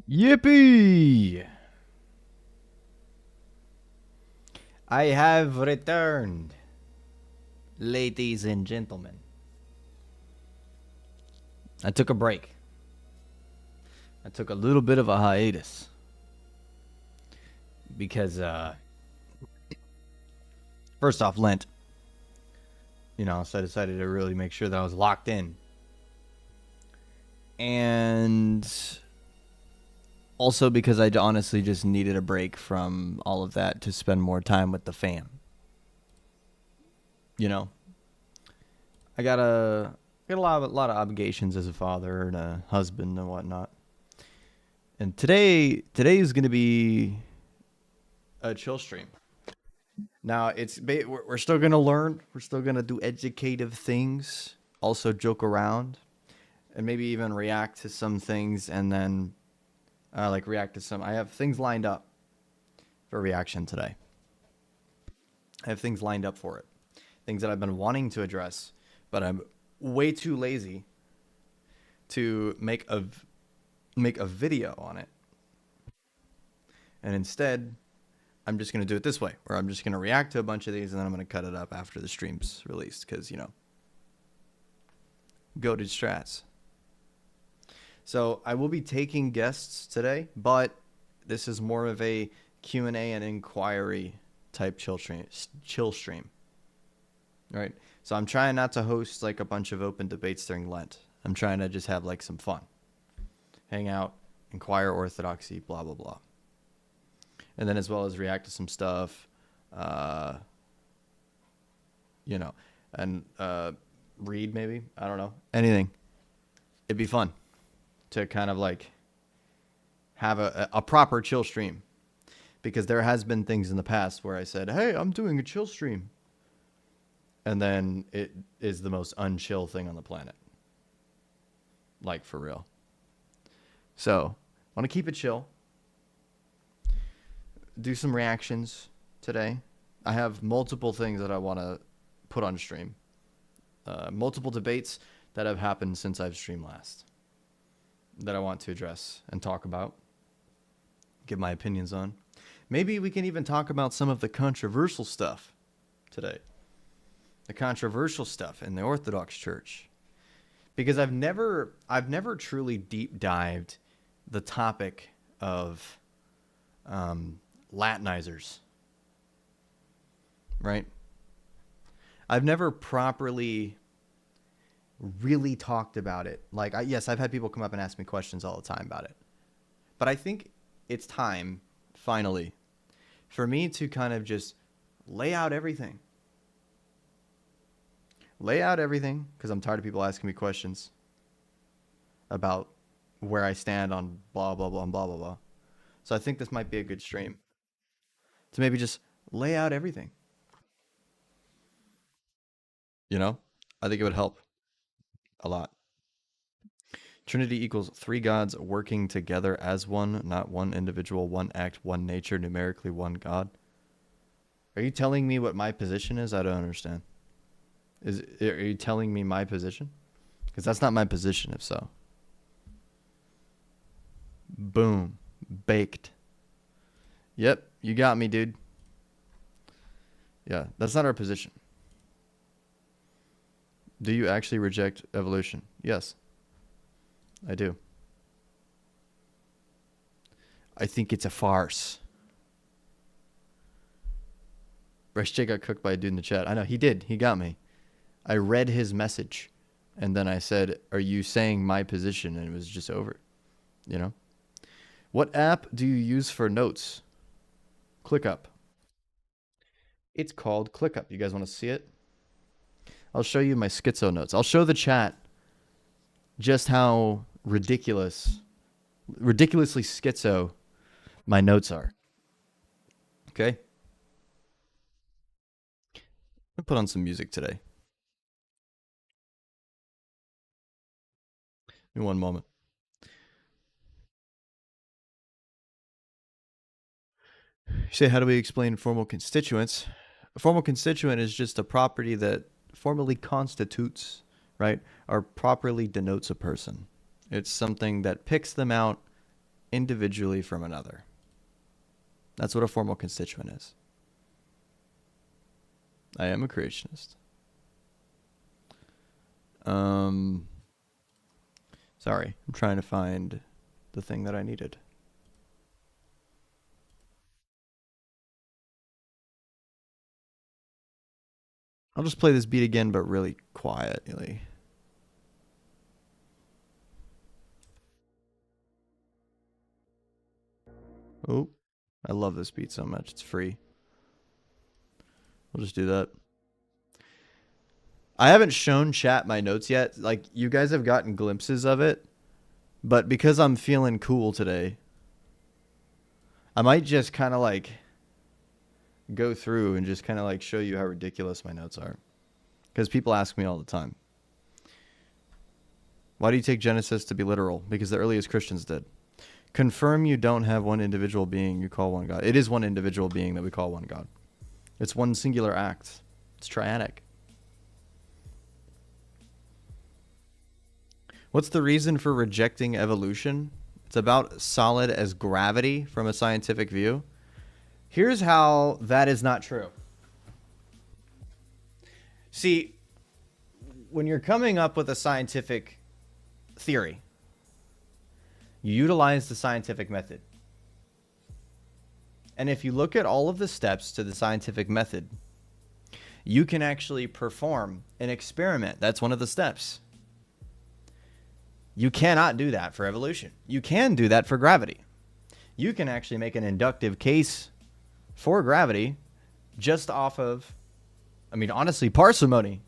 Yippee! I have returned, ladies and gentlemen. I took a break. I took a little bit of a hiatus because, first off, Lent. So I decided to really make sure that I was locked in. And also because I honestly just needed a break from all of that to spend more time with the fam. I got a lot of obligations as a father and a husband and whatnot. And today is going to be a chill stream. Now we're still going to learn. We're still going to do educative things. Also joke around, and maybe even react to some things, and then react to some. I have things lined up for reaction today. I have things lined up for it. Things that I've been wanting to address, but I'm way too lazy to make a video on it. And instead, I'm just going to do it this way, where I'm just going to react to a bunch of these, and then I'm going to cut it up after the stream's released, because, goated strats. So I will be taking guests today, but this is more of a Q&A and inquiry type chill stream. Right? So I'm trying not to host like a bunch of open debates during Lent. I'm trying to just have like some fun. Hang out, inquire orthodoxy, blah, blah, blah. And then as well as react to some stuff, and read maybe. I don't know. Anything. It'd be fun to kind of like have a proper chill stream. Because there has been things in the past where I said, hey, I'm doing a chill stream. And then it is the most unchill thing on the planet. Like, for real. So, I want to keep it chill. Do some reactions today. I have multiple things that I want to put on stream. Multiple debates that have happened since I've streamed last. That I want to address and talk about. Give my opinions on. Maybe we can even talk about some of the controversial stuff today. The controversial stuff in the Orthodox Church. Because I've never truly deep dived the topic of Latinizers. Right? I've never properly really talked about it. Like, yes, I've had people come up and ask me questions all the time about it. But I think it's time, finally, for me to kind of just lay out everything. Because I'm tired of people asking me questions about where I stand on blah, blah, blah, and blah, blah, blah. So I think this might be a good stream to maybe just lay out everything. I think it would help a lot. Trinity equals three gods working together as one, not one individual, one act, one nature, numerically one God. Are you telling me what my position is? I don't understand. Are you telling me my position? Because that's not my position, if so. Boom. Baked. Yep, you got me, dude. Yeah, that's not our position. Do you actually reject evolution? Yes, I do. I think it's a farce. Rice J got cooked by a dude in the chat. I know, he did. He got me. I read his message, and then I said, are you saying my position? And it was just over. What app do you use for notes? ClickUp. It's called ClickUp. You guys want to see it? I'll show you my schizo notes. I'll show the chat just how ridiculously schizo my notes are. Okay? I'll put on some music today. In one moment. You say, how do we explain formal constituents? A formal constituent is just a property that formally constitutes, right, or properly denotes a person. It's something that picks them out individually from another. That's what a formal constituent is. I am a creationist. Sorry, I'm trying to find the thing that I needed. I'll just play this beat again, but really quietly. Oh, I love this beat so much. It's free. We'll just do that. I haven't shown chat my notes yet. Like, you guys have gotten glimpses of it. But because I'm feeling cool today, I might just kind of like go through and just kind of like show you how ridiculous my notes are. Because people ask me all the time. Why do you take Genesis to be literal? Because the earliest Christians did. Confirm you don't have one individual being you call one God. It is one individual being that we call one God. It's one singular act. It's triadic. What's the reason for rejecting evolution? It's about solid as gravity from a scientific view. Here's how that is not true. See, when you're coming up with a scientific theory, you utilize the scientific method. And if you look at all of the steps to the scientific method, you can actually perform an experiment. That's one of the steps. You cannot do that for evolution. You can do that for gravity. You can actually make an inductive case for gravity just off of, I mean, honestly, parsimony.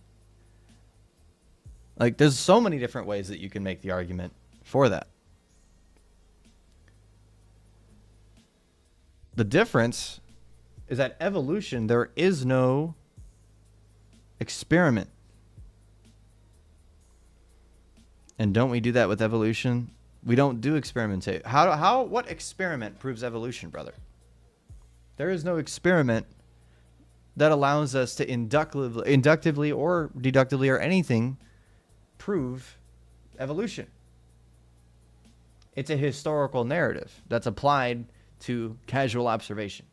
Like, there's so many different ways that you can make the argument for that. The difference is that evolution, there is no experiment. And don't we do that with evolution? We don't do experimentation. What experiment proves evolution, brother? There is no experiment that allows us to inductively or deductively or anything prove evolution. It's a historical narrative that's applied to casual observation.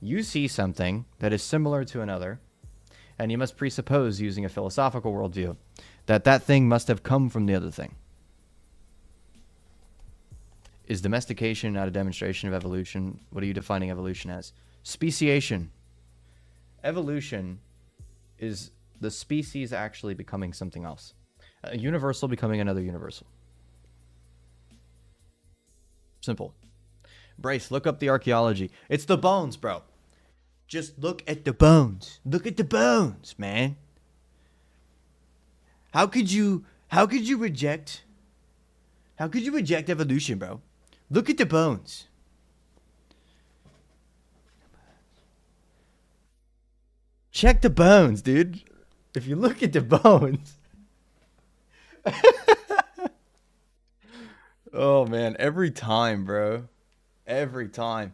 You see something that is similar to another, and you must presuppose, using a philosophical worldview, that that thing must have come from the other thing. Is domestication not a demonstration of evolution? What are you defining evolution as? Speciation. Evolution is the species actually becoming something else. A universal becoming another universal. Simple. Bryce, look up the archaeology. It's the bones, bro. Just look at the bones. Look at the bones, man. How could you reject evolution, bro? Look at the bones. Check the bones, dude. If you look at the bones. Oh man, every time, bro. Every time.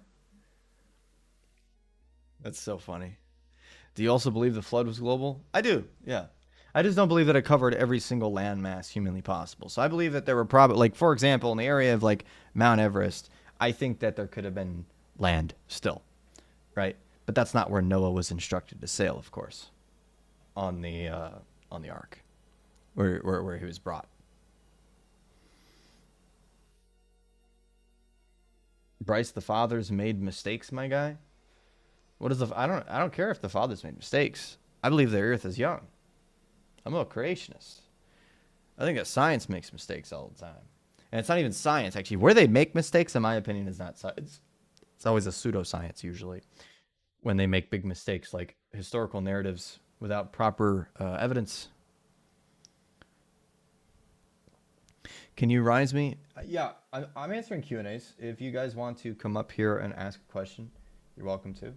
That's so funny. Do you also believe the flood was global? I do, yeah. I just don't believe that it covered every single landmass humanly possible. So I believe that there were probably, like, for example, in the area of, like, Mount Everest, I think that there could have been land still, right? But that's not where Noah was instructed to sail, of course, on the ark, where he was brought. Bryce, the fathers made mistakes, my guy. What is the? I don't care if the fathers made mistakes. I believe the earth is young. I'm a creationist. I think that science makes mistakes all the time. And it's not even science, actually. Where they make mistakes, in my opinion, is not science. It's always a pseudoscience, usually, when they make big mistakes, like historical narratives without proper evidence. Can you rise me? Yeah, I'm answering Q&As. If you guys want to come up here and ask a question, you're welcome to.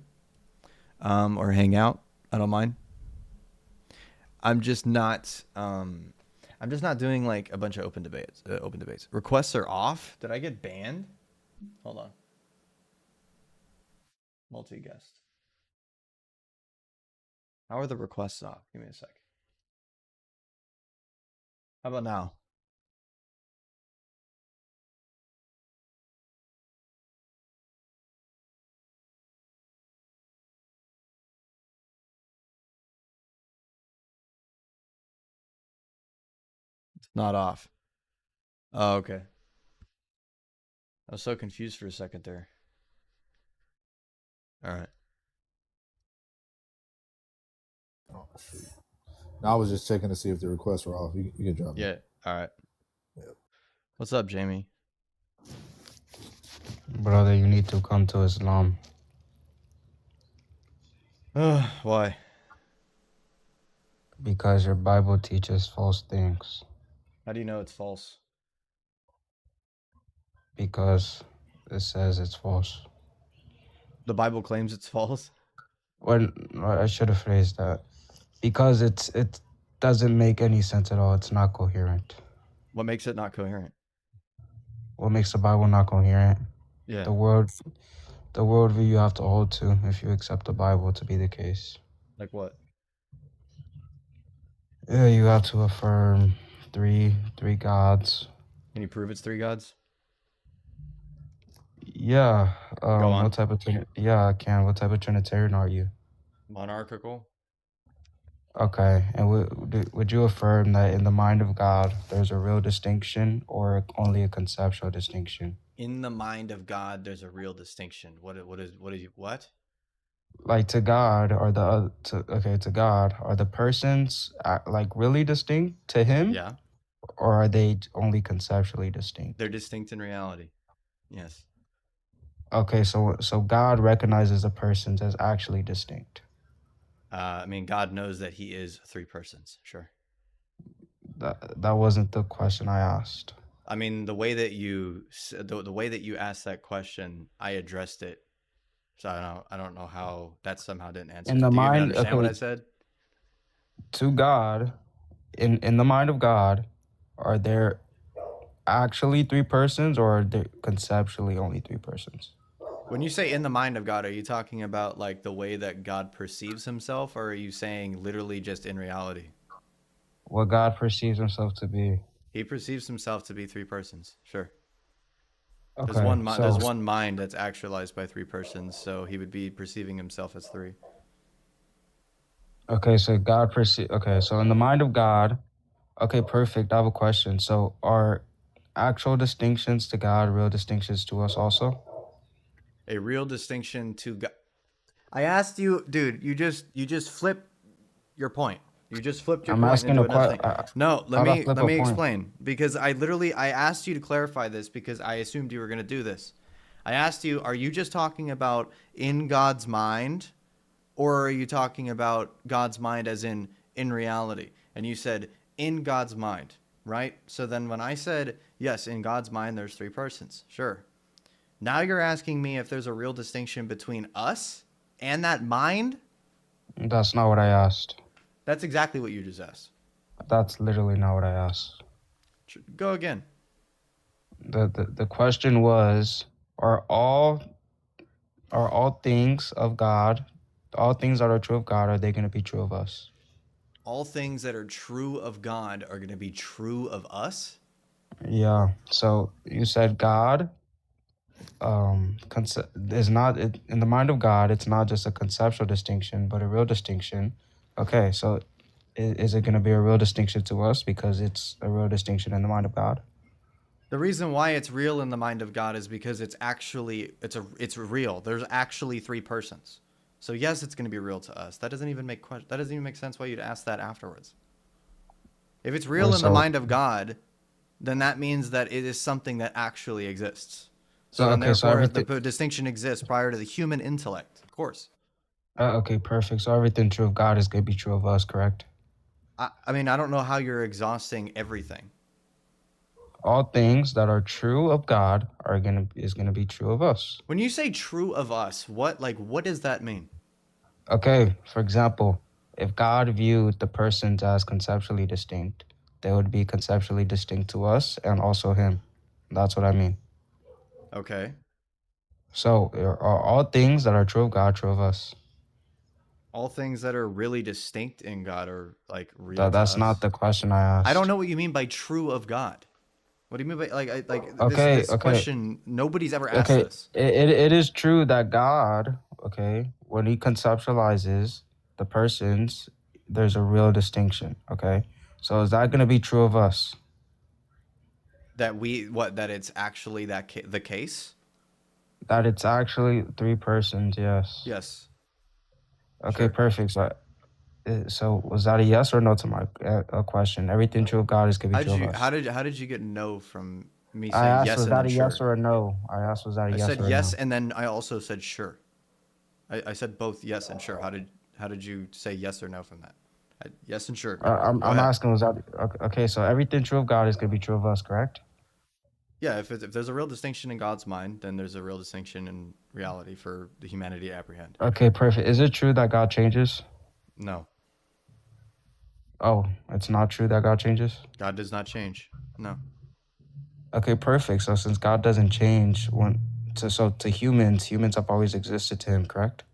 Or hang out. I don't mind. I'm just not doing like a bunch of open debates. Requests are off. Did I get banned? Hold on. Multi-guest. How are the requests off? Give me a sec. How about now? Not off. Oh, okay. I was so confused for a second there. All right. Oh, shoot. No, I was just checking to see if the requests were off. You can drop Yeah. it. All right. Yep. What's up, Jamie? Brother, you need to come to Islam Why? because your Bible teaches false things. How do you know it's false? Because it says it's false. The Bible claims it's false. Well, I should have phrased that. Because it doesn't make any sense at all. It's not coherent. What makes it not coherent? What makes the Bible not coherent? Yeah. The worldview you have to hold to if you accept the Bible to be the case. Like what? Yeah, you have to affirm three gods. Can you prove it's three gods? Yeah. Go on. What type of yeah, I can. What type of Trinitarian are you? Monarchical. Okay, and would you affirm that in the mind of God, there's a real distinction or only a conceptual distinction? In the mind of God, there's a real distinction. What? Like to God, to God, are the persons like really distinct to Him? Yeah. Or are they only conceptually distinct? They're distinct in reality. Yes. Okay, so God recognizes the persons as actually distinct. I mean, God knows that He is three persons. Sure. That wasn't the question I asked. I mean, the way that you asked that question, I addressed it. So I don't know how that somehow didn't answer. In the Do you mind, even understand okay, what I said? To God, in the mind of God, are there actually three persons, or are there conceptually only three persons? When you say in the mind of God, are you talking about like the way that God perceives Himself, or are you saying literally just in reality? What God perceives Himself to be. He perceives Himself to be three persons. Sure. Okay, There's one mind that's actualized by three persons, so He would be perceiving Himself as three. Okay, so so in the mind of God, okay, perfect. I have a question. So are actual distinctions to God real distinctions to us also? A real distinction to God. I asked you, dude. You just flipped your point. You just flipped your I'm point asking into a another thing. No, let me point? explain, because I asked you to clarify this because I assumed you were going to do this. I asked you, are you just talking about in God's mind, or are you talking about God's mind as in reality? And you said in God's mind, right? So then when I said, yes, in God's mind there's three persons. Sure. Now you're asking me if there's a real distinction between us and that mind? That's not what I asked. That's exactly what you just asked. That's literally not what I asked. Go again. The question was, are all things of God, all things that are true of God, are they going to be true of us? All things that are true of God are going to be true of us? Yeah. So you said God is not in the mind of God. It's not just a conceptual distinction, but a real distinction. Okay, so is it going to be a real distinction to us because it's a real distinction in the mind of God? The reason why it's real in the mind of God is because it's real. There's actually three persons. So yes, it's going to be real to us. That doesn't even make sense why you'd ask that afterwards. If it's real in the mind of God, then that means that it is something that actually exists. Therefore, the distinction exists prior to the human intellect, of course. Okay, perfect. So everything true of God is going to be true of us, correct? I mean, I don't know how you're exhausting everything. All things that are true of God is gonna be true of us. When you say true of us, what does that mean? Okay, for example, if God viewed the persons as conceptually distinct, they would be conceptually distinct to us and also Him. That's what I mean. Okay. So are all things that are true of God true of us? All things that are really distinct in God are like real. That's not the question I asked. I don't know what you mean by true of God. What do you mean by this question? Nobody's ever asked this. It is true that God, when He conceptualizes the persons, there's a real distinction. Okay, so is that going to be true of us? That it's actually the case? That it's actually three persons, yes. Yes. Okay, Sure. perfect. So was that a yes or no to my question? Everything true of God is could be true of us. How did you get no from me I saying asked, yes was and that then a sure? yes or a no? I asked, was that a I yes said or a yes, no? and then I also said sure. I said both yes and sure. How did you say yes or no from that? Yes and sure. I'm Go ahead. asking, was that okay? So everything true of God is could be true of us, correct? Yeah, if there's a real distinction in God's mind, then there's a real distinction in reality for the humanity to apprehend. Okay, perfect. Is it true that God changes? No, Oh, it's not true that God changes? God does not change. No. Okay, perfect. So since God doesn't change, to humans have always existed to him, correct?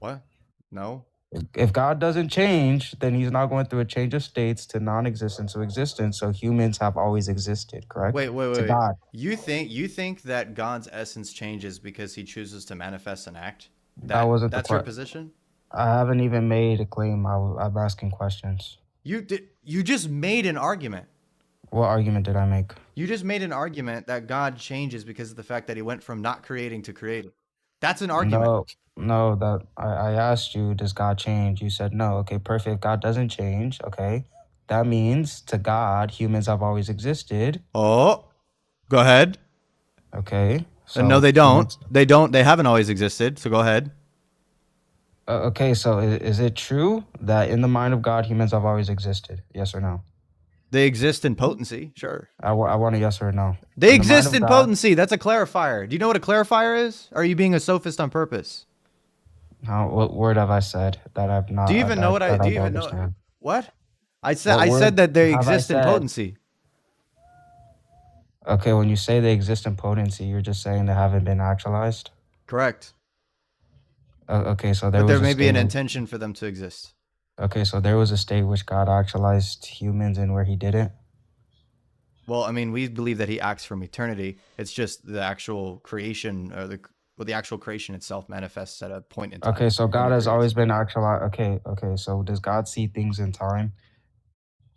What? No. If God doesn't change, then he's not going through a change of states to non-existence to existence. So humans have always existed, correct? To Wait. God. You think that God's essence changes because he chooses to manifest an act? That wasn't the That's your question. position? I haven't even made a claim. I'm asking questions. You just made an argument. What argument did I make? You just made an argument that God changes because of the fact that he went from not creating to creating. That's an argument. No, that I asked you, does God change? You said no. Okay, perfect. God doesn't change. Okay. That means to God, humans have always existed. Oh, go ahead. Okay. So No, they don't. humans, They haven't always existed. So go ahead. okay, so is it true that in the mind of God, humans have always existed? Yes or no? They exist in potency. Sure. I want a yes or a no. They In the mind exist of in God, potency. That's a clarifier. Do you know what a clarifier is? Or are you being a sophist on purpose? what word have I said that I've not? Do you even know what I that do? You don't even know understand? what? I What said word that they have I exist in said? potency. Okay, when you say they exist in potency, you're just saying they haven't been actualized. Correct. Okay, so But there may be an intention for them to exist. Okay, so there was a state which God actualized humans and where he didn't. Well, I mean, we believe that he acts from eternity. It's just the actual creation or the actual creation itself manifests at a point in time. Okay, so when God he has creates. always been actualized. Okay. So does God see things in time?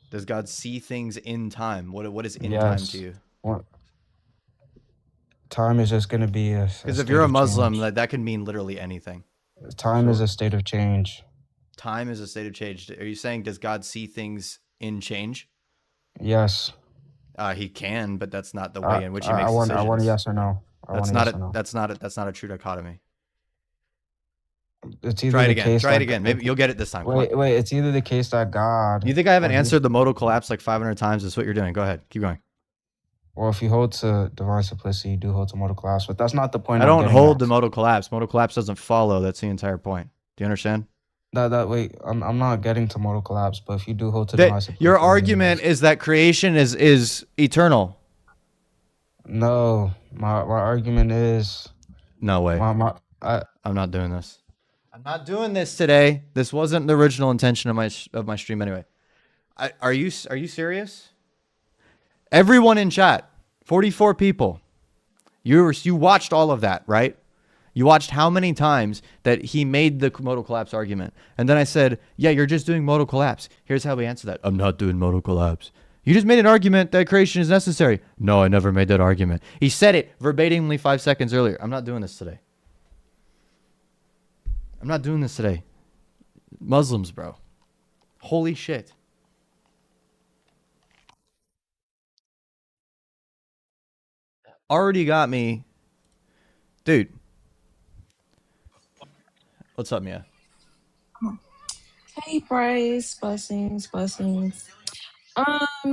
Does God see things in time? What is in time to Yes. you? What time is just going to be a Because if state you're a of Muslim, change. that can mean literally anything. Time is a state of change. Time is a state of change. Are you saying does God see things in change? Yes. He can, but that's not the way in which he makes I decisions. want a yes or no. That's not a true dichotomy. It's either Try it the again. case Try it that again. Maybe you'll get it this time. Come on. wait. It's either the case that God. You think I haven't answered the modal collapse like 500 times? That's what you're doing. Go ahead. Keep going. Well, if you hold to divine simplicity, you do hold to modal collapse, but that's not the point. I don't hold the modal collapse. Modal collapse doesn't follow. That's the entire point. Do you understand? Wait, I'm not getting to modal collapse, but if you do hold to divine simplicity, your argument is that creation is eternal. No, my argument is no way. I'm not doing this. I'm not doing this today. This wasn't the original intention of my stream anyway. Are you serious? Everyone in chat, 44 people. You watched all of that, right? You watched how many times that he made the modal collapse argument. And then I said, yeah, you're just doing modal collapse. Here's how we answer that. I'm not doing modal collapse. You just made an argument that creation is necessary. No, I never made that argument. He said it verbatimly 5 seconds earlier. I'm not doing this today. I'm not doing this today. Muslims, bro. Holy shit. Already got me. Dude. What's up, Mia? Hey, Bryce. Blessings.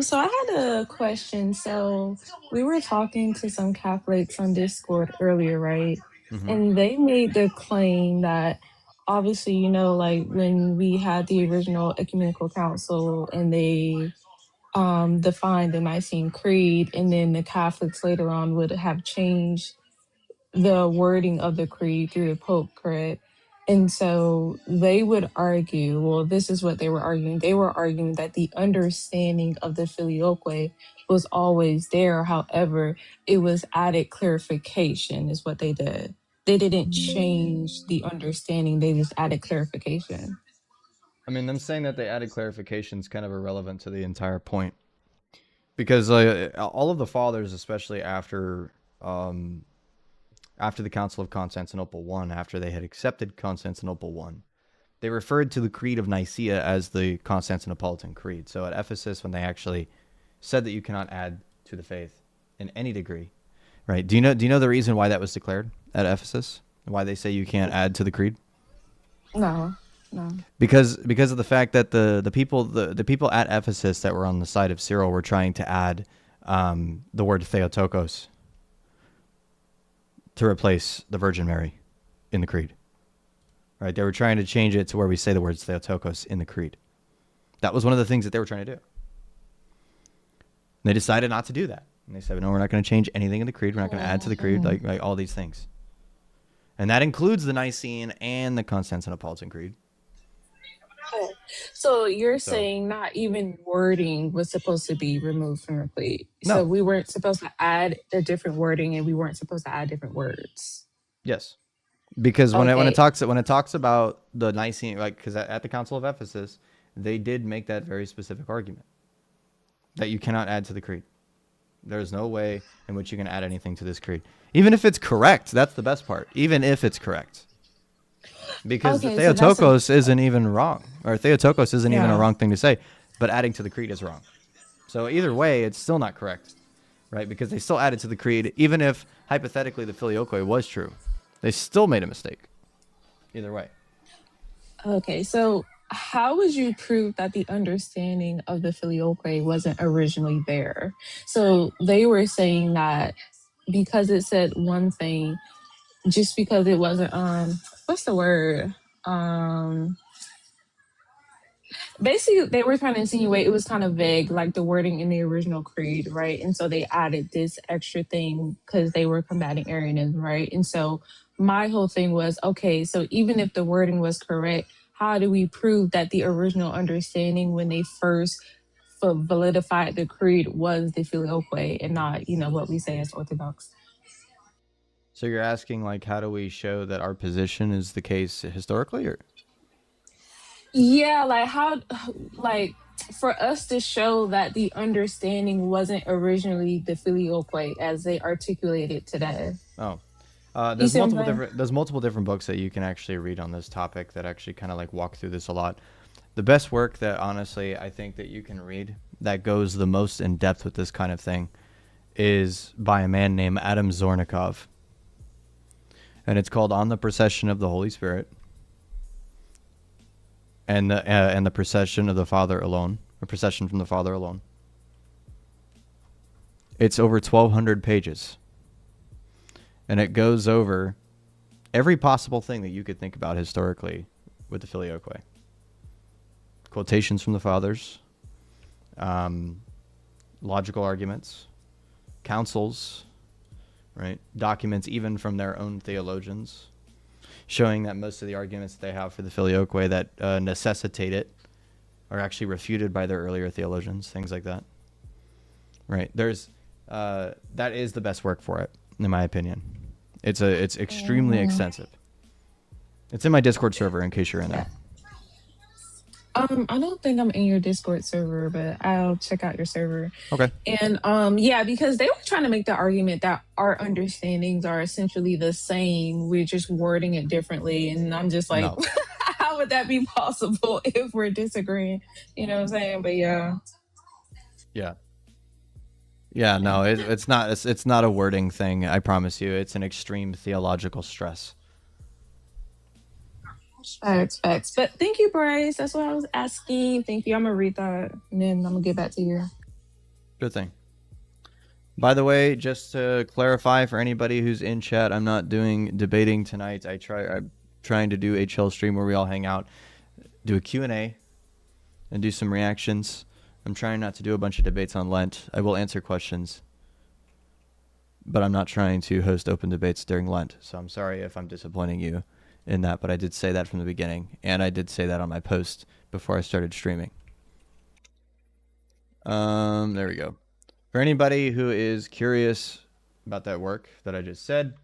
So I had a question. So we were talking to some Catholics on Discord earlier, right? Mm-hmm. And they made the claim that obviously, like when we had the original ecumenical council and they defined the Nicene Creed, and then the Catholics later on would have changed the wording of the creed through the Pope, correct? And so they would argue, well, this is what they were arguing. They were arguing that the understanding of the Filioque was always there. However, it was added clarification, is what they did. They didn't change the understanding, they just added clarification. I mean, them saying that they added clarification is kind of irrelevant to the entire point. Because all of the fathers, especially after the Council of Constantinople I, after they had accepted Constantinople I, they referred to the Creed of Nicaea as the Constantinopolitan Creed. So at Ephesus, when they actually said that you cannot add to the faith in any degree, right? Do you know the reason why that was declared at Ephesus? Why they say you can't add to the creed? No, no. Because of the fact that the people at Ephesus that were on the side of Cyril were trying to add the word Theotokos to replace the Virgin Mary in the creed. Right? They were trying to change it to where we say the words Theotokos in the creed. That was one of the things that they were trying to do. And they decided not to do that. And they said, no, we're not going to change anything in the creed. We're not going to add to the creed, like all these things. And that includes the Nicene and the Constantinopolitan Creed. So you're saying not even wording was supposed to be removed from the creed. No. So we weren't supposed to add a different wording, and we weren't supposed to add different words. Yes. Because when Okay. it talks about the Nicene, like, because at the Council of Ephesus, they did make that very specific argument that you cannot add to the creed. There's no way in which you can add anything to this creed, even if it's correct. That's the best part. Even if it's correct, because Okay, the so that's Theotokos isn't even wrong, or Theotokos isn't even a Yeah. wrong thing to say, but adding to the creed is wrong. So either way, it's still not correct, right? Because they still added to the creed, even if hypothetically the Filioque was true. They still made a mistake. Either way. Okay, so how would you prove that the understanding of the Filioque wasn't originally there? So they were saying that because it said one thing, just because it wasn't what's the word? Basically they were trying to insinuate it was kind of vague, like the wording in the original creed, right? And so they added this extra thing because they were combating Arianism, right? And so my whole thing was, okay, so even if the wording was correct, how do we prove that the original understanding when they first validified the creed was the Filioque and not, what we say as Orthodox? So you're asking, like, how do we show that our position is the case historically, or? Yeah, like how, like for us to show that the understanding wasn't originally the Filioque as they articulated today. Oh, You there's see what I'm multiple saying? different books that you can actually read on this topic that actually kind of like walk through this a lot. The best work that honestly I think that you can read that goes the most in depth with this kind of thing is by a man named Adam Zornikov, and it's called "On the Procession of the Holy Spirit and the Procession of the Father Alone, or Procession from the Father Alone." It's over 1,200 pages. And it goes over every possible thing that you could think about historically with the Filioque. Quotations from the fathers, logical arguments, councils, right? Documents even from their own theologians, showing that most of the arguments that they have for the Filioque that necessitate it are actually refuted by their earlier theologians, things like that. Right? That is the best work for it, in my opinion. It's extremely extensive. It's in my Discord server in case you're in there. I don't think I'm in your Discord server, but I'll check out your server. Okay. And yeah, because they were trying to make the argument that our understandings are essentially the same. We're just wording it differently. And I'm just like, No. how would that be possible if we're disagreeing? You know what I'm saying? But yeah. Yeah. Yeah, no, it's not. It's not a wording thing. I promise you, it's an extreme theological stress. Facts. But thank you, Bryce. That's what I was asking. Thank you. I'm gonna read that and then I'm gonna get back to you. Good thing. By the way, just to clarify for anybody who's in chat, I'm not doing debating tonight. I'm trying to do a chill stream where we all hang out, do a Q&A, and do some reactions. I'm trying not to do a bunch of debates on Lent. I will answer questions, but I'm not trying to host open debates during Lent. So I'm sorry if I'm disappointing you in that, but I did say that from the beginning, and I did say that on my post before I started streaming. There we go. For anybody who is curious about that work that I just said,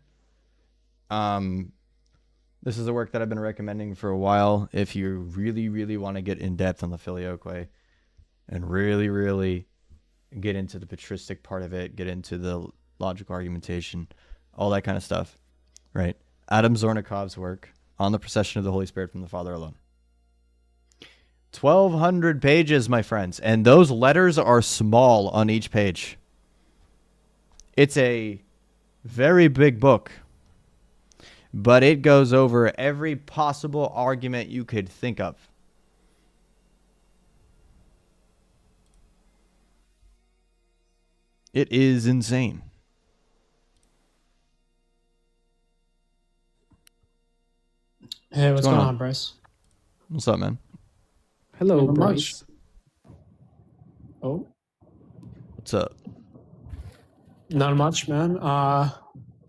this is a work that I've been recommending for a while. If you really, really want to get in depth on the Filioque and really, really get into the patristic part of it, get into the logical argumentation, all that kind of stuff, right? Adam Zornikov's work on the procession of the Holy Spirit from the Father alone. 1,200 pages, my friends, and those letters are small on each page. It's a very big book, but it goes over every possible argument you could think of. It is insane. Hey, what's going on, Bryce? What's up, man? Hello, Not Bryce. Oh, What's up? not much, man. I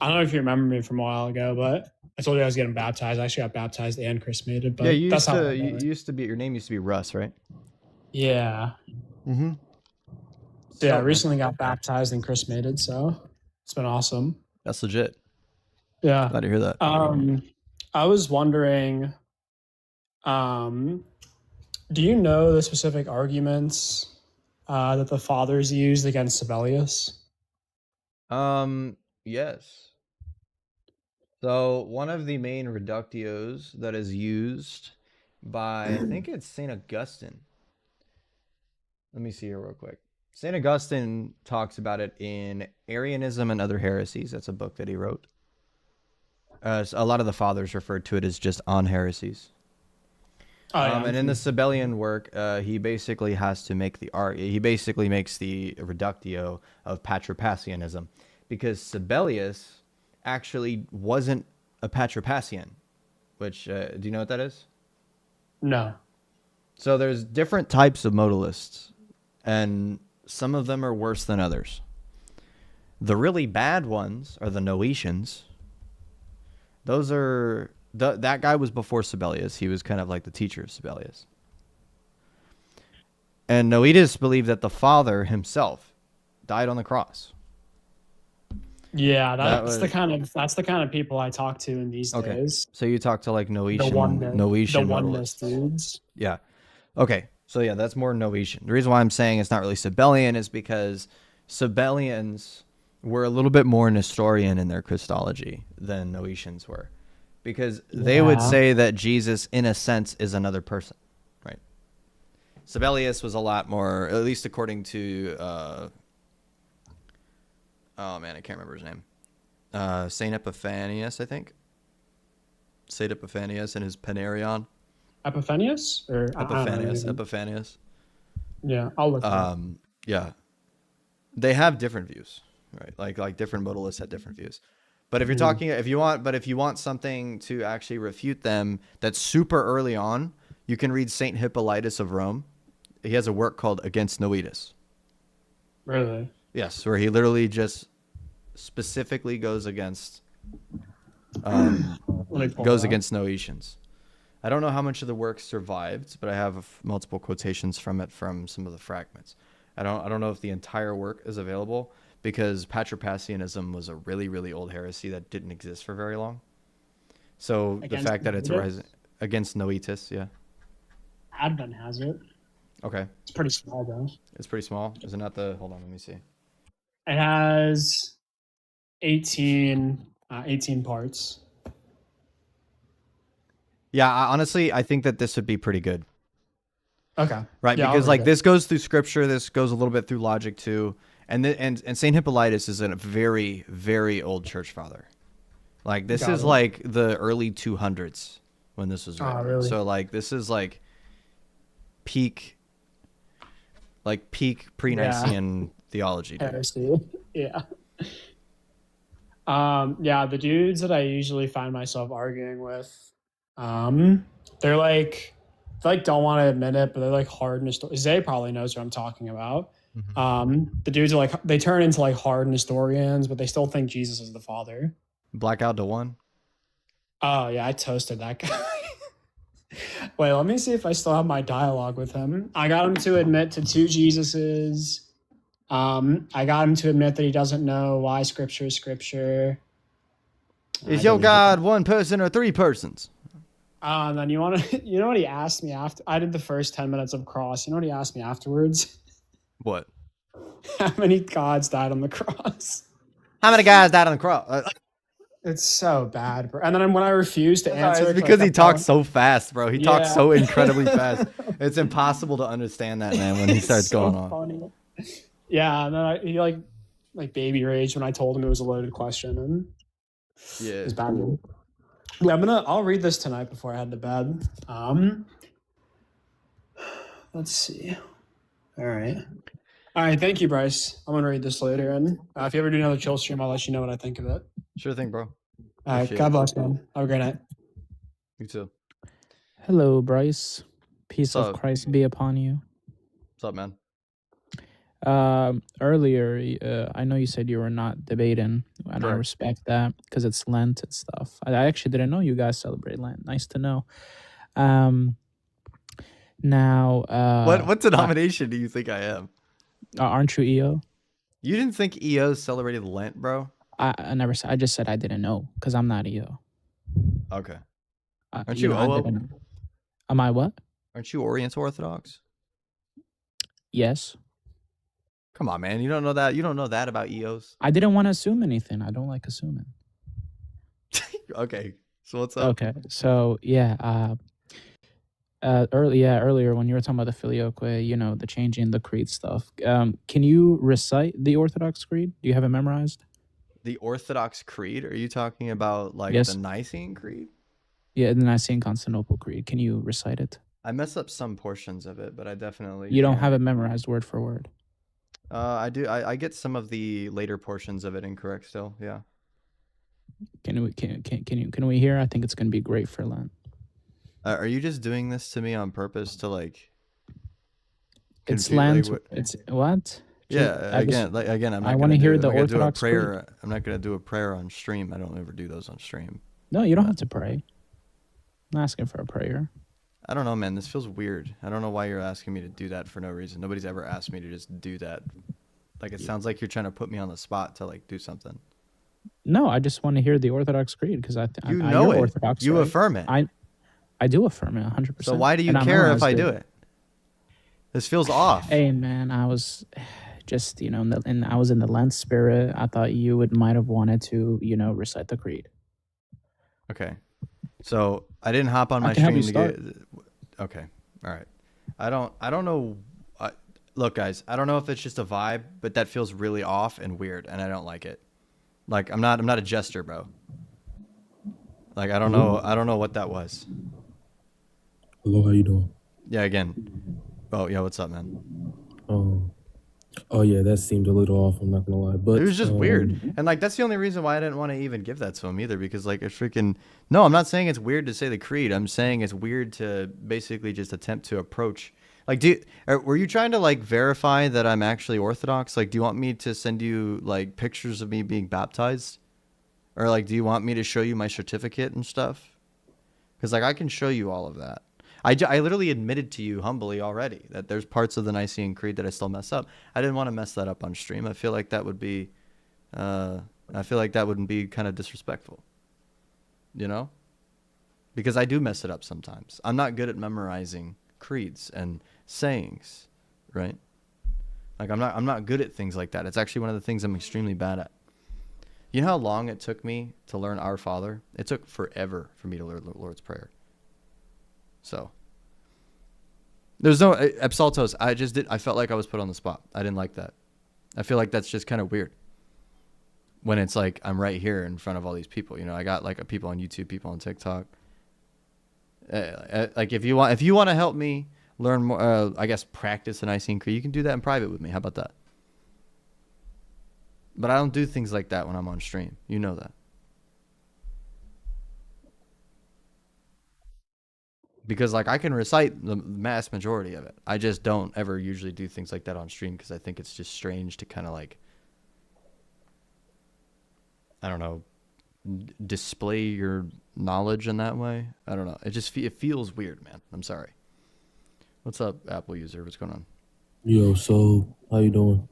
don't know if you remember me from a while ago, but I told you I was getting baptized. I actually got baptized and chrismated, but Yeah, you that's used not to. You used to be. Your name used to be Russ, right? Yeah. Mm-hmm. So yeah, I recently got baptized and chrismated, so it's been awesome. That's legit. Yeah. Glad to hear that. I was wondering, do you know the specific arguments that the fathers used against Sibelius? Yes. So one of the main reductios that is used by, I think it's St. Augustine. Let me see here real quick. St. Augustine talks about it in Arianism and Other Heresies. That's a book that he wrote. So a lot of the fathers referred to it as just On Heresies. Oh, yeah. And in the Sibelian work, he basically has to make he basically makes the reductio of Patripassianism, because Sibelius actually wasn't a Patripassian, which, do you know what that is? No. So there's different types of modalists, and some of them are worse than others. The really bad ones are the Noetians. Those are... that guy was before Sibelius. He was kind of like the teacher of Sibelius. And Noetus believed that the Father himself died on the cross. Yeah, that's the kind of people I talk to in these days. So you talk to like Noetian the oneness modalists. dudes. Yeah. Okay. So yeah, that's more Noetian. The reason why I'm saying it's not really Sibelian is because Sibelians were a little bit more Nestorian in their Christology than Noetians were. Because they would say that Jesus, in a sense, is another person, right? Sibelius was a lot more, at least according to, oh man, I can't remember his name. Saint Epiphanius, I think. Saint Epiphanius and his Panarion. Epiphanius? Or Epiphanius. Yeah, I'll look. Yeah, they have different views, right? Like different modalists have different views. But if you're talking, if you want something to actually refute them that's super early on, you can read Saint Hippolytus of Rome. He has a work called Against Noetus. Really? Yes, where he literally just specifically goes against against Noetians. I don't know how much of the work survived, but I have multiple quotations from it from some of the fragments. I don't know if the entire work is available, because Patripassianism was a really, really old heresy that didn't exist for very long. So the fact that it's rising against Noetus, yeah. Advent has it. Okay. It's pretty small, though. It's pretty small. Is it not the... Hold on, let me see. It has 18 parts. Yeah, honestly, I think that this would be pretty good. Okay. Right, yeah, because like this goes through scripture, this goes a little bit through logic too. And Saint Hippolytus is a very, very old church father. Like this is like the early 200s when this was written. Really? So like this is like peak pre-Nicene theology. Heresy. Yeah. Yeah, the dudes that I usually find myself arguing with, they're like don't want to admit it, but they're like hard Nestorians. Zay probably knows what I'm talking about. The dudes are like, they turn into like hard Nestorians, but they still think Jesus is the Father. Blackout to one. Oh yeah, I toasted that guy. Wait, let me see if I still have my dialogue with him. I got him to admit to two Jesuses. I got him to admit that he doesn't know why Scripture is Scripture. Is your God one person or three persons? And then you know what he asked me after? I did the first 10 minutes of cross. You know what he asked me afterwards? What? How many gods died on the cross? How many guys died on the cross? It's so bad, bro. And then when I refuse to answer, It's I because he kept talks telling- so fast, bro. He talks Yeah. so incredibly fast. It's impossible to understand that, man, when he It's starts so going on. funny. Yeah, and then he like baby raged when I told him it was a loaded question, and Yeah. it was bad. Yeah, I'll read this tonight before I head to bed. Let's see. All right. Thank you, Bryce. I'm gonna read this later, and if you ever do another chill stream, I'll let you know what I think of it. Sure thing, bro. All right. Appreciate God it. bless, man. Have a great night. You too. Hello, Bryce. Peace What's of up? Christ be upon you. What's up, man? Earlier, I know you said you were not debating, and I Correct. respect that because it's Lent and stuff. I actually didn't know you guys celebrate Lent. Nice to know. Now, What denomination do you think I am? aren't you EO? You didn't think EOs celebrated Lent, bro? I never said. I just said I didn't know because I'm not EO. Okay. Aren't Aren't you I OO? didn't know. Am I what? Aren't you Oriental Orthodox? Yes. Come on, man. You don't know that? You don't know that about EOs? I didn't want to assume anything. I don't like assuming. Okay. So what's up? Okay. So yeah. Earlier when you were talking about the Filioque, the changing the creed stuff. Can you recite the Orthodox Creed? Do you have it memorized? The Orthodox Creed? Are you talking about like Yes. the Nicene Creed? Yeah, the Nicene-Constantinople Creed. Can you recite it? I mess up some portions of it, but I definitely You don't can. have it memorized word for word. I do. I get some of the later portions of it incorrect still. Yeah. Can we hear? I think it's gonna be great for Lent. Are you just doing this to me on purpose to like? It's confuse- Lent. like, what- It's what? Yeah. Again, I'm not I wanna gonna hear do, the I'm not gonna do a Orthodox creed. prayer. I'm not gonna do a prayer on stream. I don't ever do those on stream. No, you don't have to pray. I'm not asking for a prayer. I don't know, man. This feels weird. I don't know why you're asking me to do that for no reason. Nobody's ever asked me to just do that. Like, it sounds like you're trying to put me on the spot to like do something. No, I just want to hear the Orthodox Creed because I You know know you're it. Orthodox. You right? affirm it. I do affirm it 100%. So why do you and I care if memorized I do it? This feels off. Hey man, I was just I was in the Lent spirit. I thought you might have wanted to recite the creed. Okay. So I didn't hop on I my can have stream you to get. Okay. All right. I don't know. Look, guys. I don't know if it's just a vibe, but that feels really off and weird, and I don't like it. Like I'm not a jester, bro. Like I don't know what that was. Hello, how you doing? Yeah. Again. Oh yeah. What's up, man? Oh yeah, that seemed a little off. I'm not gonna lie, but It was just weird, and like that's the only reason why I didn't want to even give that to him either, because like it's freaking. No, I'm not saying it's weird to say the creed. I'm saying it's weird to basically just attempt to approach. Like, were you trying to like verify that I'm actually Orthodox? Like, do you want me to send you like pictures of me being baptized, or like do you want me to show you my certificate and stuff? Because like I can show you all of that. I literally admitted to you humbly already that there's parts of the Nicene Creed that I still mess up. I didn't want to mess that up on stream. I feel like that would be, I feel like that wouldn't be kind of disrespectful, you know? Because I do mess it up sometimes. I'm not good at memorizing creeds and sayings, right? Like I'm not good at things like that. It's actually one of the things I'm extremely bad at. You know how long it took me to learn Our Father? It took forever for me to learn the Lord's Prayer. So there's no absoltos. I felt like I was put on the spot. I didn't like that. I feel like that's just kind of weird when it's like I'm right here in front of all these people. You know, I got like people on YouTube, people on TikTok. Like if you want to help me learn more, I guess practice the Nicene Creed, you can do that in private with me. How about that? But I don't do things like that when I'm on stream. You know that. Because like I can recite the mass majority of it. I just don't ever usually do things like that on stream because I think it's just strange to kind of like, I don't know, display your knowledge in that way. I don't know. It feels weird, man. I'm sorry. What's up, Apple user? What's going on? Yo, so how you doing?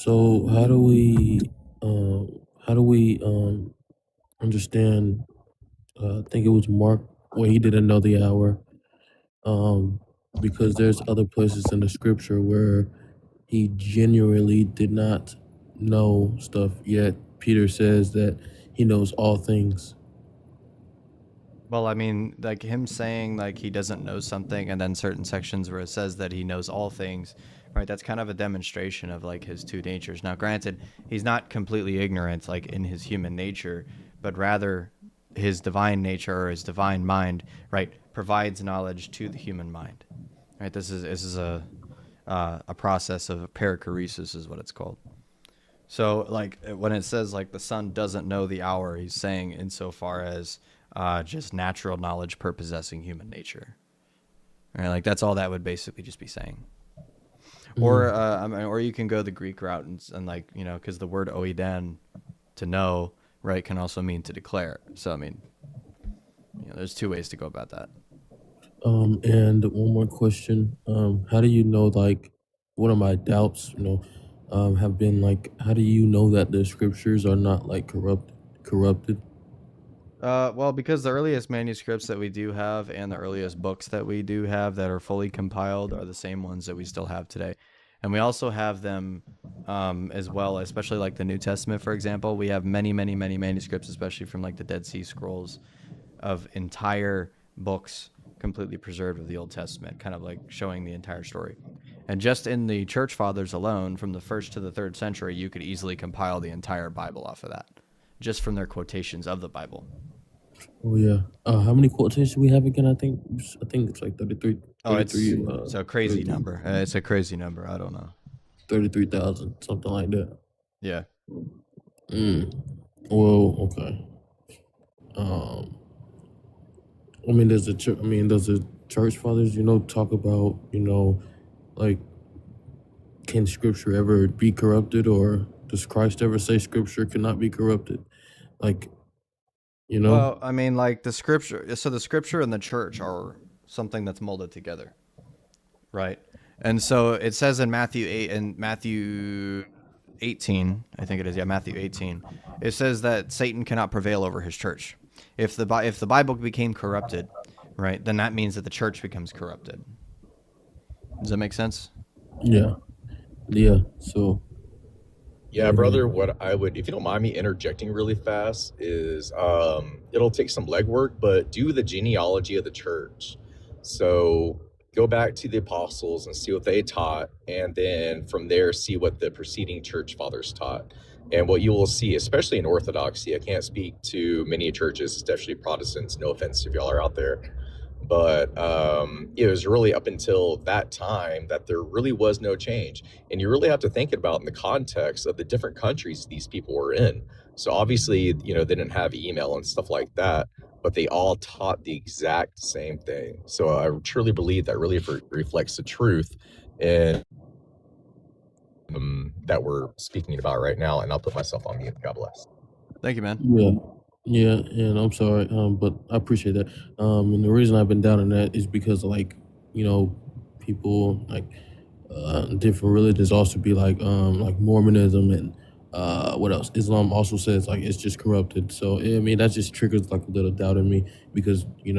So how do we understand? I think it was Mark where he did another hour. because there's other places in the scripture where he genuinely did not know stuff, yet Peter says that he knows all things. Well, I mean, like him saying like he doesn't know something, and then certain sections where it says that he knows all things, right? That's kind of a demonstration of like his two natures. Now, granted, he's not completely ignorant like in his human nature, but rather his divine nature or his divine mind, right, provides knowledge to the human mind, right? This is a process of perichoresis is what it's called. So like when it says like the son doesn't know the hour, he's saying insofar as just natural knowledge per possessing human nature, right? Like that's all that would basically just be saying. Or I mean, or you can go the Greek route and like, you know, because the word oiden, to know, right, can also mean to declare. So I mean, you know, there's two ways to go about that. And one more question. How do you know, like, one of my doubts, have been like, how do you know that the scriptures are not like corrupted? Well, because the earliest manuscripts that we do have and the earliest books that we do have that are fully compiled are the same ones that we still have today. And we also have them as well, especially like the New Testament, for example. We have many, many, many manuscripts, especially from like the Dead Sea Scrolls, of entire books completely preserved of the Old Testament, kind of like showing the entire story. And just in the church fathers alone, from the 1st to the 3rd century, you could easily compile the entire Bible off of that, just from their quotations of the Bible. Oh yeah. How many quotations we have again? I think it's like 33. Oh, it's 33, a crazy number. It's a crazy number. I don't know. 33,000, something like that. Yeah. Well, okay. I mean, does the church fathers, talk about, like, can scripture ever be corrupted, or does Christ ever say scripture cannot be corrupted? Like, Well, I mean, like the scripture. So the scripture and the church are something that's molded together, right? And so it says in Matthew 8 and Matthew 18, I think it is. Yeah, Matthew 18. It says that Satan cannot prevail over his church. If the Bible became corrupted, right, then that means that the church becomes corrupted. Does that make sense? Yeah. So. Yeah, brother, what I would, if you don't mind me interjecting really fast, is it'll take some legwork, but do the genealogy of the church. So go back to the apostles and see what they taught, and then from there see what the preceding church fathers taught. And what you will see, especially in Orthodoxy, I can't speak to many churches, especially Protestants, no offense if y'all are out there, but it was really up until that time that there really was no change. And you really have to think about in the context of the different countries these people were in. So obviously, they didn't have email and stuff like that, but they all taught the exact same thing. So I truly believe that really reflects the truth and that we're speaking about right now. And I'll put myself on mute. God bless. Thank you, man. Yeah, and I'm sorry, but I appreciate that. And the reason I've been down on that is because, like, people like different religions also be like Mormonism and what else? Islam also says like it's just corrupted. So I mean that just triggers like a little doubt in me because it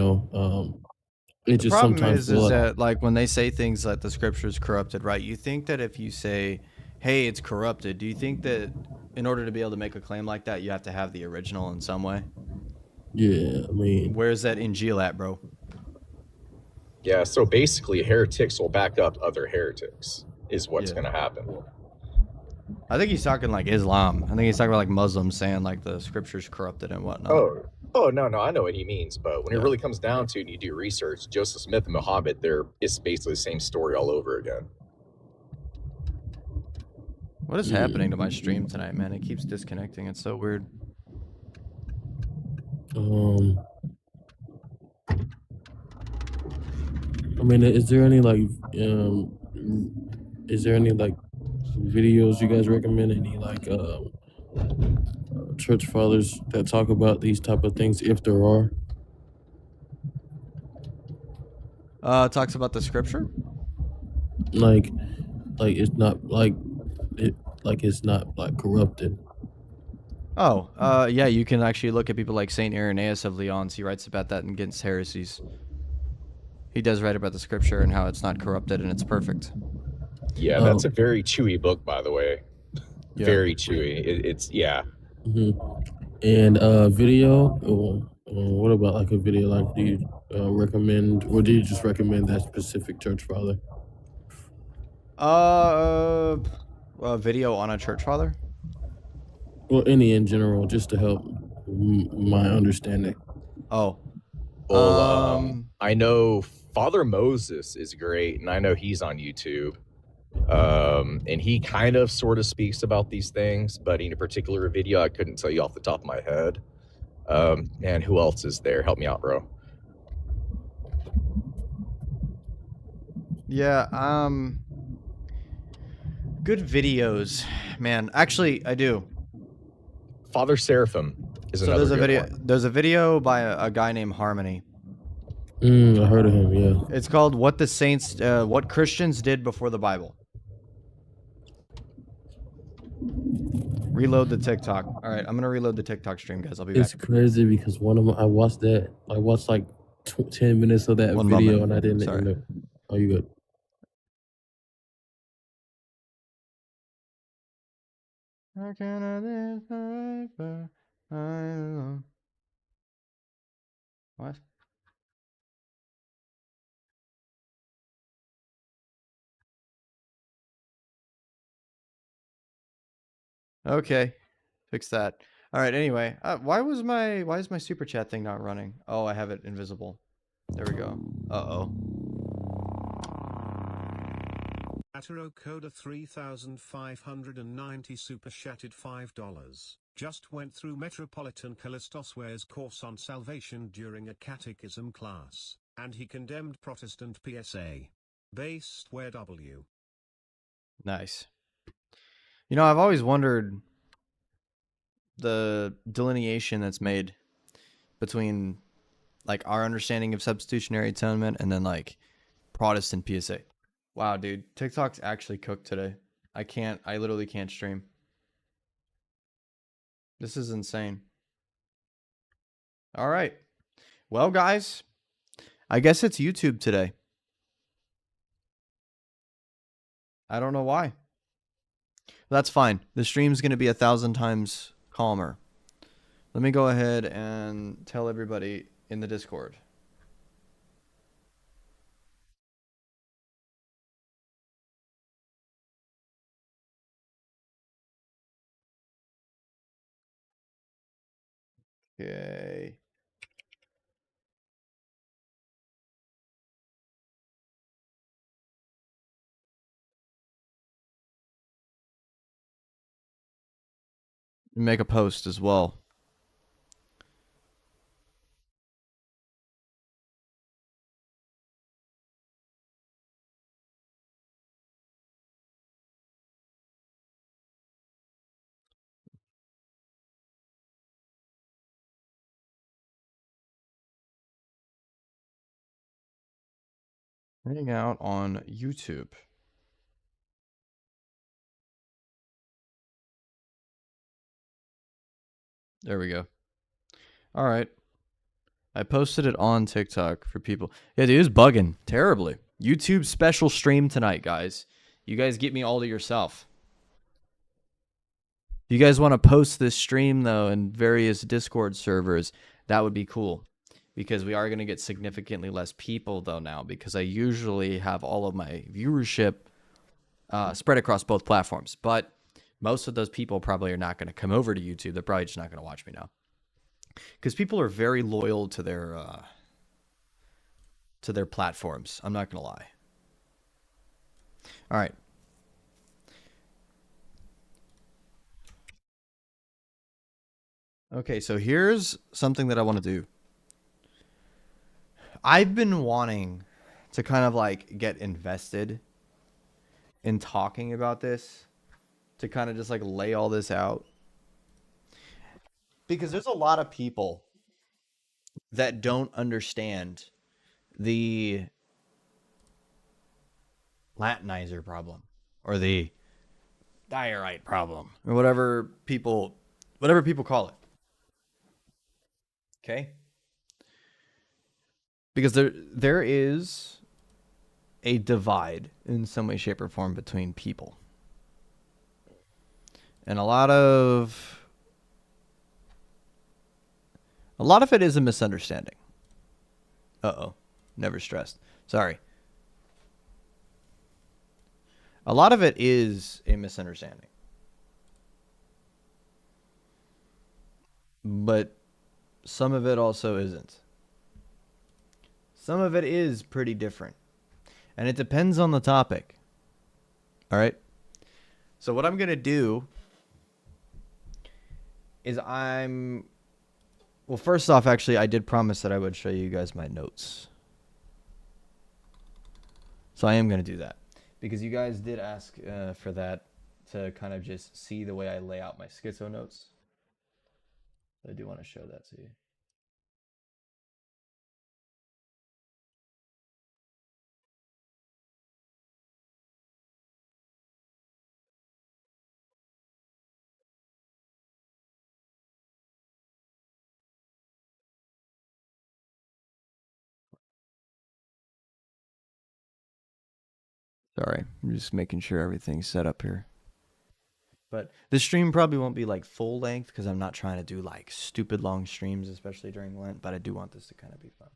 The just problem sometimes is that like when they say things like the scripture is corrupted, right? You think that if you say, "Hey, it's corrupted," do you think that in order to be able to make a claim like that, you have to have the original in some way? Yeah, I mean, where's that Injil at, bro? Yeah, so basically heretics will back up other heretics is what's going to happen. I think he's talking like Islam. I think he's talking about like Muslims saying like the scripture's corrupted and whatnot. Oh, no, I know what he means. But when it really comes down to it and you do research, Joseph Smith and Muhammad, it's basically the same story all over again. What is happening to my stream tonight, man? It keeps disconnecting. It's so weird. I mean, is there any like videos you guys recommend? Any like church fathers that talk about these type of things, if there are? Talks about the scripture. Like it's not like it's not like corrupted. Oh, yeah, you can actually look at people like Saint Irenaeus of Lyons. He writes about that in Against Heresies. He does write about the scripture and how it's not corrupted and it's perfect. Yeah, that's a very chewy book, by the way. Yeah. Very chewy. It's yeah. And video. What about like a video? Like, do you recommend, or do you just recommend that specific church father? A video on a church father? Well, any in general, just to help my understanding. Oh. Well, I know Father Moses is great, and I know he's on YouTube. And he kind of sort of speaks about these things, but in a particular video, I couldn't tell you off the top of my head. And who else is there? Help me out, bro. Yeah, good videos. Man, actually, I do. Father Seraphim is So another there's a good video. one. There's a video by a guy named Harmony. I heard of him. Yeah. It's called "What the Saints, What Christians Did Before the Bible." Reload the TikTok. All right, I'm gonna reload the TikTok stream, guys. I'll be It's back. crazy because I watched that. I watched like 10 minutes of that One video, moment. and I didn't. Sorry. Know. Oh, you good? How can I live forever? What? Okay, fix that. All right. Anyway, why is my super chat thing not running? Oh, I have it invisible. There we go. Uh-oh. Atero Coda 3590 super chatted $5. Just went through Metropolitan Calistosware's course on salvation during a catechism class, and he condemned Protestant PSA. Based where W. Nice. You know, I've always wondered the delineation that's made between like our understanding of substitutionary atonement and then like Protestant PSA. Wow, dude, TikTok's actually cooked today. I literally can't stream. This is insane. All right. Well, guys, I guess it's YouTube today. I don't know why. That's fine. The stream's going to be 1,000 times calmer. Let me go ahead and tell everybody in the Discord. Okay. Make a post as well. Hang out on YouTube. There we go. All right. I posted it on TikTok for people. Yeah, dude, it's bugging terribly. YouTube special stream tonight, guys. You guys get me all to yourself. If you guys want to post this stream, though, in various Discord servers, that would be cool. Because we are going to get significantly less people, though, now. Because I usually have all of my viewership spread across both platforms. But most of those people probably are not going to come over to YouTube. They're probably just not going to watch me now. Because people are very loyal to their platforms. I'm not going to lie. All right. Okay, so here's something that I want to do. I've been wanting to kind of like get invested in talking about this, to kind of just like lay all this out. Because there's a lot of people that don't understand the Latinizer problem or the diorite problem or whatever people call it. Okay? Because there is a divide in some way, shape, or form between people. And a lot of it is a misunderstanding. Uh-oh. Never stressed. Sorry. A lot of it is a misunderstanding. But some of it also isn't. Some of it is pretty different. And it depends on the topic. All right? So what I'm going to do is well, first off, actually, I did promise that I would show you guys my notes. So I am going to do that. Because you guys did ask for that to kind of just see the way I lay out my schizo notes. I do want to show that to you. Sorry, I'm just making sure everything's set up here. But the stream probably won't be like full length because I'm not trying to do like stupid long streams, especially during Lent. But I do want this to kind of be fun.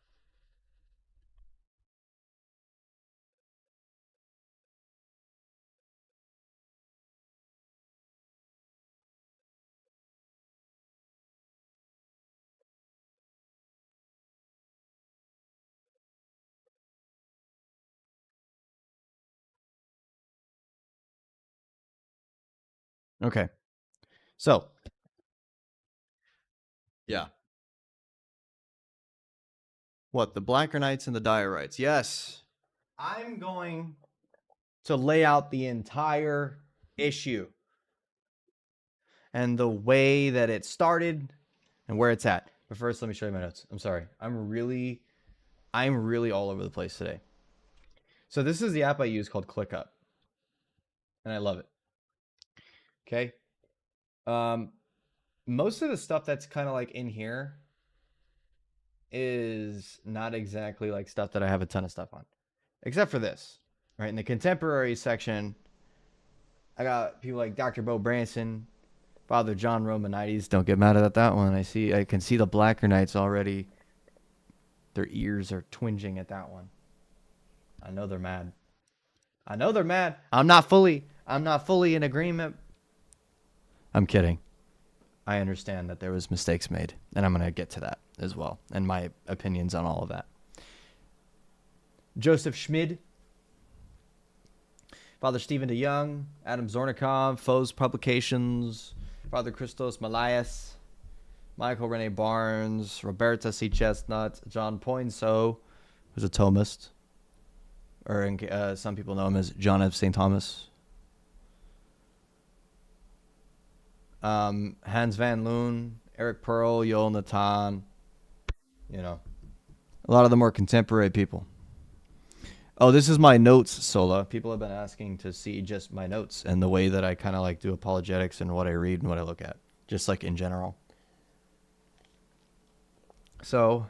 Okay. So, yeah. What? The Blacker Knights and the Diorites. Yes. I'm going to lay out the entire issue and the way that it started and where it's at. But first, let me show you my notes. I'm sorry. I'm really all over the place today. So this is the app I use called ClickUp. And I love it. Okay. Most of the stuff that's kind of like in here is not exactly like stuff that I have a ton of stuff on, except for this, right? In the contemporary section, I got people like Dr. Bo Branson, Father John Romanides. Don't get mad at that one. I can see the Blacker Knights already. Their ears are twinging at that one. I know they're mad. I'm not fully in agreement. I'm kidding. I understand that there was mistakes made, and I'm going to get to that as well, and my opinions on all of that. Joseph Schmid, Father Stephen DeYoung, Adam Zornikov, Foes Publications, Father Christos Malayas, Michael Rene Barnes, Roberta C. Chestnut, John Poinsot, who's a Thomist, or some people know him as John of St. Thomas. Hans Van Loon, Eric Pearl, Yoel Natan, a lot of the more contemporary people. Oh, this is my notes, Sola. People have been asking to see just my notes and the way that I kind of like do apologetics and what I read and what I look at, just like in general. So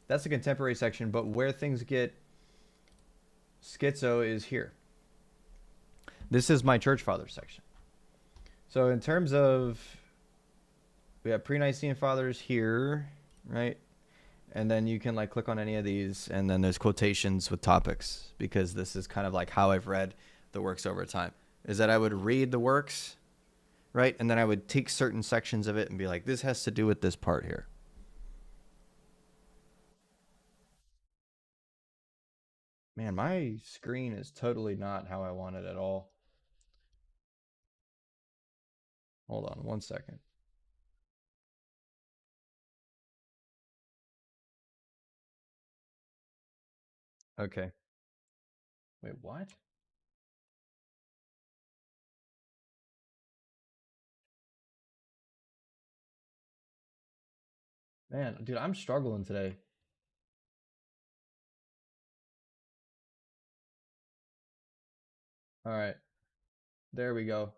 that's the contemporary section, but where things get schizo is here. This is my church fathers section. So in terms of, we have pre-Nicene fathers here, right? And then you can like click on any of these, and then there's quotations with topics, because this is kind of like how I've read the works over time, is that I would read the works, right? And then I would take certain sections of it and be like, this has to do with this part here. Man, my screen is totally not how I want it at all. Hold on 1 second. Okay. Wait, what? Man, dude, I'm struggling today. All right. There we go.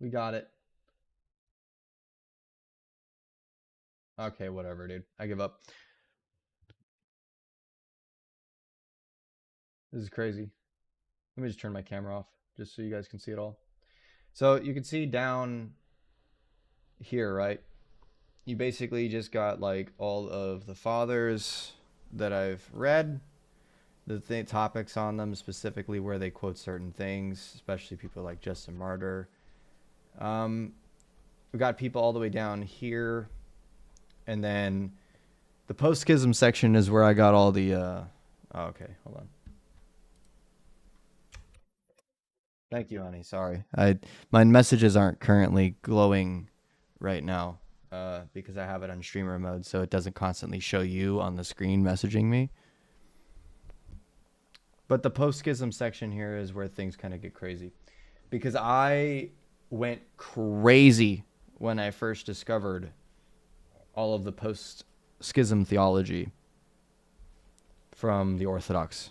We got it. Okay, whatever, dude. I give up. This is crazy. Let me just turn my camera off just so you guys can see it all. So you can see down here, right? You basically just got like all of the fathers that I've read, the topics on them, specifically where they quote certain things, especially people like Justin Martyr. We got people all the way down here, and then the post-schism section is where I got all the. Oh, okay, hold on. Thank you, honey. Sorry, my messages aren't currently glowing right now because I have it on streamer mode, so it doesn't constantly show you on the screen messaging me. But the post-schism section here is where things kind of get crazy, because I went crazy when I first discovered all of the post-schism theology from the Orthodox.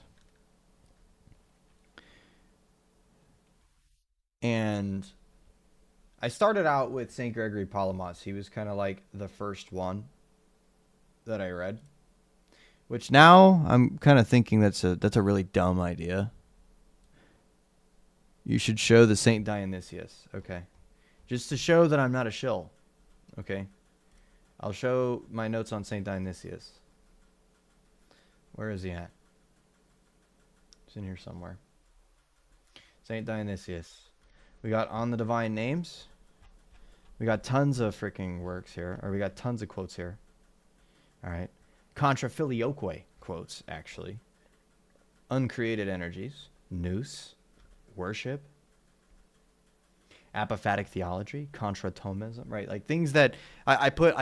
And I started out with St. Gregory Palamas. He was kind of like the first one that I read, which now I'm kind of thinking that's a really dumb idea. You should show the St. Dionysius. Okay. Just to show that I'm not a shill. Okay. I'll show my notes on St. Dionysius. Where is he at? It's in here somewhere. St. Dionysius. We got On the Divine Names. We got tons of freaking works here. Or we got tons of quotes here. All right. Contra Filioque quotes, actually. Uncreated Energies. Nous. Worship. Apophatic Theology. Contra Thomism. Right? Like things that I put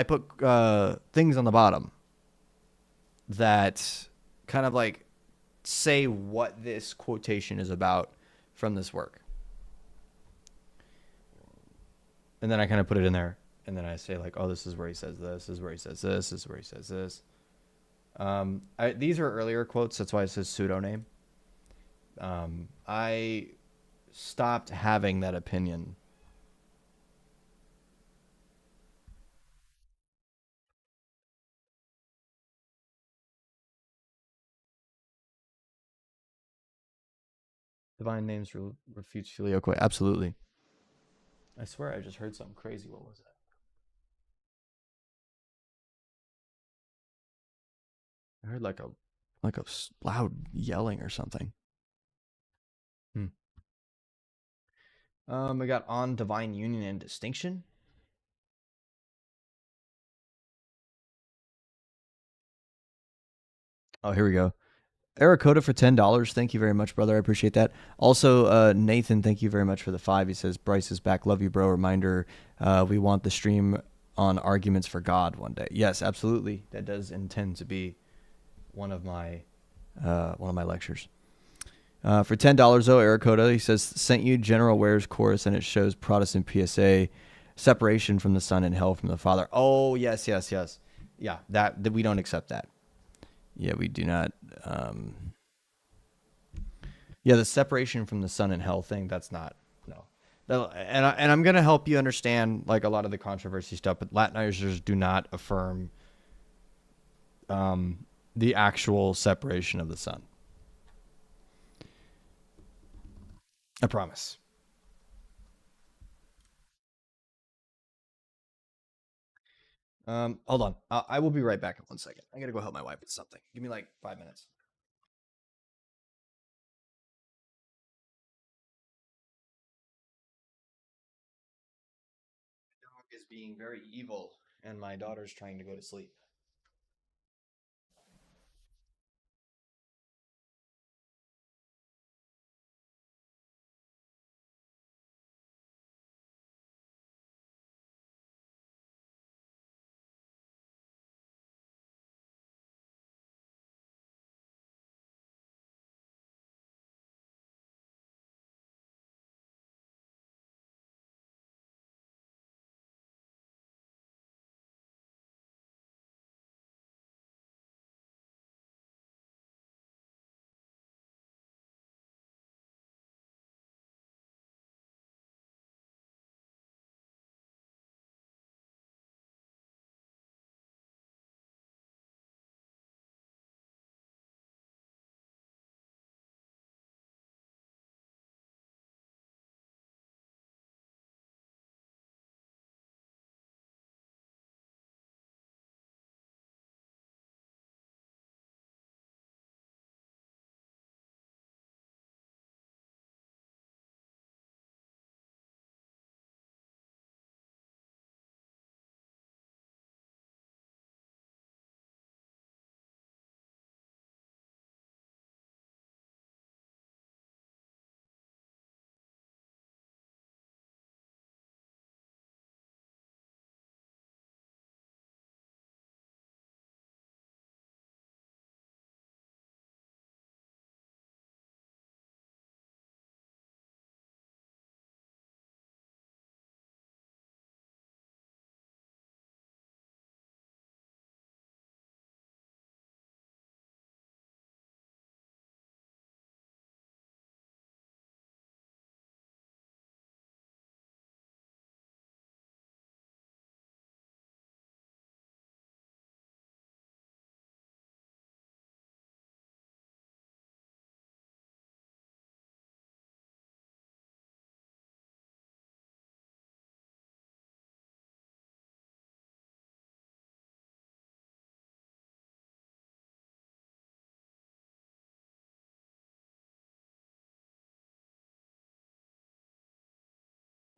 things on the bottom that kind of like say what this quotation is about from this work. And then I kind of put it in there. And then I say like, oh, this is where he says this. This is where he says this. This is where he says this. These are earlier quotes. That's why it says pseudonym. I stopped having that opinion. Divine Names refutes Filioque. Absolutely. I swear I just heard something crazy. What was that? I heard like a loud yelling or something. We got On Divine Union and Distinction. Oh, here we go. Arakota for $10. Thank you very much, brother. I appreciate that. Also, Nathan, thank you very much for the 5. He says, Bryce is back. Love you, bro. Reminder, we want the stream on arguments for God one day. Yes, absolutely. That does intend to be one of my lectures. For $10, though, Arakota, he says, sent you General Ware's course, and it shows Protestant PSA separation from the Son and hell from the Father. Oh, yes. Yeah, that we don't accept that. Yeah, we do not. Yeah, the separation from the Son and hell thing, that's not, no. And I'm going to help you understand like a lot of the controversy stuff, but Latinizers do not affirm the actual separation of the Son. I promise. Hold on. I will be right back in 1 second. I got to go help my wife with something. Give me like 5 minutes. My dog is being very evil, and my daughter's trying to go to sleep.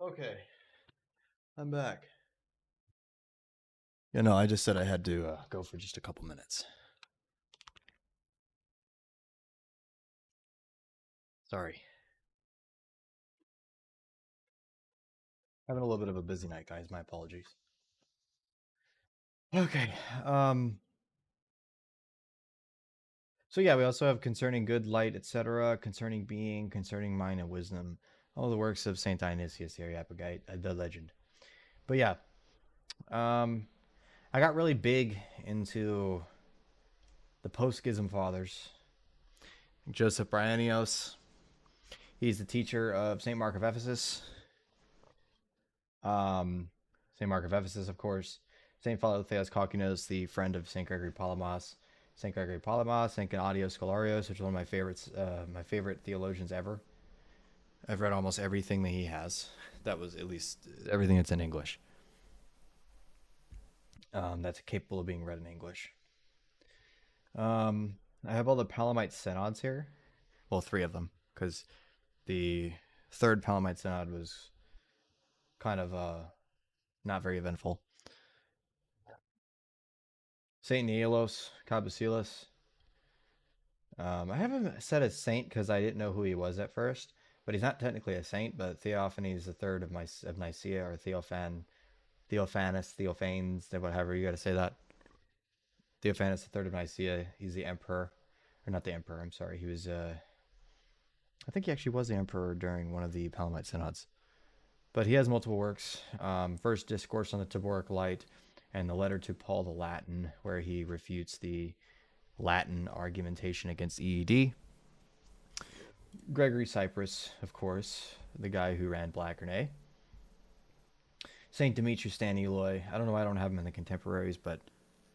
Okay, I'm back. Yeah, no, I just said I had to go for just a couple minutes. Sorry. Having a little bit of a busy night, guys. My apologies. Okay. So yeah, we also have concerning good, light, etc., concerning being, concerning mind and wisdom. All the works of Saint Dionysius the Areopagite, the legend. But yeah, I got really big into the post-schism fathers. Joseph Bryennios. He's the teacher of Saint Mark of Ephesus. Saint Mark of Ephesus, of course. Saint Philotheos Kokkinos, the friend of Saint Gregory Palamas. Saint Gregory Palamas, Saint Gennadios Scholarios, which is one of my favorites, my favorite theologians ever. I've read almost everything that he has. That was at least everything that's in English. That's capable of being read in English. I have all the Palamite synods here. Well, 3 of them, because the third Palamite synod was kind of not very eventful. Saint Neelos Cabasilas. I have him set as saint because I didn't know who he was at first, but he's not technically a saint. But Theophanes the third of Nicaea, or Theophanes, Theophanes, whatever you got to say that. Theophanes the third of Nicaea. He's the emperor, or not the emperor. I'm sorry. He was. I think he actually was the emperor during one of the Palamite synods. But he has multiple works. First, Discourse on the Taboric Light, and the letter to Paul the Latin, where he refutes the Latin argumentation against EED. Gregory Cyprus, of course, the guy who ran Blackernay. Saint Demetrius Stan Eloy. I don't know why I don't have him in the contemporaries, but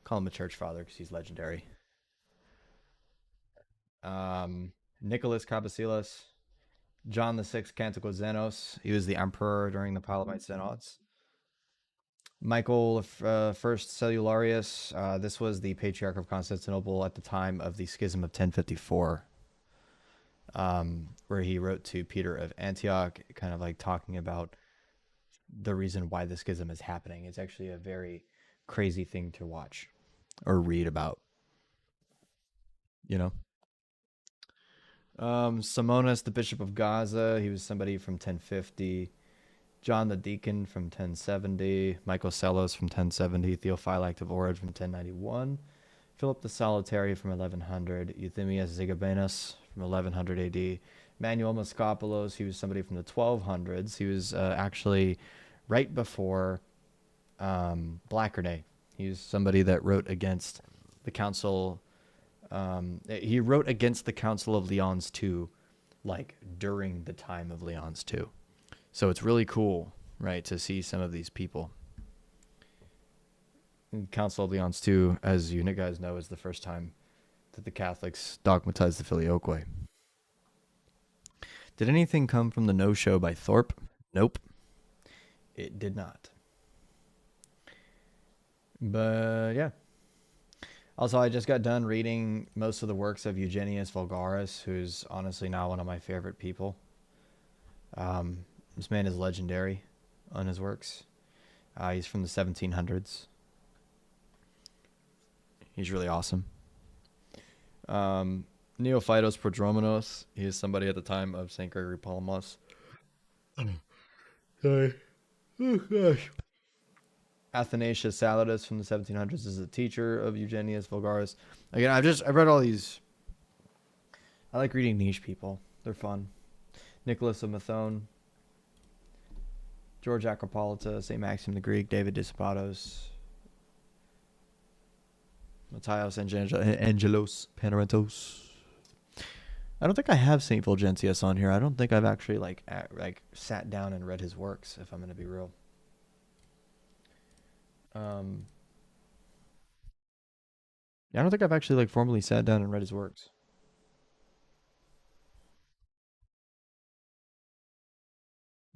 call him a church father because he's legendary. Nicholas Cabasilas. John VI Cantico Zenos. He was the emperor during the Palamite synods. Michael First Cellularius. This was the Patriarch of Constantinople at the time of the Schism of 1054, where he wrote to Peter of Antioch, kind of like talking about the reason why the schism is happening. It's actually a very crazy thing to watch or read about, you know. Simonas, the Bishop of Gaza. He was somebody from 1050. John the Deacon from 1070, Michael Sellos from 1070, Theophylact of Orid from 1091, Philip the Solitary from 1100, Euthemius Zigabenus from 1100 AD, Manuel Moscopolos, he was somebody from the 1200s. He was actually right before Blackernay. He was somebody that wrote against the council. He wrote against the Council of Lyons too, like during the time of Lyons too. So it's really cool, right, to see some of these people. Council of Lyons too, as you guys know, is the first time that the Catholics dogmatized the Filioque. Did anything come from the No Show by Thorpe? Nope. It did not. But yeah. Also, I just got done reading most of the works of Eugenius Vulgaris, who's honestly now one of my favorite people. This man is legendary on his works. He's from the 1700s. He's really awesome. Neophytos Prodromenos. He is somebody at the time of St. Gregory Palamas. Sorry. Oh, gosh. Athanasius Saladus from the 1700s is a teacher of Eugenius Vulgaris. Again, I've read all these. I like reading niche people. They're fun. Nicholas of Mathone. George Acropolita, St. Maxim the Greek, David Dissipatos, Matthias Angelos Panarentos. I don't think I have St. Fulgentius on here. I don't think I've actually like sat down and read his works, if I'm going to be real. Yeah, I don't think I've actually like formally sat down and read his works.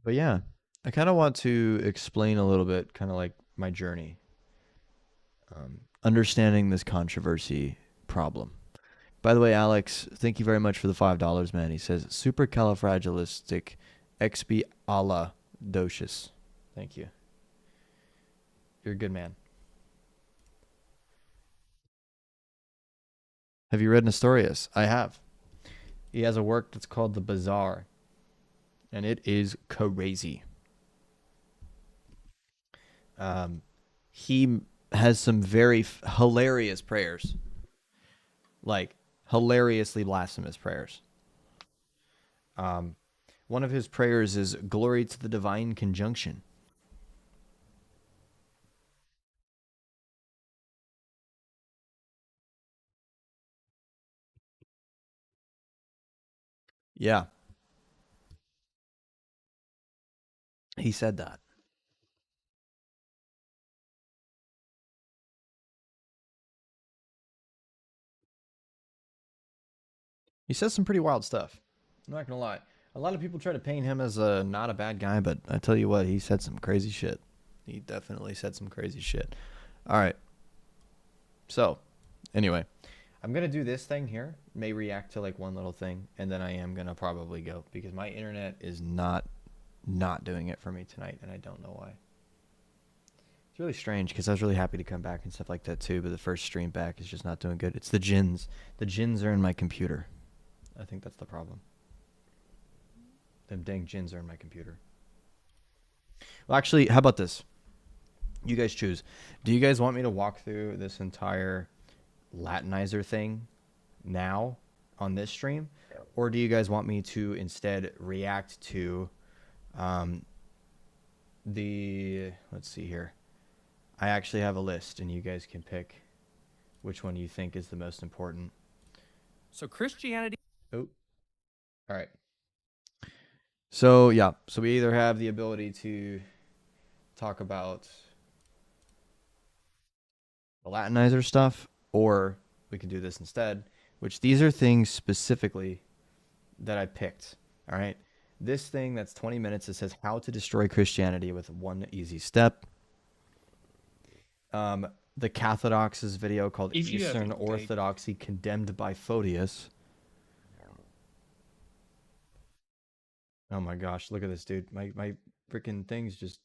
But yeah, I kind of want to explain a little bit, kind of like my journey, understanding this controversy problem. By the way, Alex, thank you very much for the $5, man. He says supercalifragilistic expiala Docious. Thank you. You're a good man. Have you read Nestorius? I have. He has a work that's called The Bazaar, and it is crazy. He has some very hilarious prayers, like hilariously blasphemous prayers. One of his prayers is "Glory to the Divine Conjunction." Yeah, he said that. He says some pretty wild stuff. I'm not gonna lie. A lot of people try to paint him as a not a bad guy, but I tell you what, he said some crazy shit. He definitely said some crazy shit. All right. So, anyway, I'm gonna do this thing here. May react to like one little thing, and then I am gonna probably go because my internet is not doing it for me tonight, and I don't know why. It's really strange because I was really happy to come back and stuff like that too, but the first stream back is just not doing good. It's the gins. The gins are in my computer. I think that's the problem. Them dang gins are in my computer. Well, actually, how about this? You guys choose. Do you guys want me to walk through this entire Latinizer thing now on this stream? Or do you guys want me to instead react to let's see here. I actually have a list, and you guys can pick which one you think is the most important. So Christianity... Oh. All right. So, yeah. So we either have the ability to talk about the Latinizer stuff, or we can do this instead, which these are things specifically that I picked. All right. This thing that's 20 minutes, it says how to destroy Christianity with one easy step. The Cathodox's video called Eastern Orthodoxy Condemned by Photius. Oh my gosh, look at this, dude. My freaking thing's just...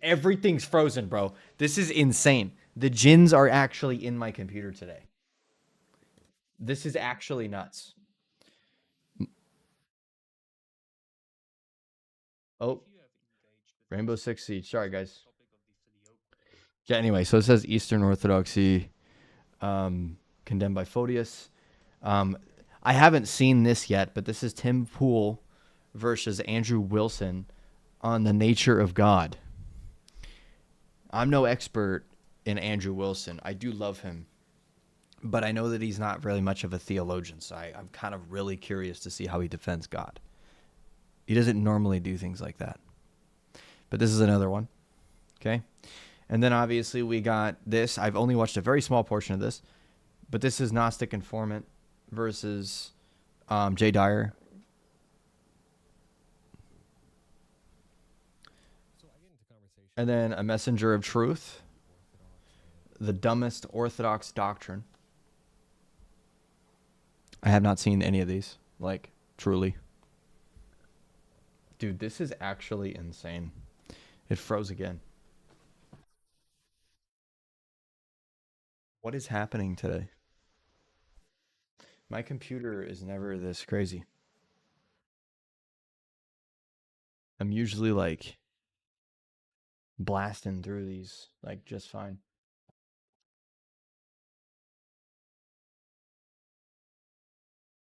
everything's frozen, bro. This is insane. The gins are actually in my computer today. This is actually nuts. Oh. Rainbow Six Siege. Sorry, guys. Yeah, anyway, so it says Eastern Orthodoxy condemned by Photius. I haven't seen this yet, but this is Tim Poole versus Andrew Wilson on the nature of God. I'm no expert in Andrew Wilson. I do love him, but I know that he's not really much of a theologian, so I'm kind of really curious to see how he defends God. He doesn't normally do things like that. But this is another one. Okay? And then obviously we got this. I've only watched a very small portion of this, but this is Gnostic Informant versus Jay Dyer. And then A Messenger of Truth, the dumbest Orthodox doctrine. I have not seen any of these, like, truly. Dude, this is actually insane. It froze again. What is happening today? My computer is never this crazy. I'm usually like blasting through these like just fine.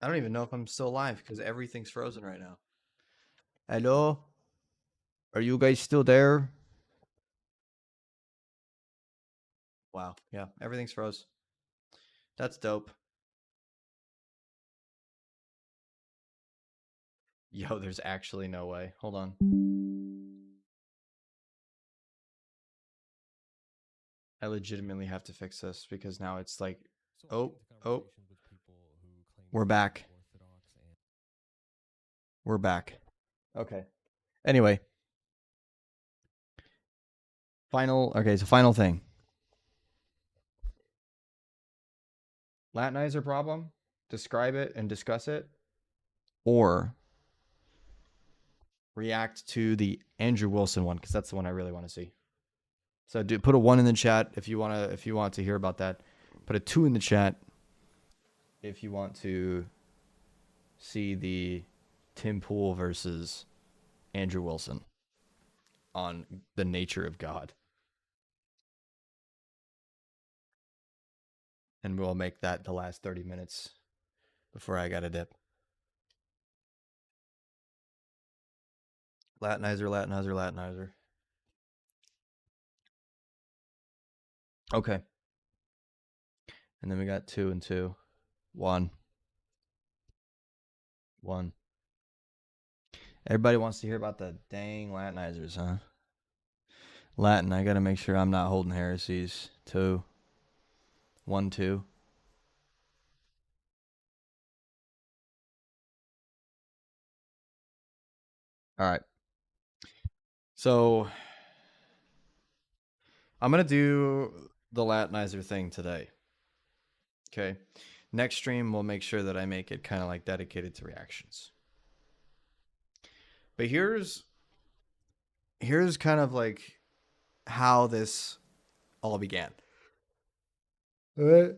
I don't even know if I'm still alive because everything's frozen right now. Hello? Are you guys still there? Wow. Yeah, everything's froze. That's dope. Yo, there's actually no way. Hold on. I legitimately have to fix this because now it's like, oh. We're back. We're back. Okay. Anyway. Final thing. Latinizer problem, describe it and discuss it, or react to the Andrew Wilson one, because that's the one I really want to see. So put a 1 in the chat if you want to hear about that. Put a 2 in the chat if you want to see the Tim Pool versus Andrew Wilson on the nature of God. And we'll make that the last 30 minutes before I got to dip. Latinizer. Okay. And then we got 2 and 2. 1. Everybody wants to hear about the dang Latinizers, huh? Latin, I got to make sure I'm not holding heresies. 2. 1, 2. All right. So I'm going to do the Latinizer thing today. Okay. Next stream, we'll make sure that I make it kind of like dedicated to reactions. But here's kind of like how this all began. And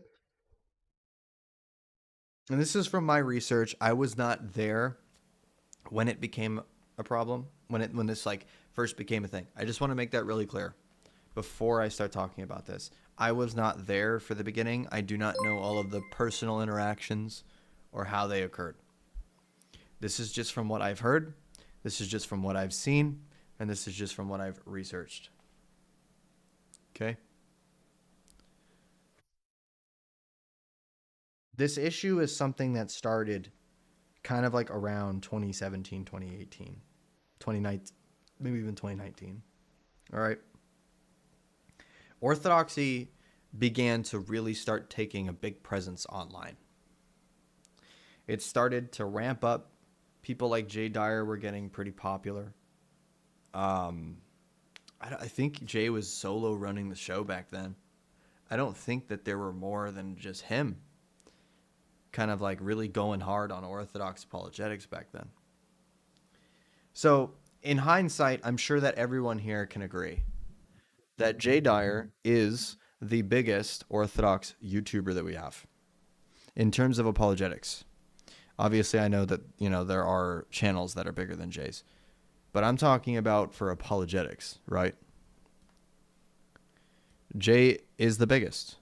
this is from my research. I was not there when it became a problem, when this like first became a thing. I just want to make that really clear before I start talking about this. I was not there for the beginning. I do not know all of the personal interactions or how they occurred. This is just from what I've heard. This is just from what I've seen. And this is just from what I've researched. Okay? This issue is something that started kind of like around 2017, 2018, 2019, maybe even 2019. All right? Orthodoxy began to really start taking a big presence online. It started to ramp up. People like Jay Dyer were getting pretty popular. I think Jay was solo running the show back then. I don't think that there were more than just him kind of like really going hard on Orthodox apologetics back then. So in hindsight, I'm sure that everyone here can agree that Jay Dyer is the biggest Orthodox YouTuber that we have in terms of apologetics. Obviously, I know that, there are channels that are bigger than Jay's, but I'm talking about for apologetics, right? Jay is the biggest.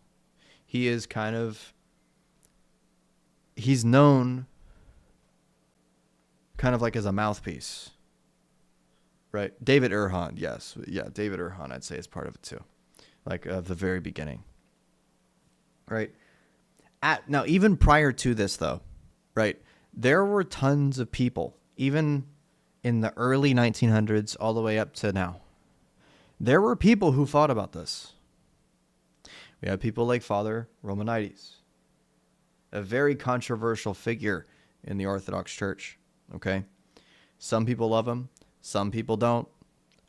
He is he's known kind of like as a mouthpiece, right? David Erhan, yes. Yeah, David Erhan, I'd say, is part of it too. Like the very beginning, right? Now, even prior to this, though, right, there were tons of people, even in the early 1900s all the way up to now. There were people who fought about this. We have people like Father Romanides, a very controversial figure in the Orthodox Church, okay? Some people love him, some people don't,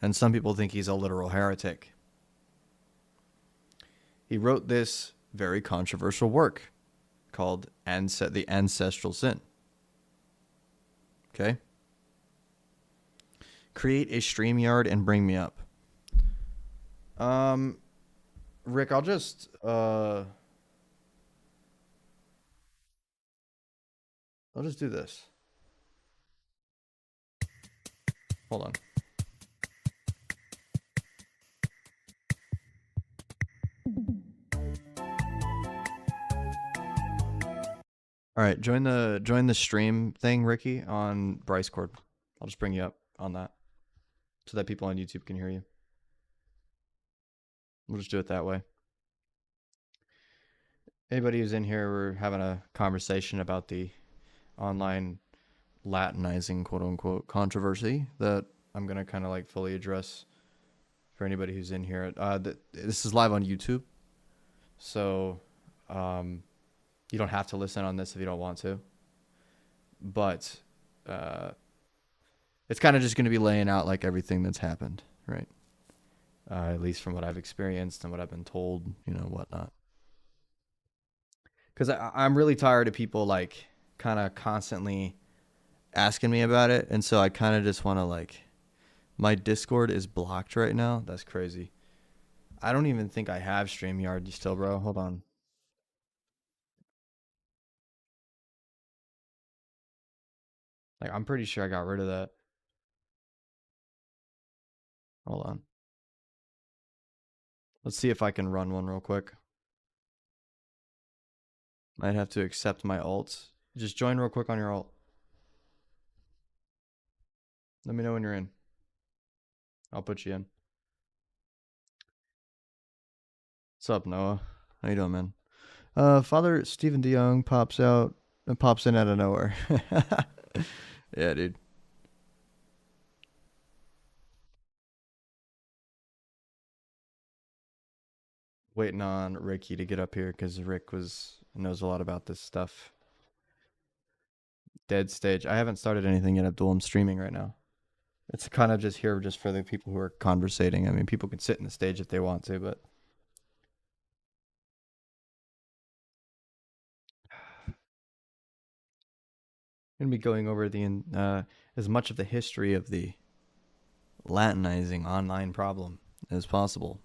and some people think he's a literal heretic. He wrote this very controversial work called The Ancestral Sin. Okay? Create a StreamYard and bring me up. Rick, I'll just do this. Hold on. All right, join the stream thing, Ricky, on Bryce Cord. I'll just bring you up on that so that people on YouTube can hear you. We'll just do it that way. Anybody who's in here, we're having a conversation about the online Latinizing, quote unquote, controversy that I'm going to kind of like fully address for anybody who's in here. This is live on YouTube. So, you don't have to listen on this if you don't want to. But it's kind of just going to be laying out like everything that's happened, right? At least from what I've experienced and what I've been told, whatnot. Because I'm really tired of people like kind of constantly asking me about it, and so I kind of just want to like, my Discord is blocked right now. That's crazy. I don't even think I have StreamYard still, bro. Hold on. Like, I'm pretty sure I got rid of that. Hold on. Let's see if I can run one real quick. Might have to accept my alts. Just join real quick on your alt. Let me know when you're in. I'll put you in. What's up, Noah? How you doing, man? Father Stephen DeYoung pops in out of nowhere. Yeah, dude. Waiting on Ricky to get up here because Rick knows a lot about this stuff. Dead stage. I haven't started anything yet, Abdul. I'm streaming right now. It's kind of just here just for the people who are conversating. I mean, people can sit in the stage if they want to, but I'm going to be going over as much of the history of the Latinizing online problem as possible.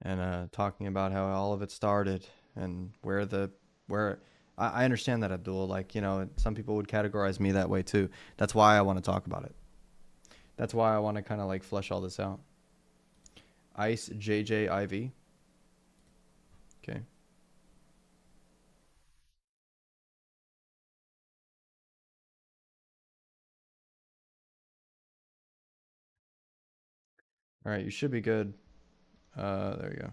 And talking about how all of it started and where I understand that, Abdul. Like, some people would categorize me that way too. That's why I want to talk about it. That's why I want to kind of like flesh all this out. Ice JJIV. Okay. All right, you should be good. There you go.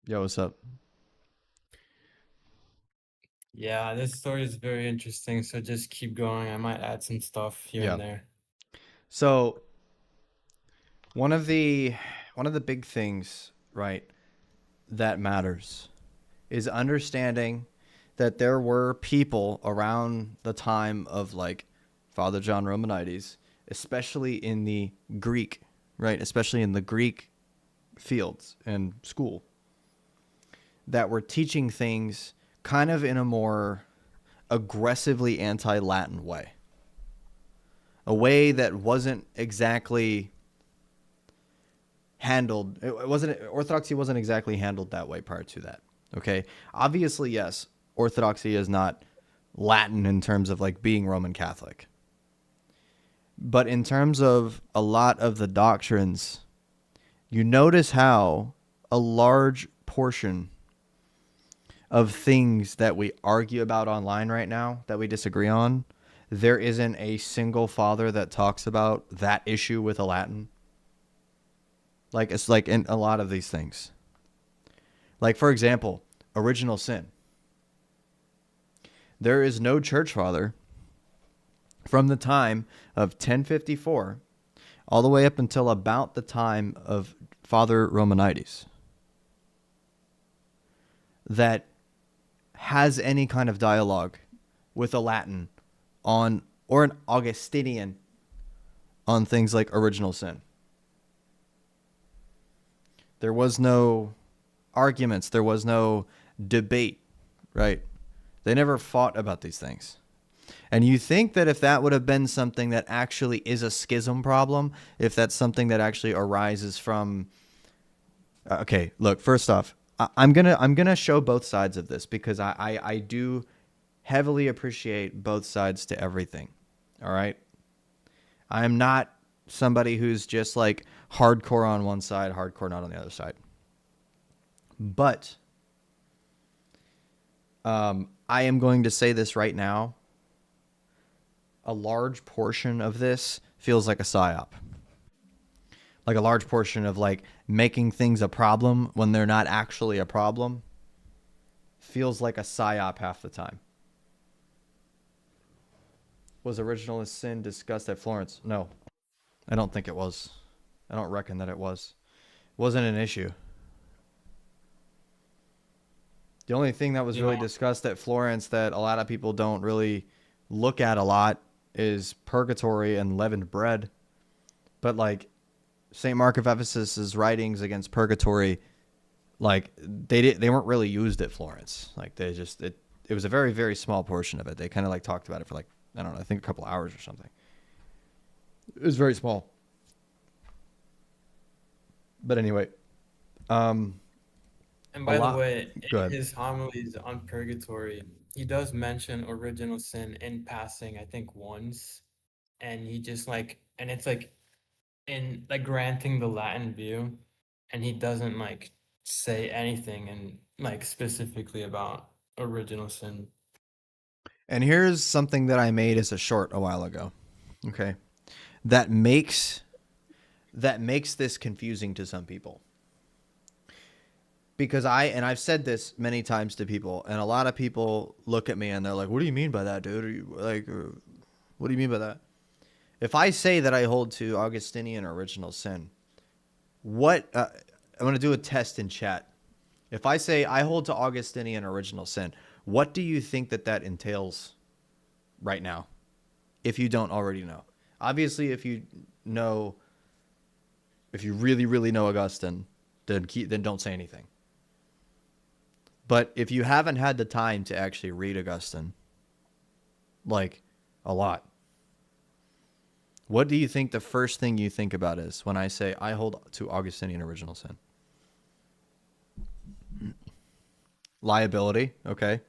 Yo, what's up? Yeah, this story is very interesting, so just keep going. I might add some stuff here and there. So one of the big things, right, that matters is understanding that there were people around the time of like Father John Romanides, especially in the Greek, right? Especially in the Greek fields and school, that were teaching things kind of in a more aggressively anti-Latin way. A way that wasn't exactly handled. Orthodoxy wasn't exactly handled that way prior to that. Okay. Obviously, yes, Orthodoxy is not Latin in terms of like being Roman Catholic. But in terms of a lot of the doctrines, you notice how a large portion of things that we argue about online right now, that we disagree on, there isn't a single father that talks about that issue with a Latin. Like, it's like in a lot of these things. Like, for example, original sin. There is no church father from the time of 1054 all the way up until about the time of Father Romanides that has any kind of dialogue with a Latin on, or an Augustinian on things like original sin. There was no arguments. There was no debate, right? They never fought about these things. And you think that if that would have been something that actually is a schism problem, if that's something that actually arises from... Okay, look, first off, I'm gonna show both sides of this because I do heavily appreciate both sides to everything. All right? I am not somebody who's just like hardcore on one side, hardcore not on the other side. But I am going to say this right now. A large portion of this feels like a psyop. Like a large portion of like making things a problem when they're not actually a problem feels like a psyop half the time. Was originalist sin discussed at Florence? No, I don't think it was. I don't reckon that it was. It wasn't an issue. The only thing that was really discussed at Florence that a lot of people don't really look at a lot is purgatory and leavened bread. But like, St. Mark of Ephesus's writings against purgatory, like they weren't really used at Florence. Like it was a very, very small portion of it. They kind of like talked about it for like, I don't know, I think a couple hours or something. It was very small. But anyway, And by the way, Go in ahead. his homilies on purgatory, he does mention original sin in passing, I think once, and he just like, and it's like in like granting the Latin view, and he doesn't like say anything and like specifically about original sin. And here's something that I made as a short a while ago. Okay. That makes this confusing to some people. Because I've said this many times to people, and a lot of people look at me and they're like, "What do you mean by that, dude? Are you like, what do you mean by that?" If I say that I hold to Augustinian original sin, what I'm going to do a test in chat. If I say I hold to Augustinian original sin, what do you think that entails right now? If you don't already know. Obviously, if you really, really know Augustine, then don't say anything. But if you haven't had the time to actually read Augustine, like a lot, what do you think the first thing you think about is when I say I hold to Augustinian original sin? Liability, okay.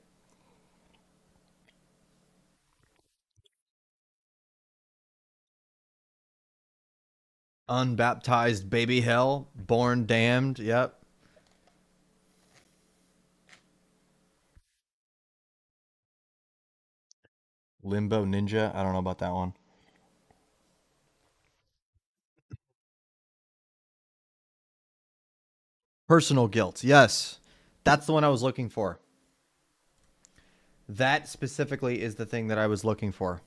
Unbaptized baby hell, born damned, yep. Limbo ninja, I don't know about that one. Personal guilt, yes. That's the one I was looking for. That specifically is the thing that I was looking for.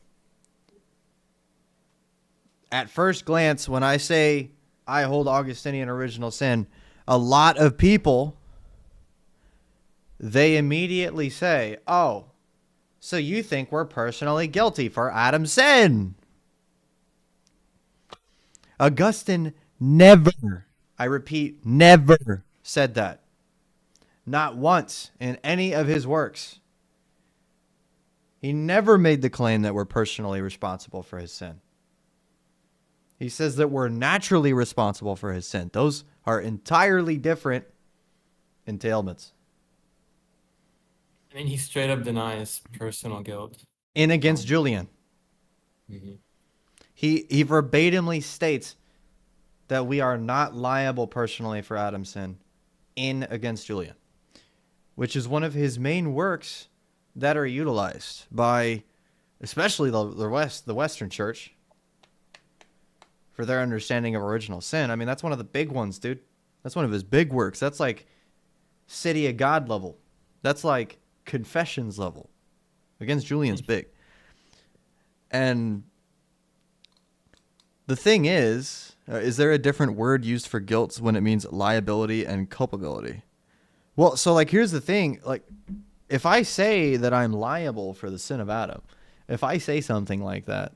At first glance, when I say I hold Augustinian original sin, a lot of people, they immediately say, "Oh, so you think we're personally guilty for Adam's sin?" Augustine never, I repeat, never said that. Not once in any of his works. He never made the claim that we're personally responsible for his sin. He says that we're naturally responsible for his sin. Those are entirely different entailments. I mean, he straight up denies personal guilt. In against Julian. Mhm. He verbatimly states that we are not liable personally for Adam's sin in against Julian, which is one of his main works that are utilized by especially the Western Church for their understanding of original sin. I mean, that's one of the big ones, dude. That's one of his big works. That's like City of God level. That's like Confessions level. Against Julian's big. And the thing is there a different word used for guilt when it means liability and culpability? Well, so like here's the thing, like if I say that I'm liable for the sin of Adam, if I say something like that,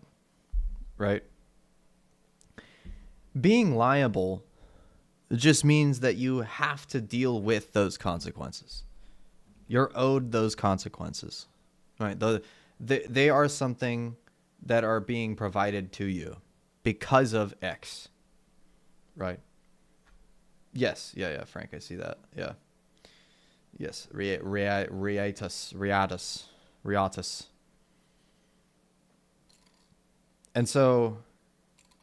right? Being liable just means that you have to deal with those consequences. You're owed those consequences, right? They are something that are being provided to you because of X, right? Yes, yeah, Frank, I see that, yeah. Yes, riatus. And so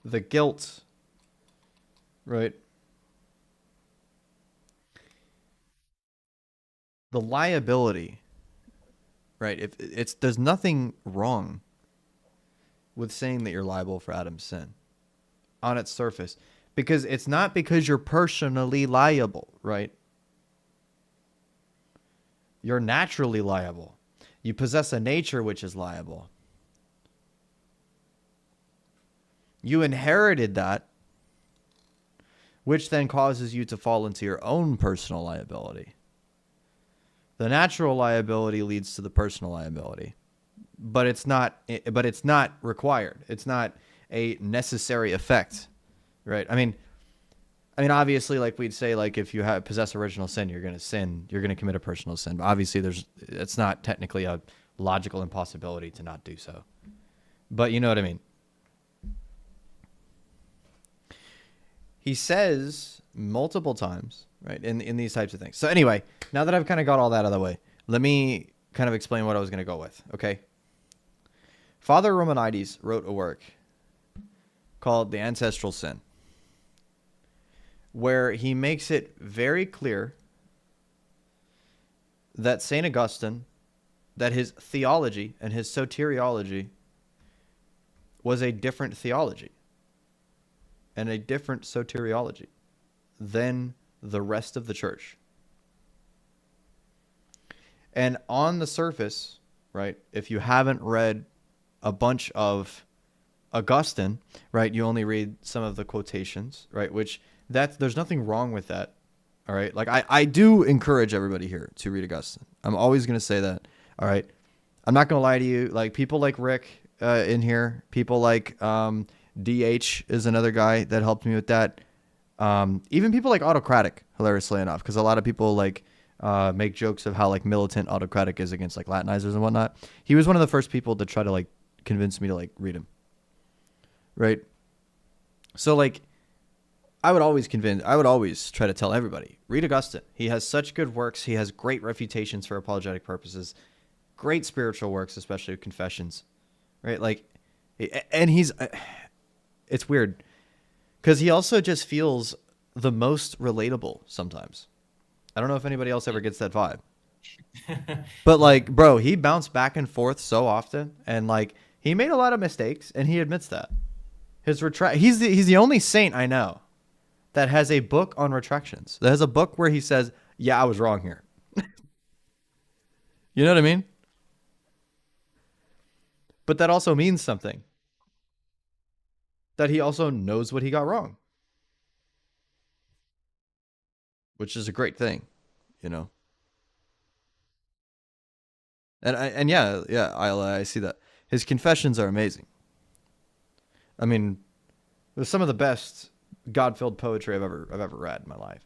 the guilt, right? The liability, right? If there's nothing wrong with saying that you're liable for Adam's sin on its surface, because it's not because you're personally liable, right? You're naturally liable. You possess a nature which is liable. You inherited that, which then causes you to fall into your own personal liability. The natural liability leads to the personal liability, but it's not required. It's not a necessary effect, right? I mean, I mean, obviously, like we'd say, like if you possess original sin, you're going to sin. You're going to commit a personal sin. But obviously, it's not technically a logical impossibility to not do so. But you know what I mean. He says multiple times, right, in these types of things. So anyway, now that I've kind of got all that out of the way, let me kind of explain what I was going to go with, okay? Father Romanides wrote a work called The Ancestral Sin, where he makes it very clear that St. Augustine, that his theology and his soteriology was a different theology and a different soteriology than the rest of the church. And on the surface, right, if you haven't read a bunch of Augustine, right, you only read some of the quotations, right, which there's nothing wrong with that. All right. Like I do encourage everybody here to read Augustine. I'm always going to say that. All right. I'm not going to lie to you. Like people like Rick in here, people like DH is another guy that helped me with that. Even people like Autocratic, hilariously enough, because a lot of people like make jokes of how like militant Autocratic is against like Latinizers and whatnot. He was one of the first people to try to like convince me to like read him. Right. So like, I would always try to tell everybody, read Augustine. He has such good works. He has great refutations for apologetic purposes, great spiritual works, especially confessions, right? Like, and it's weird because he also just feels the most relatable sometimes. I don't know if anybody else ever gets that vibe, but like, bro, he bounced back and forth so often, and like, he made a lot of mistakes, and he admits that. He's the only saint I know that has a book on retractions. That has a book where he says, yeah, I was wrong here. You know what I mean? But that also means something. That he also knows what he got wrong. Which is a great thing, you know? And yeah, I see that. His confessions are amazing. I mean, they're some of the best God-filled poetry I've ever read in my life.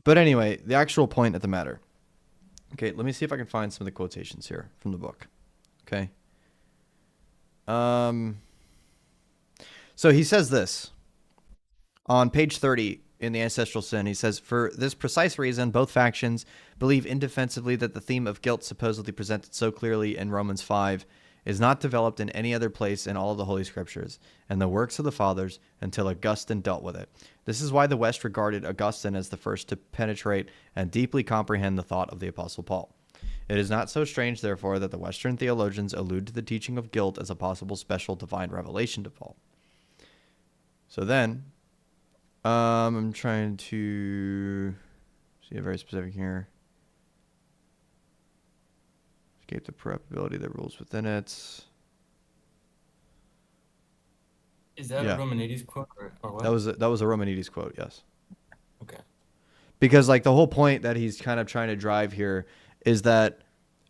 But anyway, the actual point of the matter. Okay, let me see if I can find some of the quotations here from the book. Okay. So he says this on page 30 in The Ancestral Sin. He says, for this precise reason, both factions believe indefensibly that the theme of guilt supposedly presented so clearly in Romans 5 is not developed in any other place in all of the Holy Scriptures and the works of the Fathers until Augustine dealt with it. This is why the West regarded Augustine as the first to penetrate and deeply comprehend the thought of the Apostle Paul. It is not so strange, therefore, that the Western theologians allude to the teaching of guilt as a possible special divine revelation to Paul. So then, I'm trying to see a very specific here. Escape the probability that rules within it. Is that a Romanides quote or what? That was a Romanides quote, yes. Okay. Because like the whole point that he's kind of trying to drive here is that